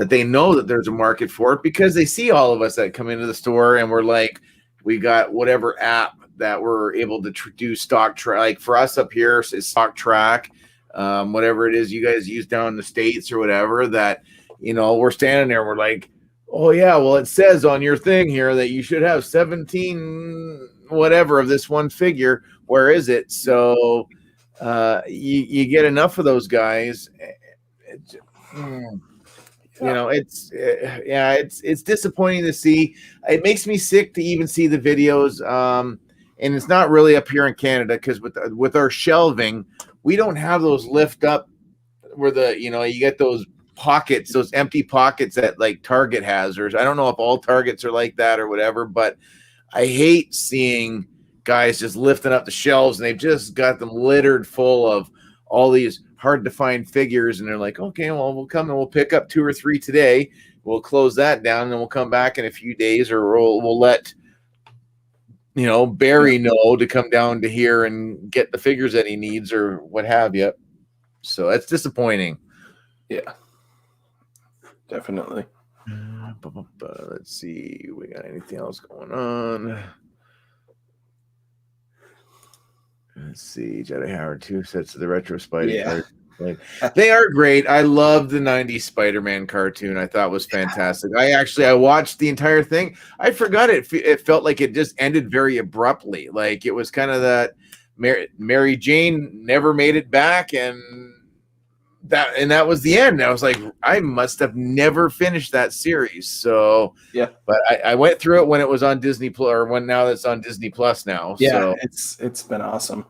they know that there's a market for it because they see all of us that come into the store and we're like, we got whatever app that we're able to do stock track. Like for us up here, it's Stock Track, whatever it is you guys use down in the States or whatever. That we're standing there, we're like, oh yeah, well it says on your thing here that you should have 17 whatever of this one figure. Where is it? So you get enough of those guys. It's disappointing to see. It makes me sick to even see the videos. And it's not really up here in Canada because with our shelving, we don't have those lift up where you get those pockets, those empty pockets that like Target has. Or I don't know if all Targets are like that or whatever, but I hate seeing guys just lifting up the shelves and they've just got them littered full of all these hard to find figures. And they're like, okay, well, we'll come and we'll pick up 2 or 3 today. We'll close that down and then we'll come back in a few days, or we'll let Barry know to come down to here and get the figures that he needs or what have you. So that's disappointing. Yeah, definitely. Let's see, we got anything else going on? Let's see, Jedi Howard 2 sets of the retro Spidey cards. They are great. I love the 90s Spider-Man cartoon. I thought was fantastic. I watched the entire thing. I forgot it felt like it just ended very abruptly. Like it was kind of that Mary Jane never made it back, and that was the end. I was like, I must have never finished that series. So yeah, but I went through it when it was on Disney Plus, or now that's on Disney Plus now. Yeah, so it's been awesome.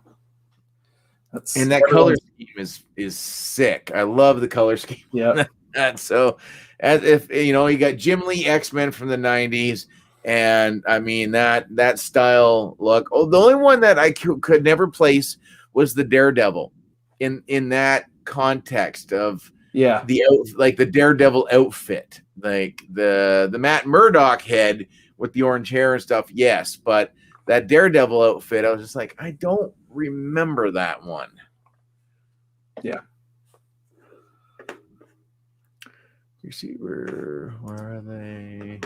And that color scheme is sick. I love the color scheme. Yeah. And so, as if you got Jim Lee X-Men from the 90s, and I mean that style look. Oh, the only one that I could never place was the Daredevil in that context of Yeah. like the Daredevil outfit, like the Matt Murdock head with the orange hair and stuff. Yes, but that Daredevil outfit, I was just like, I don't remember that one. Yeah. You see where are they?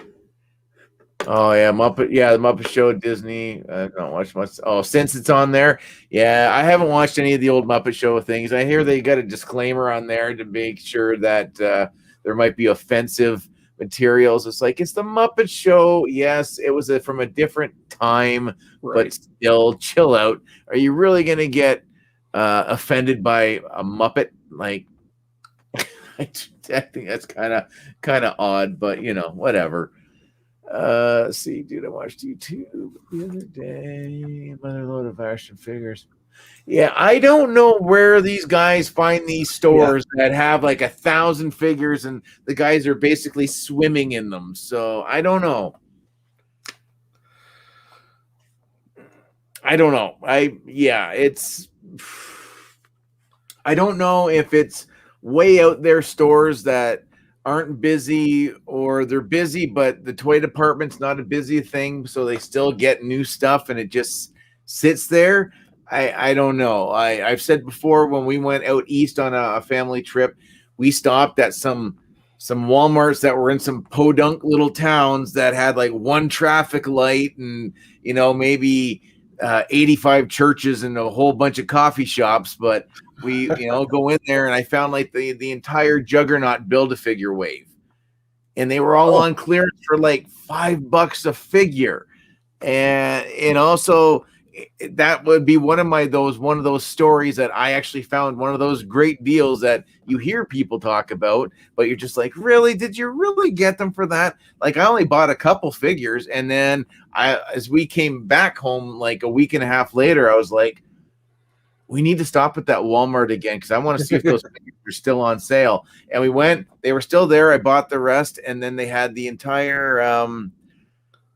Oh yeah, Muppet. Yeah, the Muppet Show at Disney. I don't watch much. Oh, since it's on there, yeah, I haven't watched any of the old Muppet Show things. I hear they got a disclaimer on there to make sure that there might be offensive materials. It's like it's the Muppet Show. Yes, it was from a different time, but still, chill out. Are you really gonna get offended by a Muppet? Like, I think that's kind of odd, but whatever. See, dude, I watched YouTube the other day. Another load of action figures. Yeah, I don't know where these guys find these stores that have like 1,000 figures, and the guys are basically swimming in them. So I don't know. I don't know. I don't know if it's way out there stores that aren't busy, or they're busy but the toy department's not a busy thing, so they still get new stuff and it just sits there. I don't know. I've said before, when we went out east on a family trip, we stopped at some Walmarts that were in some podunk little towns that had like one traffic light and maybe 85 churches and a whole bunch of coffee shops, but we go in there and I found like the entire Juggernaut Build-A-Figure wave, and they were all on clearance for like $5 a figure. And also that would be one of those stories that I actually found, one of those great deals that you hear people talk about, but you're just like, really, did you really get them for that? Like, I only bought a couple figures, and then as we came back home like a week and a half later, I was like, we need to stop at that Walmart again because I want to see if those figures are still on sale. And we went; they were still there. I bought the rest, and then they had the entire.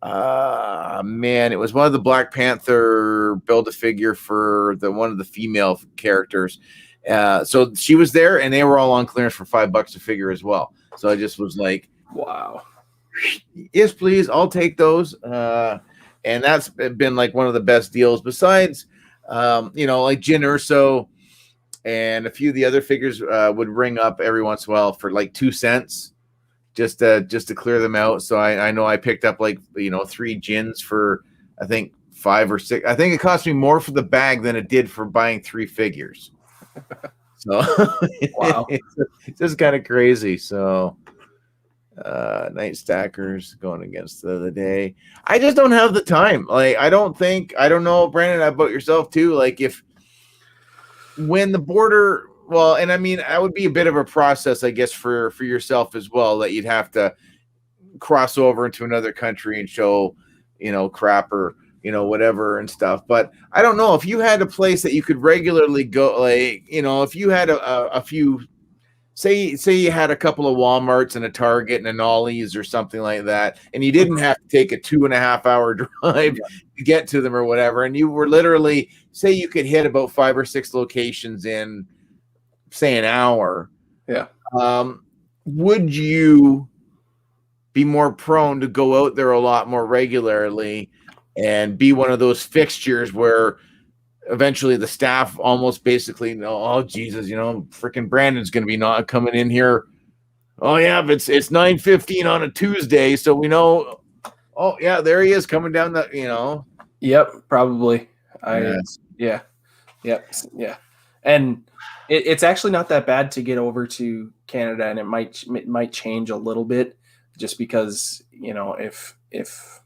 Man, it was one of the Black Panther Build-A-Figure for one of the female characters. So she was there, and they were all on clearance for $5 a figure as well. So I just was like, wow, yes, please, I'll take those. And that's been like one of the best deals. Besides, like Jyn Erso and a few of the other figures would ring up every once in a while for like 2 cents. Just to clear them out. So I know I picked up like 3 Jyns for I think 5 or 6. I think it cost me more for the bag than it did for buying 3 figures. So wow, it's just kind of crazy. So Night Stackers going against the other day. I just don't have the time. Like I don't know, Brandon, about yourself too. Like when the border. Well, and I mean, that would be a bit of a process, I guess, for yourself as well, that you'd have to cross over into another country and show, crap or, whatever and stuff. But I don't know if you had a place that you could regularly go, like, if you had a few, say you had a couple of Walmarts and a Target and an Ollie's or something like that, and you didn't have to take a 2.5 hour drive to get to them or whatever. And you were literally, say you could hit about 5 or 6 locations in, say, an hour. Yeah. Would you be more prone to go out there a lot more regularly and be one of those fixtures where eventually the staff almost basically know, oh Jesus, freaking Brandon's going to be not coming in here. Oh yeah, but it's 9:15 on a Tuesday, so we know. Oh yeah, there he is coming down the. Yep, probably. Yeah. Yeah. And it's actually not that bad to get over to Canada, and it might change a little bit, just because if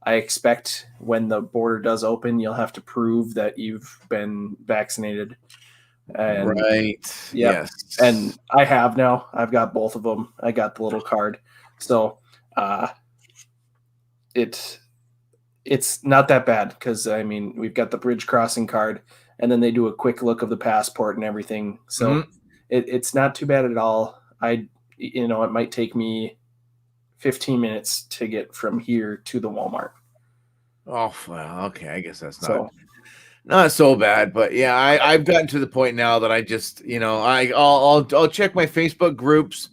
I expect when the border does open, you'll have to prove that you've been vaccinated. And, right. Yep. Yes. And I have now. I've got both of them. I got the little card, so it's not that bad because I mean we've got the bridge crossing card. And then they do a quick look of the passport and everything. So it's not too bad at all. It might take me 15 minutes to get from here to the Walmart. Oh, well, okay. I guess that's not. Not so bad, but yeah, I've gotten to the point now that I just, I'll check my Facebook groups,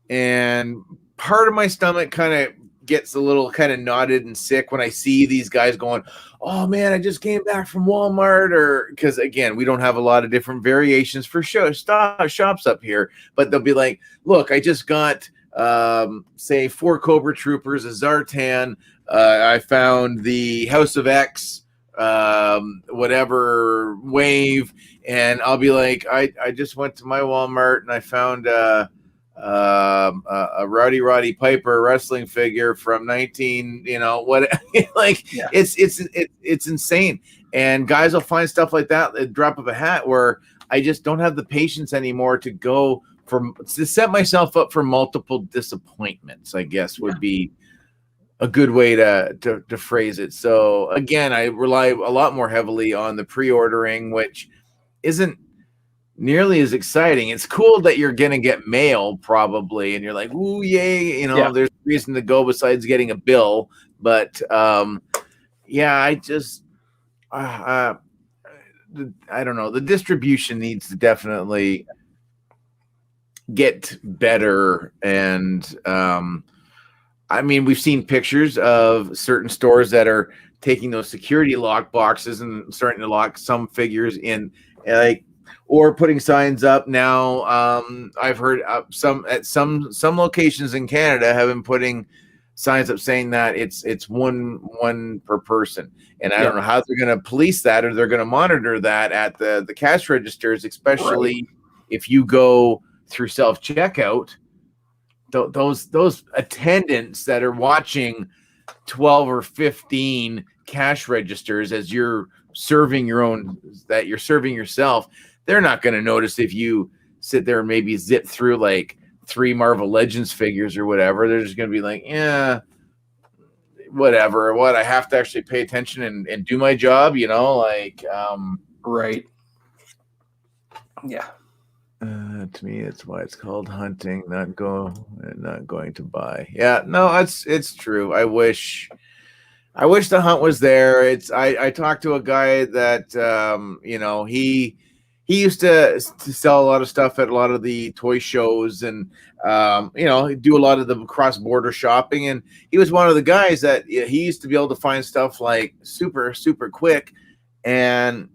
and part of my stomach kind of gets a little kind of knotted and sick when I see these guys going, "Oh man, I just came back from Walmart," or because again, we don't have a lot of different variations for shops up here, but they'll be like, "Look, I just got say 4 Cobra Troopers, a Zartan. I found the House of X." Whatever wave, and I'll be like, I just went to my Walmart and I found a Roddy Piper wrestling figure from 19, what, like Yeah. it's insane. And guys will find stuff like that at the drop of a hat, where I just don't have the patience anymore to set myself up for multiple disappointments, I guess would be a good way to phrase it. So again, I rely a lot more heavily on the pre-ordering, which isn't nearly as exciting. It's cool that you're gonna get mail probably, and you're like, "Ooh, yay!" There's reason to go besides getting a bill. But yeah, I just I don't know. The distribution needs to definitely get better, and I mean, we've seen pictures of certain stores that are taking those security lock boxes and starting to lock some figures in, like, or putting signs up now. I've heard some locations in Canada have been putting signs up saying that it's one per person, and I don't know how they're going to police that, or they're going to monitor that at the cash registers, especially if you go through self checkout. Those attendants that are watching 12 or 15 cash registers as you're serving yourself, they're not going to notice if you sit there and maybe zip through like 3 Marvel Legends figures or whatever. They're just going to be like, yeah, whatever. What, I have to actually pay attention and do my job, Right. Yeah. To me, it's why it's called hunting, not going to buy. Yeah, no, it's true. I wish the hunt was there. I talked to a guy that he used to sell a lot of stuff at a lot of the toy shows, and do a lot of the cross border shopping. And he was one of the guys that he used to be able to find stuff like super super quick, and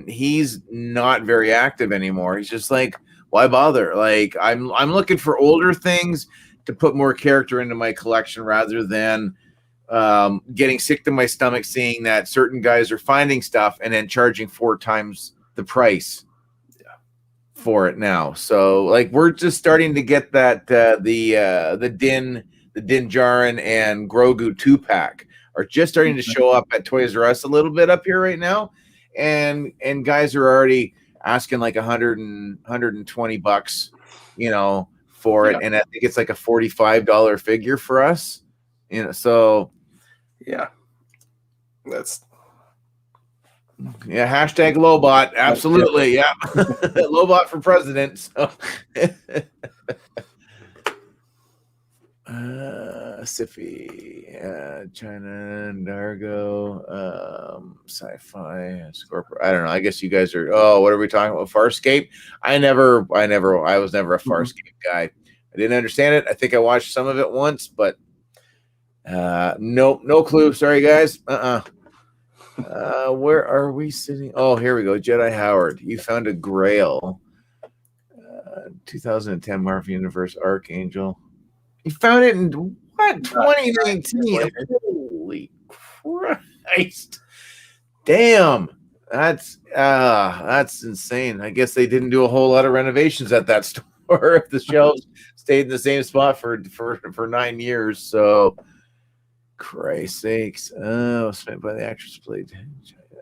he's not very active anymore. He's just like, why bother? Like, I'm looking for older things to put more character into my collection, rather than getting sick to my stomach seeing that certain guys are finding stuff and then charging 4 times the price for it now. So like, we're just starting to get that the Din Djarin and Grogu 2-pack are just starting to show up at Toys R Us a little bit up here right now, and guys are already asking like $120, for it, and I think it's like a $45 figure for us, So yeah, that's hashtag Lobot, absolutely, yeah, Lobot for president. So. Siffy, China, Dargo, Sci-Fi, Scorpio. I don't know. I guess you guys are. Oh, what are we talking about? Farscape. I was never a Farscape guy. I didn't understand it. I think I watched some of it once, but no clue. Sorry, guys. Where are we sitting? Oh, here we go. Jedi Howard, you found a Grail. 2010 Marvel Universe Archangel. You found it in what? 2019. Holy Christ. Damn. That's insane. I guess they didn't do a whole lot of renovations at that store if the shelves stayed in the same spot for 9 years. So, Christ's sakes. Oh, spent by the actress played.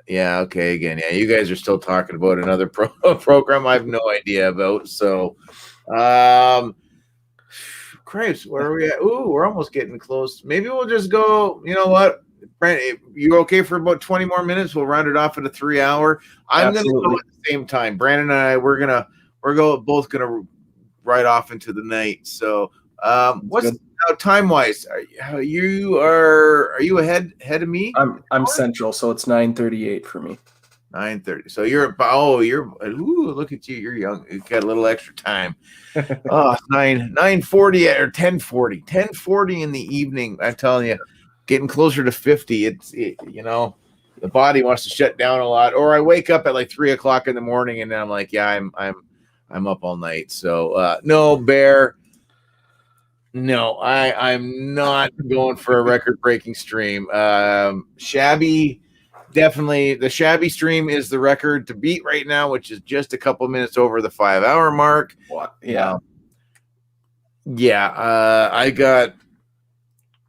Yeah, okay, again. Yeah, you guys are still talking about another program I have no idea about. So, Christ, where are we at? Ooh, we're almost getting close. Maybe we'll just go. You know what, Brent? You okay for about 20 more minutes? We'll round it off at a 3-hour. I'm going to go at the same time. Brandon and I, we're both gonna ride off into the night. So, what's time wise? Are you ahead of me? I'm central, so it's 9:38 for me. 9:30. So you're look at you. You're young. You got a little extra time. Oh, 9:40 or 10:40 in the evening. I'm telling you, getting closer to 50. The body wants to shut down a lot. Or I wake up at like 3 o'clock in the morning and then I'm like, yeah, I'm up all night. So no, Bear. No, I'm not going for a record-breaking stream. Shabby, definitely. The Shabby stream is the record to beat right now, which is just a couple minutes over the 5-hour mark. What? Yeah.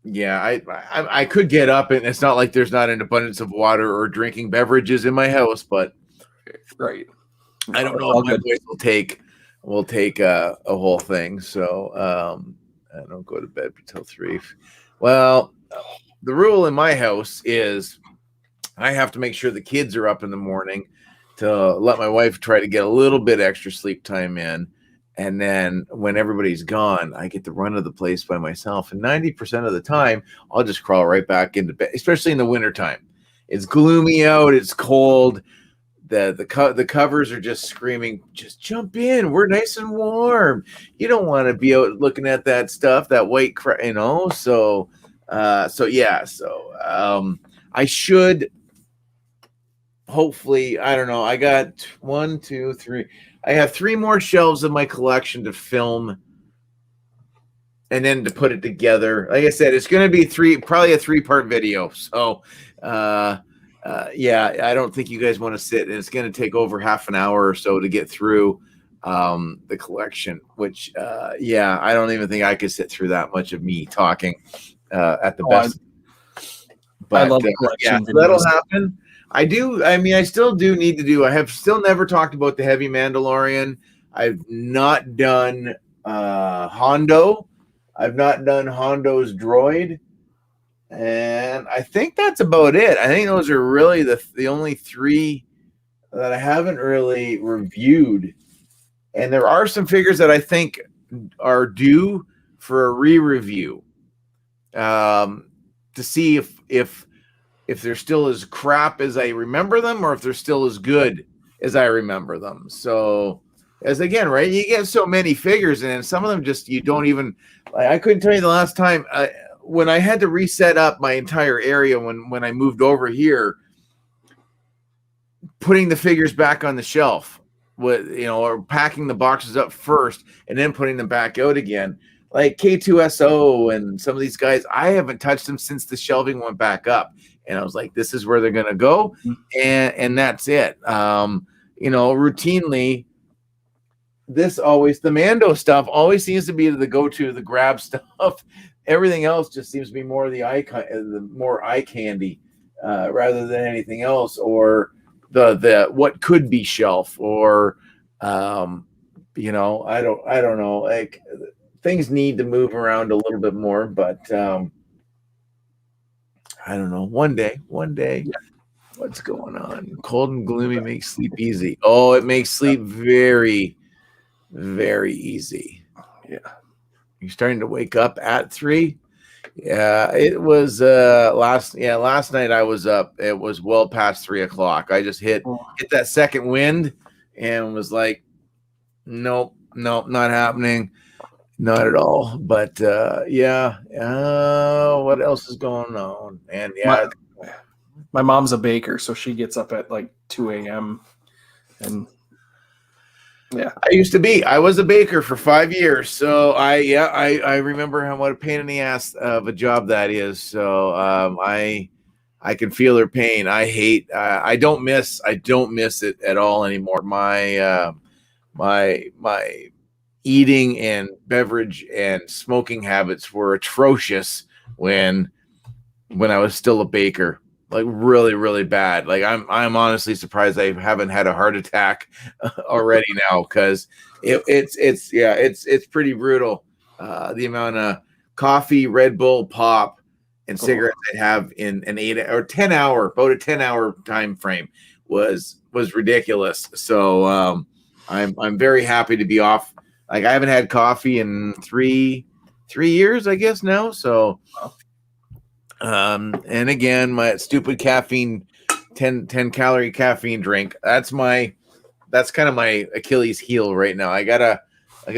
I could get up, and it's not like there's not an abundance of water or drinking beverages in my house, but right. I don't know if my voice will take a whole thing. So I don't go to bed until 3. Well, the rule in my house is I have to make sure the kids are up in the morning to let my wife try to get a little bit extra sleep time in. And then when everybody's gone, I get the run of the place by myself. And 90% of the time, I'll just crawl right back into bed, especially in the wintertime. It's gloomy out. It's cold. The covers are just screaming, just jump in. We're nice and warm. You don't want to be out looking at that stuff, that white crap, So I should hopefully, I don't know. I got 1, 2, 3. I have 3 more shelves in my collection to film and then to put it together. Like I said, it's going to be probably a 3-part video. So, I don't think you guys want to sit, and it's going to take over half an hour or so to get through the collection, which, I don't even think I could sit through that much of me talking at the best. But I love collection videos. That'll happen. I do. I mean, I still do need to do. I have still never talked about the Heavy Mandalorian. I've not done Hondo. I've not done Hondo's droid. And I think that's about it. I think those are really the only 3 that I haven't really reviewed. And there are some figures that I think are due for a re-review to see if they're still as crap as I remember them, or if they're still as good as I remember them. So, as again, right, you get so many figures, and some of them just you don't even. I couldn't tell you the last time when I had to reset up my entire area when I moved over here, putting the figures back on the shelf, or packing the boxes up first and then putting them back out again. Like K2SO and some of these guys, I haven't touched them since the shelving went back up. And I was like, this is where they're going to go. And that's it. Routinely, the Mando stuff always seems to be the go-to, the grab stuff. Everything else just seems to be more more eye candy rather than anything else, or the what could be shelf, or I don't know. Like, things need to move around a little bit more, but I don't know. One day, what's going on? Cold and gloomy makes sleep easy. Oh, it makes sleep very, very easy. Yeah. You're starting to wake up at 3. Yeah, it was last night I was up. It was well past 3 o'clock. I just hit that second wind and was like, nope, not happening. Not at all. But what else is going on? And my mom's a baker, so she gets up at like 2 a.m. and I was a baker for 5 years, so I remember what a pain in the ass of a job that is. So I can feel her pain. I don't miss it at all anymore. My eating and beverage and smoking habits were atrocious when I was still a baker. Like, really, really bad. Like, I'm honestly surprised I haven't had a heart attack already now, because it's pretty brutal. The amount of coffee, Red Bull, pop, and cigarettes I have in an 8 or 10 hour, about a 10-hour time frame was ridiculous. So I'm very happy to be off. Like, I haven't had coffee in three years, I guess now. So. And again, my stupid caffeine 10 calorie caffeine drink. That's kind of my Achilles heel right now. I gotta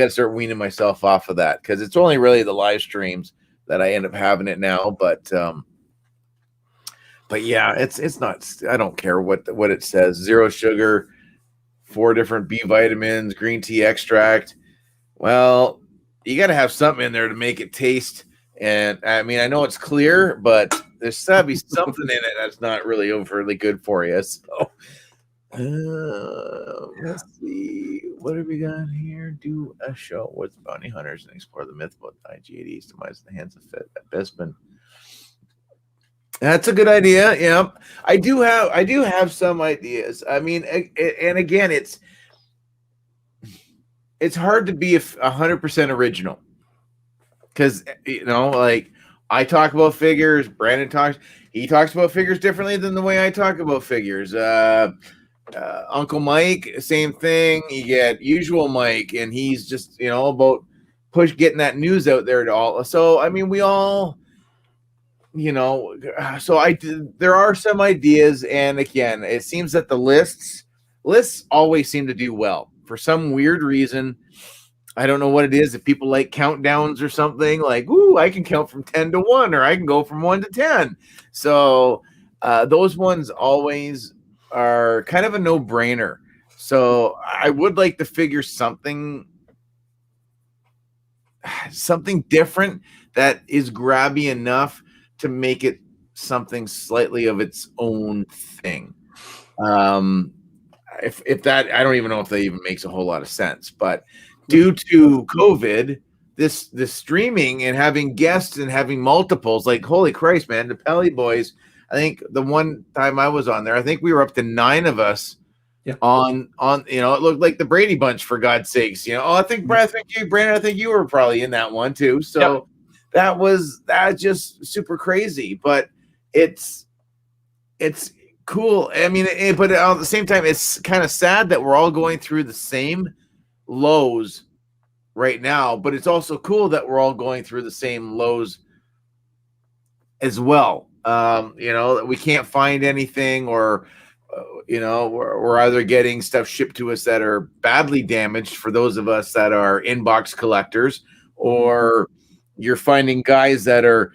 start weaning myself off of that, because it's only really the live streams that I end up having it now. But yeah, it's not. I don't care what it says. 0 sugar, 4 different B vitamins, green tea extract. Well, you got to have something in there to make it taste. And I mean, I know it's clear, but there's got to be something in it that's not really overly good for you. So let's see, what have we got here? Do a show with bounty hunters and explore the myth about IG-80s demise in the hands of Bestman. That's a good idea. Yeah, I do have some ideas. I mean, and again, it's hard to be 100% original, because like I talk about figures. Brandon talks about figures differently than the way I talk about figures. Uncle Mike, same thing. You get Usual Mike, and he's just about getting that news out there to all. So I mean, we all. So there are some ideas, and again, it seems that the lists always seem to do well for some weird reason. I don't know what it is. If people like countdowns or something, like, ooh, I can count from 10 to 1, or I can go from 1 to 10. So those ones always are kind of a no-brainer. So I would like to figure something different that is grabby enough to make it something slightly of its own thing. If that, I don't even know if that even makes a whole lot of sense, but due to COVID, this streaming and having guests and having multiples, like, holy Christ, man, the Pelly Boys, I think the one time I was on there, I think we were up to 9 of us. Yeah. On it looked like the Brady Bunch, for God's sakes. I think Brandon, I think you were probably in that one too. So yep. That just super crazy, but it's cool. I mean, but at the same time, it's kind of sad that we're all going through the same lows right now, but it's also cool that we're all going through the same lows as well. That we can't find anything, or we're either getting stuff shipped to us that are badly damaged for those of us that are inbox collectors, or you're finding guys that are,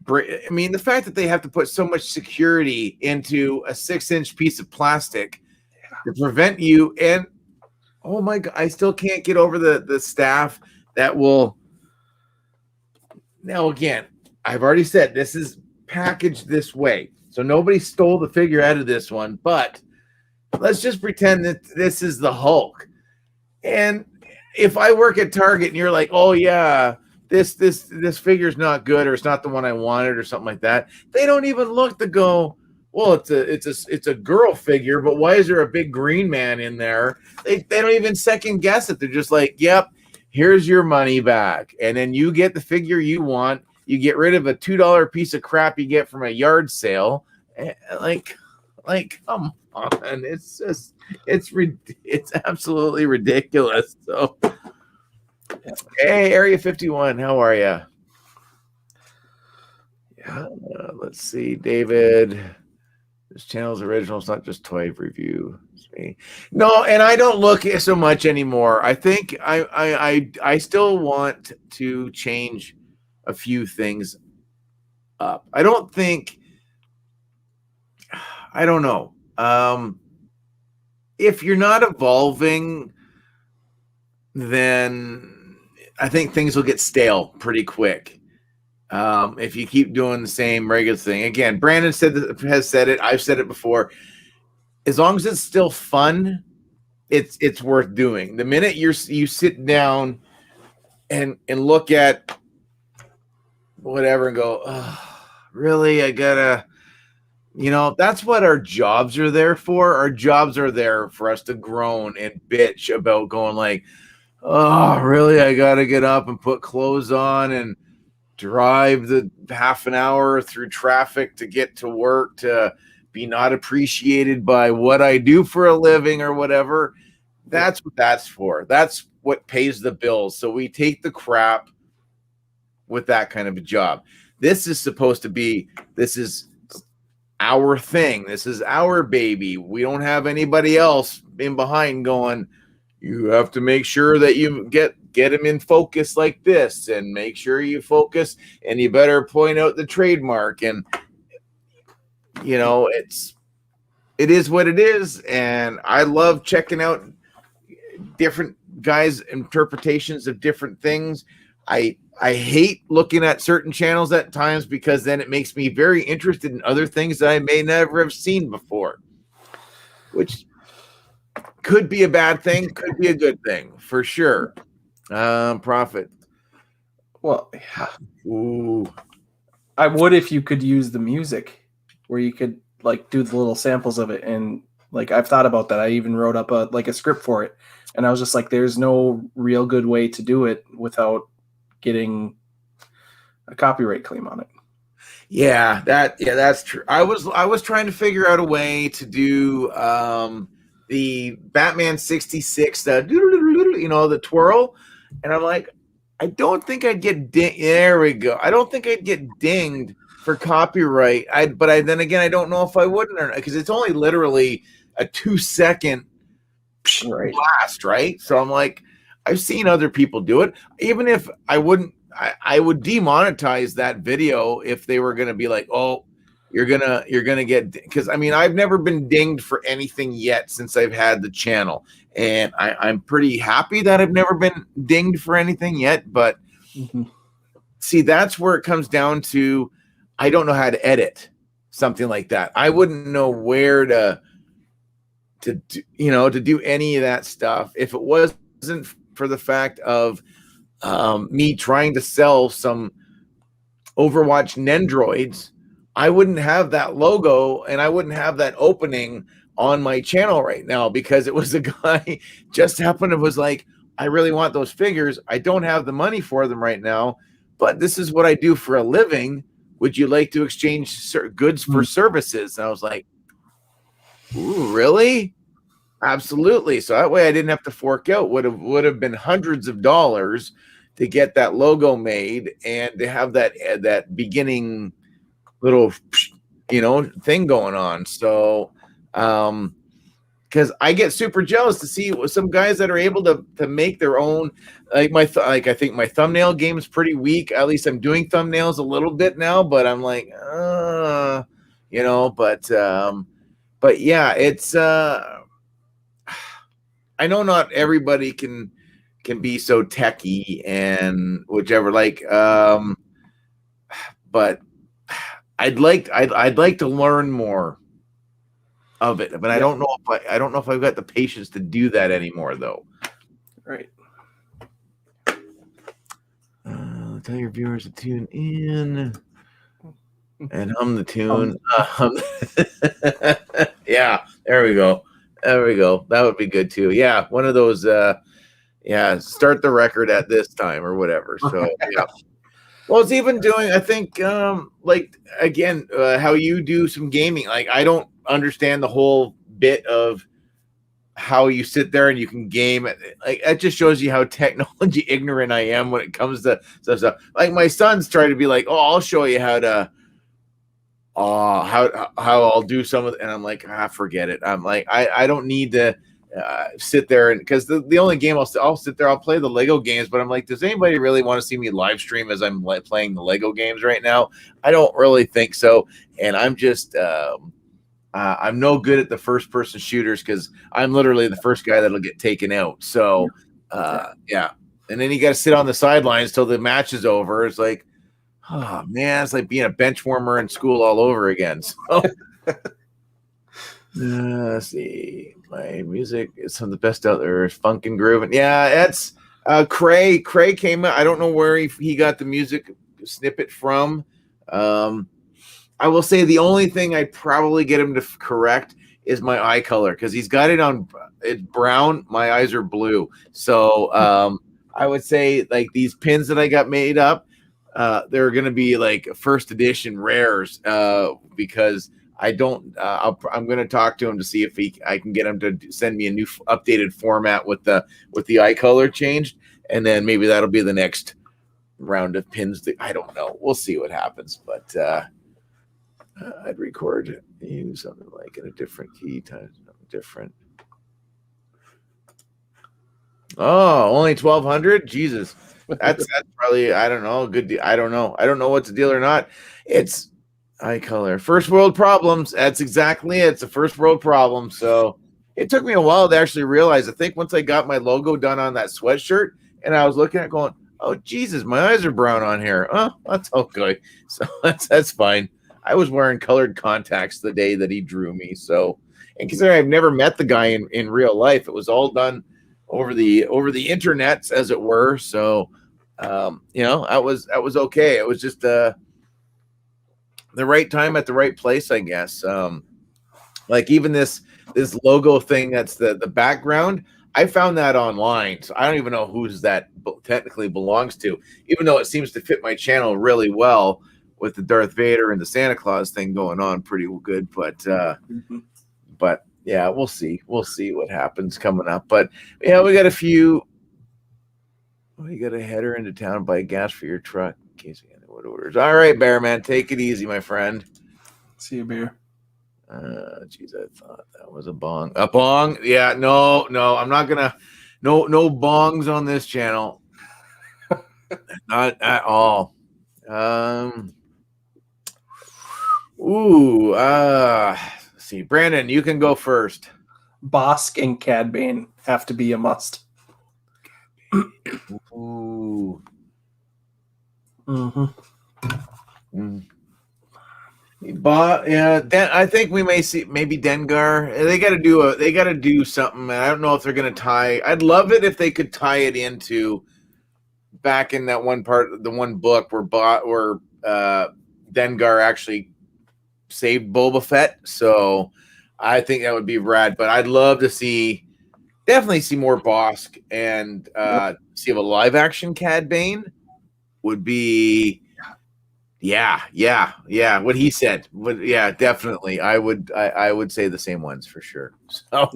I mean, the fact that they have to put so much security into a 6-inch piece of plastic to prevent you. And oh my God, I still can't get over the staff that will. Now, again, I've already said this is packaged this way, so nobody stole the figure out of this one, but let's just pretend that this is the Hulk. And if I work at Target and you're like, oh yeah, this figure's not good, or it's not the one I wanted, or something like that, they don't even look to go, well, it's a girl figure, but why is there a big green man in there? They don't even second guess it. They're just like, yep, here's your money back. And then you get the figure you want. You get rid of a $2 piece of crap you get from a yard sale. Like, come on. It's just, it's absolutely ridiculous. So, hey, Area 51, how are you? Yeah, let's see, David. This channel's original. It's not just toy review. It's me. No, and I don't look so much anymore. I think I still want to change a few things up. I don't know. If you're not evolving, then I think things will get stale pretty quick. If you keep doing the same regular thing. Again, Brandon has said it. I've said it before. As long as it's still fun, it's worth doing. The minute you sit down and look at whatever and go, oh, really, I gotta, that's what our jobs are there for. Our jobs are there for us to groan and bitch about going like, oh, really, I gotta get up and put clothes on and drive the half an hour through traffic to get to work, to be not appreciated by what I do for a living or whatever. That's what that's for. That's what pays the bills. So we take the crap with that kind of a job. This is our thing. This is our baby. We don't have anybody else in behind going, you have to make sure that you get him in focus like this, and make sure you focus, and you better point out the trademark. And it is what it is. And I love checking out different guys' interpretations of different things. I hate looking at certain channels at times, because then it makes me very interested in other things that I may never have seen before, which could be a bad thing, could be a good thing for sure. Profit. Well, yeah. Ooh. I would if you could use the music where you could like do the little samples of it. And like, I've thought about that. I even wrote up a script for it, and I was just like, there's no real good way to do it without getting a copyright claim on it. Yeah, that's true. I was trying to figure out a way to do the Batman 66, the twirl, and I'm like, I don't think I'd get there we go. I don't think I'd get dinged for copyright. Then again, I don't know if I wouldn't, or not, because it's only literally a 2-second blast, right? So I'm like, I've seen other people do it. Even if I wouldn't, I would demonetize that video if they were going to be like, oh, you're gonna get, because I mean, I've never been dinged for anything yet since I've had the channel, and I'm pretty happy that I've never been dinged for anything yet. But see, that's where it comes down to. I don't know how to edit something like that. I wouldn't know where to do any of that stuff if it wasn't for the fact of me trying to sell some Overwatch Nendroids. I wouldn't have that logo, and I wouldn't have that opening on my channel right now, because it was a guy just happened to was like, I really want those figures. I don't have the money for them right now, but this is what I do for a living. Would you like to exchange goods for services? And I was like, ooh, really? Absolutely. So that way I didn't have to fork out. Would have been hundreds of dollars to get that logo made and to have that beginning little thing going on. So because I get super jealous to see some guys that are able to make their own, like I think my thumbnail game is pretty weak. At least I'm doing thumbnails a little bit now, but I'm like but yeah, it's I know not everybody can be so techy and whichever, but I'd like to learn more of it, but I don't know if I've got the patience to do that anymore, though. Right. Tell your viewers to tune in and hum the tune. Yeah, there we go. That would be good too. Yeah, one of those. Start the record at this time or whatever. So yeah. Well, it's even doing, I think, again, how you do some gaming. Like, I don't understand the whole bit of how you sit there and you can game. Like, that just shows you how technology ignorant I am when it comes to stuff. Like, my son's trying to be like, oh, I'll show you how to, how I'll do some of it. And I'm like, forget it. I'm like, I don't need to sit there, and because the only game I'll sit there, I'll play the Lego games, but I'm like, does anybody really want to see me live stream as I'm playing the Lego games right now? I don't really think so. And I'm just I'm no good at the first person shooters, because I'm literally the first guy that'll get taken out. So yeah, and then you got to sit on the sidelines till the match is over. It's like, oh man, it's like being a bench warmer in school all over again. So let's see. My music is some of the best out there. Funk and groove. And yeah, that's Cray. Cray came out. I don't know where he got the music snippet from. I will say the only thing I probably get him to correct is my eye color, because he's got it on, it's brown. My eyes are blue. So I would say, like, these pins that I got made up, they're going to be like first edition rares, because I don't. I'm going to talk to him to see if I can get him to send me a new updated format with the eye color changed, and then maybe that'll be the next round of pins. I don't know. We'll see what happens, but I'd record Use something like in a different key, times different. Oh, only 1,200. Jesus, that's probably, I don't know, a good deal. I don't know what's a deal or not. It's eye color, first world problems. That's exactly it. It's a first world problem. So it took me a while to actually realize. I think once I got my logo done on that sweatshirt, and I was looking at it going, oh Jesus, my eyes are brown on here. Oh, that's okay. So that's fine. I was wearing colored contacts the day that he drew me. So, and considering I've never met the guy in real life, it was all done over the internets, as it were. So, that was okay. It was just the right time at the right place, I guess. Like even this logo thing that's the background. I found that online, so I don't even know who's that technically belongs to, even though it seems to fit my channel really well with the Darth Vader and the Santa Claus thing going on pretty good. But yeah, we'll see what happens coming up. But yeah, we got a few. We got to head her into town and buy gas for your truck in case we get what orders. All right, Bear Man, take it easy, my friend. See you, Bear. Geez, I thought that was a bong. A bong? Yeah, no, I'm not gonna. No bongs on this channel. Not at all. Let's see, Brandon, you can go first. Bosk and Cad Bane have to be a must. Ooh. But yeah, I think we may see maybe Dengar. They got to do something. I don't know if they're going to tie. I'd love it if they could tie it into back in that one part, the one book where Dengar actually saved Boba Fett. So I think that would be rad. But I'd love to definitely see more Bosk and see if a live action Cad Bane would be. Yeah. What he said. Yeah, definitely. I would say the same ones for sure. So,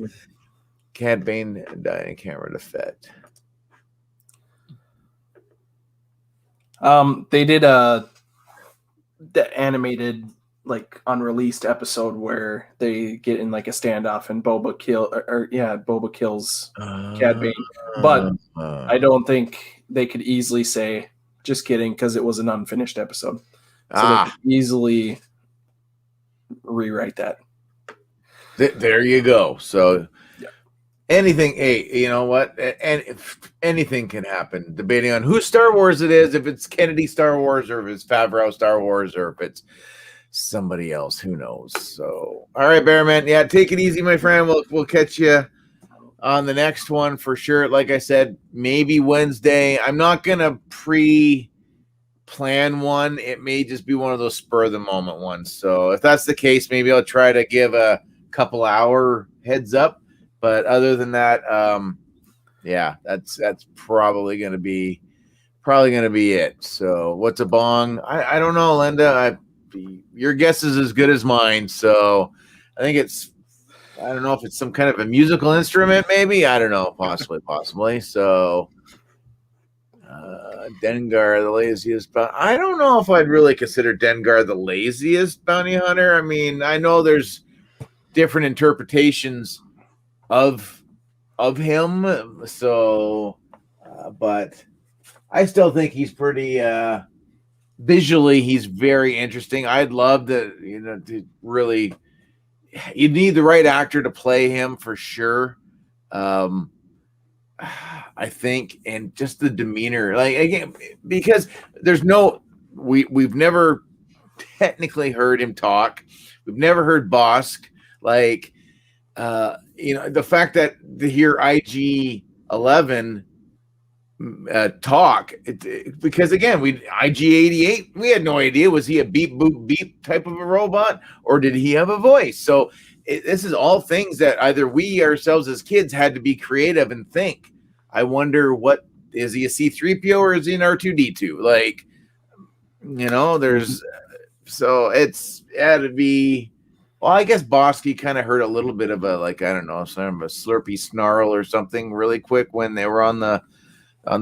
Cad Bane and Diane Camera to Fett. They did the animated like unreleased episode where they get in like a standoff and Boba kills Cad Bane. But I don't think they could easily say just kidding because it was an unfinished episode. So they could easily rewrite that. There you go. So anything, hey, you know what? And anything can happen, debating on whose Star Wars it is, if it's Kennedy Star Wars or if it's Favreau Star Wars or if it's somebody else, who knows? So, all right, Bearman. Yeah, take it easy, my friend. We'll catch you on the next one for sure. Like I said, maybe Wednesday. I'm not gonna plan one. It may just be one of those spur of the moment ones. So if that's the case, maybe I'll try to give a couple hour heads up. But other than that, that's probably gonna be it. So what's a bong? I don't know, Linda. Your guess is as good as mine. So I think I don't know if it's some kind of a musical instrument, maybe. I don't know, possibly. So Dengar, the laziest bounty. I don't know if I'd really consider Dengar the laziest bounty hunter. I mean, I know there's different interpretations of him. So, but I still think he's pretty visually. He's very interesting. I'd love to really. You'd need the right actor to play him for sure. I think, and just the demeanor, like again, because we've never technically heard him talk. We've never heard Bosk. Like, the fact that to hear IG-11 talk, because again, IG-88, we had no idea, was he a beep boop beep type of a robot or did he have a voice? So this is all things that either we ourselves as kids had to be creative and think. I wonder, what is he, a C-3PO or is he an R2-D2? Like, there's so it's had to be. Well, I guess Bosky kind of heard a little bit of a, like, I don't know, some of a slurpy snarl or something really quick when they were on the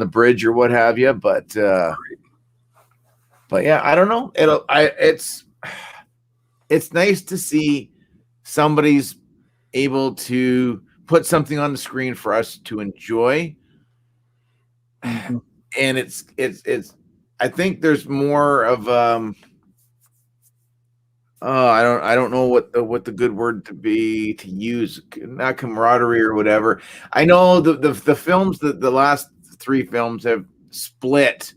bridge or what have you. But yeah, I don't know. it's nice to see somebody's able to put something on the screen for us to enjoy. Mhm. And it's I think there's more of I don't know what the good word to use, not camaraderie or whatever. I know the films, the last three films have split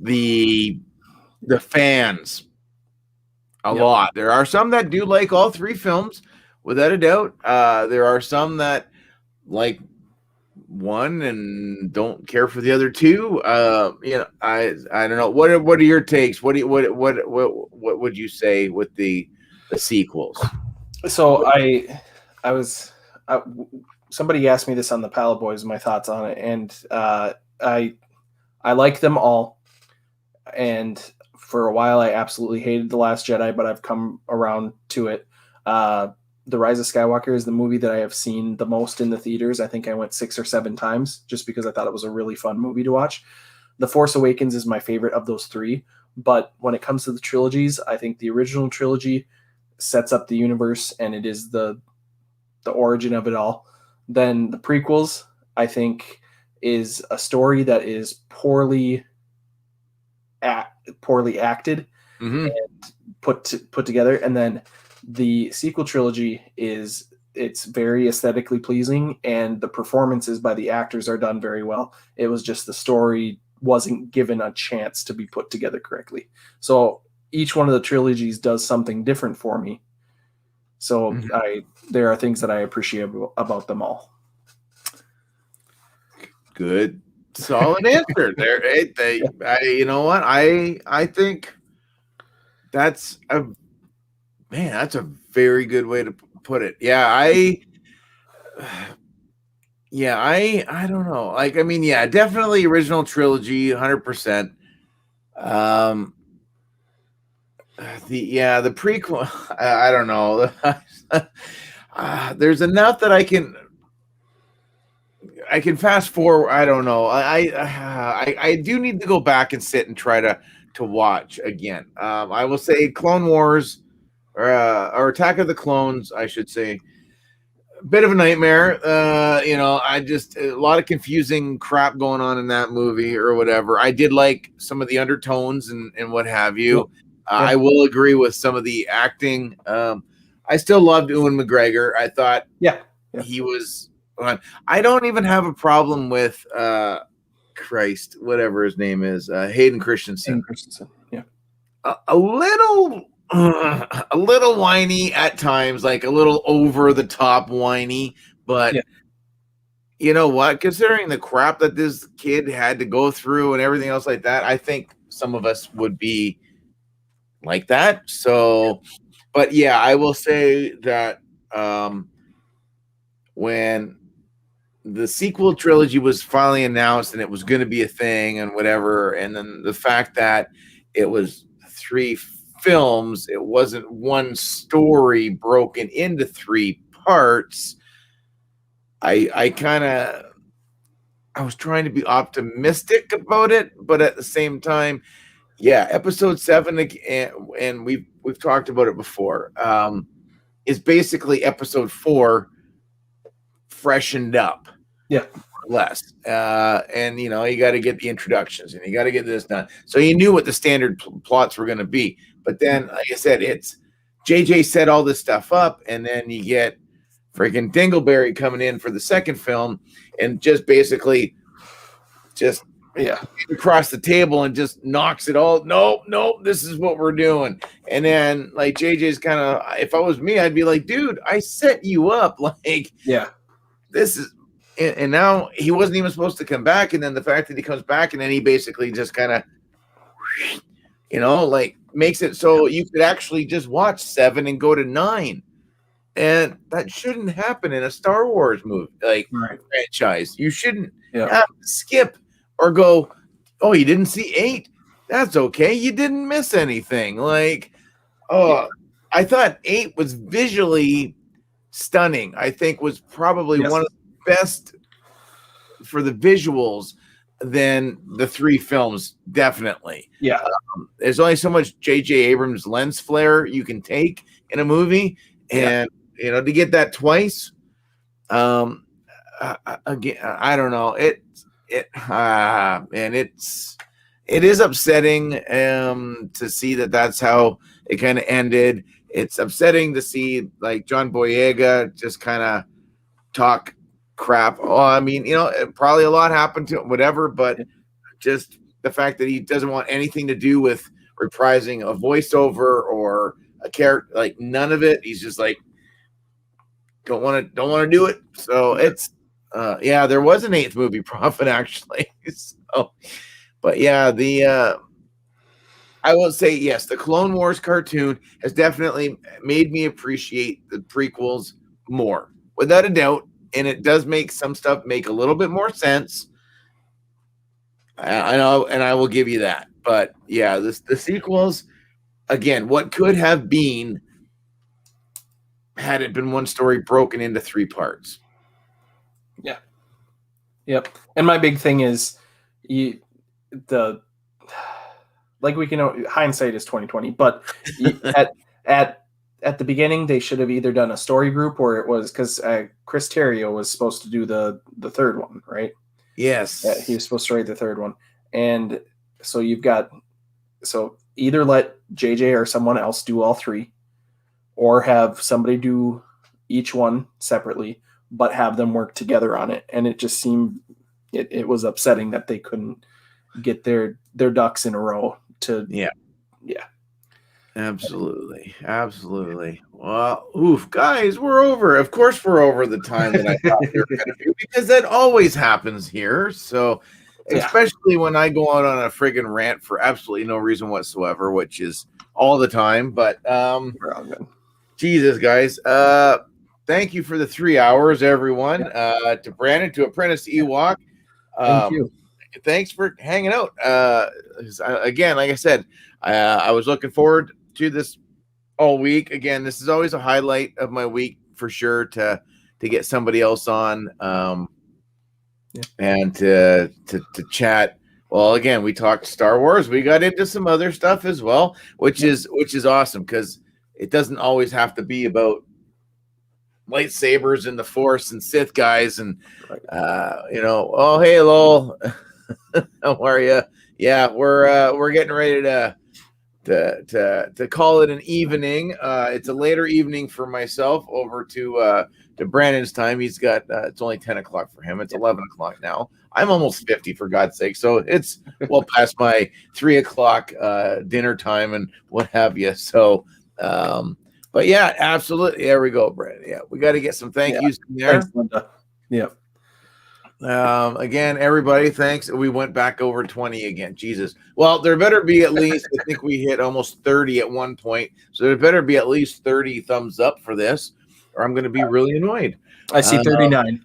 the fans a lot. There are some that do like all three films, without a doubt. There are some that like one and don't care for the other two. I don't know. What are your takes? What would you say with the sequels? So I was somebody asked me this on the Pal Boys, my thoughts on it, and I like them all. And for a while, I absolutely hated The Last Jedi, but I've come around to it. The Rise of Skywalker is the movie that I have seen the most in the theaters. I think I went 6 or 7 times just because I thought it was a really fun movie to watch. The Force Awakens is my favorite of those three. But when it comes to the trilogies, I think the original trilogy sets up the universe and it is the origin of it all. Then the prequels, I think, is a story that is poorly acted Mm-hmm. and put together. And then the sequel trilogy it's very aesthetically pleasing, and the performances by the actors are done very well. It was just the story wasn't given a chance to be put together correctly. So each one of the trilogies does something different for me. So there are things that I appreciate about them all. Good, solid answer there. You know what? I think that's a very good way to put it. Yeah, I don't know. Like, I mean, yeah, definitely original trilogy, 100%. The prequel, I don't know. There's enough that I can fast forward. I don't know. I do need to go back and sit and try to watch again. I will say Clone Wars or Attack of the Clones, I should say. Bit of a nightmare. I just a lot of confusing crap going on in that movie or whatever. I did like some of the undertones and what have you. I will agree with some of the acting. I still loved Ewan McGregor. I thought he was. I don't even have a problem with Christ, whatever his name is, Hayden Christensen. Yeah, a little whiny at times, like a little over the top whiny, but you know what? Considering the crap that this kid had to go through and everything else like that, I think some of us would be like that. So, but yeah, I will say that when the sequel trilogy was finally announced and it was going to be a thing and whatever, and then the fact that it was 3 films, it wasn't one story broken into 3 parts. I was trying to be optimistic about it, but at the same time, yeah, episode 7, and we've talked about it before, is basically episode 4 freshened up. Yeah. Less. And you got to get the introductions and you got to get this done. So you knew what the standard plots were going to be. But then, like I said, it's JJ set all this stuff up, and then you get freaking Dingleberry coming in for the second film and just basically across the table and just knocks it all. No, this is what we're doing. And then like JJ's kind of, if I was me, I'd be like, dude, I set you up. Like, this is, and now he wasn't even supposed to come back. And then the fact that he comes back and then he basically just kind of, like makes it so you could actually just watch 7 and go to 9. And that shouldn't happen in a Star Wars movie, like franchise. You shouldn't have to skip or go, oh, you didn't see 8? That's okay. You didn't miss anything. Like, I thought 8 was visually stunning. I think was probably one of the best for the visuals than the 3 films, definitely. Yeah. There's only so much J.J. Abrams lens flare you can take in a movie, and to get that twice, again, I don't know. And it is upsetting to see that's how it kind of ended. It's upsetting to see like John Boyega just kind of talk crap. Oh, I mean, probably a lot happened to him, whatever, but just the fact that he doesn't want anything to do with reprising a voiceover or a character, like none of it. He's just like, don't want to do it. So it's there was an 8th movie, Prophet, actually. So, but yeah, I will say yes, the Clone Wars cartoon has definitely made me appreciate the prequels more, without a doubt, and it does make some stuff make a little bit more sense. I know, and I will give you that. But yeah, the sequels, again, what could have been had it been one story broken into 3 parts. Yeah. Yep. And my big thing is hindsight is 2020, but at the beginning they should have either done a story group, or it was because Chris Terrio was supposed to do the 3rd one, right? Yes. He was supposed to write the 3rd one. And so either let JJ or someone else do all 3, or have somebody do each one separately, but have them work together on it. And it just seemed it was upsetting that they couldn't get their ducks in a row to Absolutely. Well, guys, we're over. Of course, we're over the time that I thought we were going to do, because that always happens here. So, especially when I go out on a friggin' rant for absolutely no reason whatsoever, which is all the time. But we're all good. Jesus, guys. Thank you for the 3 hours, everyone. To Brandon, to Apprentice Ewok. Thank you. Thanks for hanging out. Again, like I said, I was looking forward to this all week. Again, this is always a highlight of my week for sure, to get somebody else on and to chat. Well, again, we talked Star Wars. We got into some other stuff as well, which is awesome, because it doesn't always have to be about lightsabers and the Force and Sith guys and oh, hey, lol. How are you? Yeah, we're getting ready to call it an evening. It's a later evening for myself over to Brandon's time. He's got it's only 10 o'clock for him. It's 11 o'clock now. I'm almost 50, for God's sake. So it's well past my 3 o'clock dinner time and what have you. So but yeah, absolutely. There we go, Brandon. Yeah, we got to get some thank yous in there. Thanks, Linda. Yeah. Again, everybody, thanks. We went back over 20 again. Jesus. Well, there better be at least, I think we hit almost 30 at one point. So there better be at least 30 thumbs up for this, or I'm going to be really annoyed. I see 39.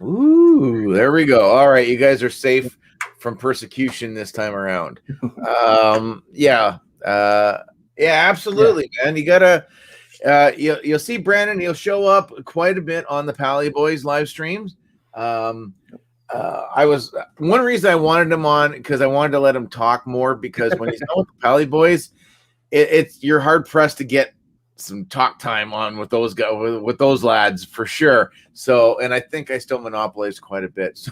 Ooh, there we go. All right. You guys are safe from persecution this time around. Absolutely, man. You gotta you'll see Brandon. He'll show up quite a bit on the Pally Boys live streams. I was one reason I wanted him on, because I wanted to let him talk more, because when he's on with the Pally Boys, it's you're hard pressed to get some talk time on with those guys, with those lads, for sure. So, and I think I still monopolize quite a bit. So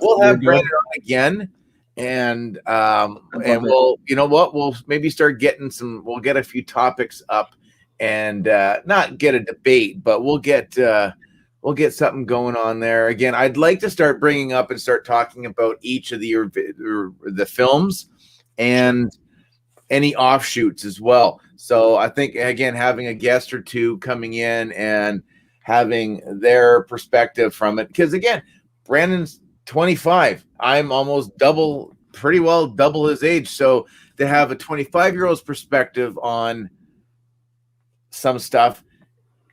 we'll have Brandon on again. And we'll, we'll maybe start getting we'll get a few topics up, and not get a debate, but we'll get something going on there. Again, I'd like to start bringing up and start talking about each of the films and any offshoots as well. So I think, again, having a guest or two coming in and having their perspective from it, because again, Brandon's 25. I'm almost pretty well double his age. So to have a 25-year-old's perspective on some stuff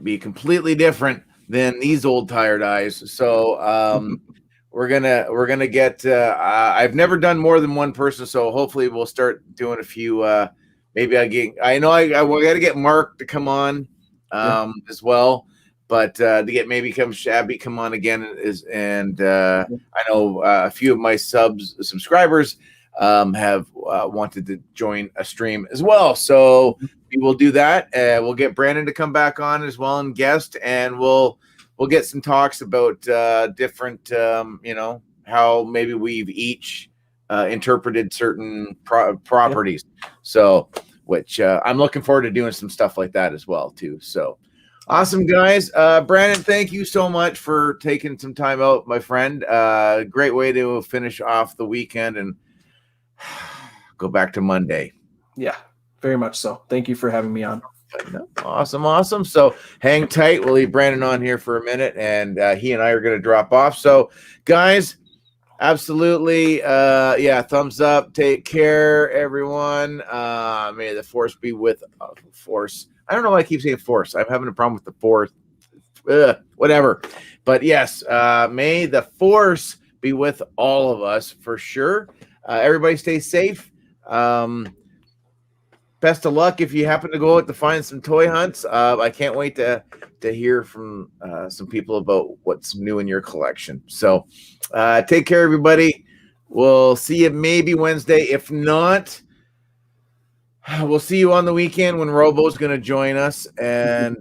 be completely different than these old tired eyes. So we're gonna get. I've never done more than one person, so hopefully we'll start doing a few. Maybe I got to get Mark to come on as well. but to get maybe Shabby come on again I know a few of my subscribers have wanted to join a stream as well. So we will do that. We'll get Brandon to come back on as well and guest, and we'll get some talks about different, how maybe we've each interpreted certain properties. So, which I'm looking forward to doing some stuff like that as well too. So awesome, guys. Brandon, thank you so much for taking some time out, my friend. Great way to finish off the weekend and go back to Monday. Yeah, very much so. Thank you for having me on. Awesome. So hang tight. We'll leave Brandon on here for a minute, and he and I are going to drop off. So, guys, absolutely. Thumbs up. Take care, everyone. May the force be with force. I don't know why I keep saying force. I'm having a problem with the force. Whatever. But yes, may the force be with all of us for sure. Everybody stay safe. Best of luck if you happen to go out to find some toy hunts. I can't wait to hear from some people about what's new in your collection. So take care, everybody. We'll see you maybe Wednesday. If not, we'll see you on the weekend when Robo's going to join us. And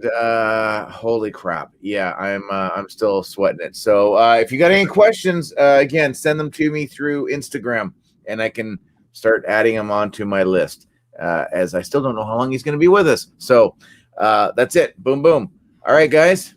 holy crap. Yeah, I'm still sweating it. So if you got any questions, again, send them to me through Instagram, and I can start adding them onto my list. As I still don't know how long he's going to be with us. So that's it. Boom, boom. All right, guys.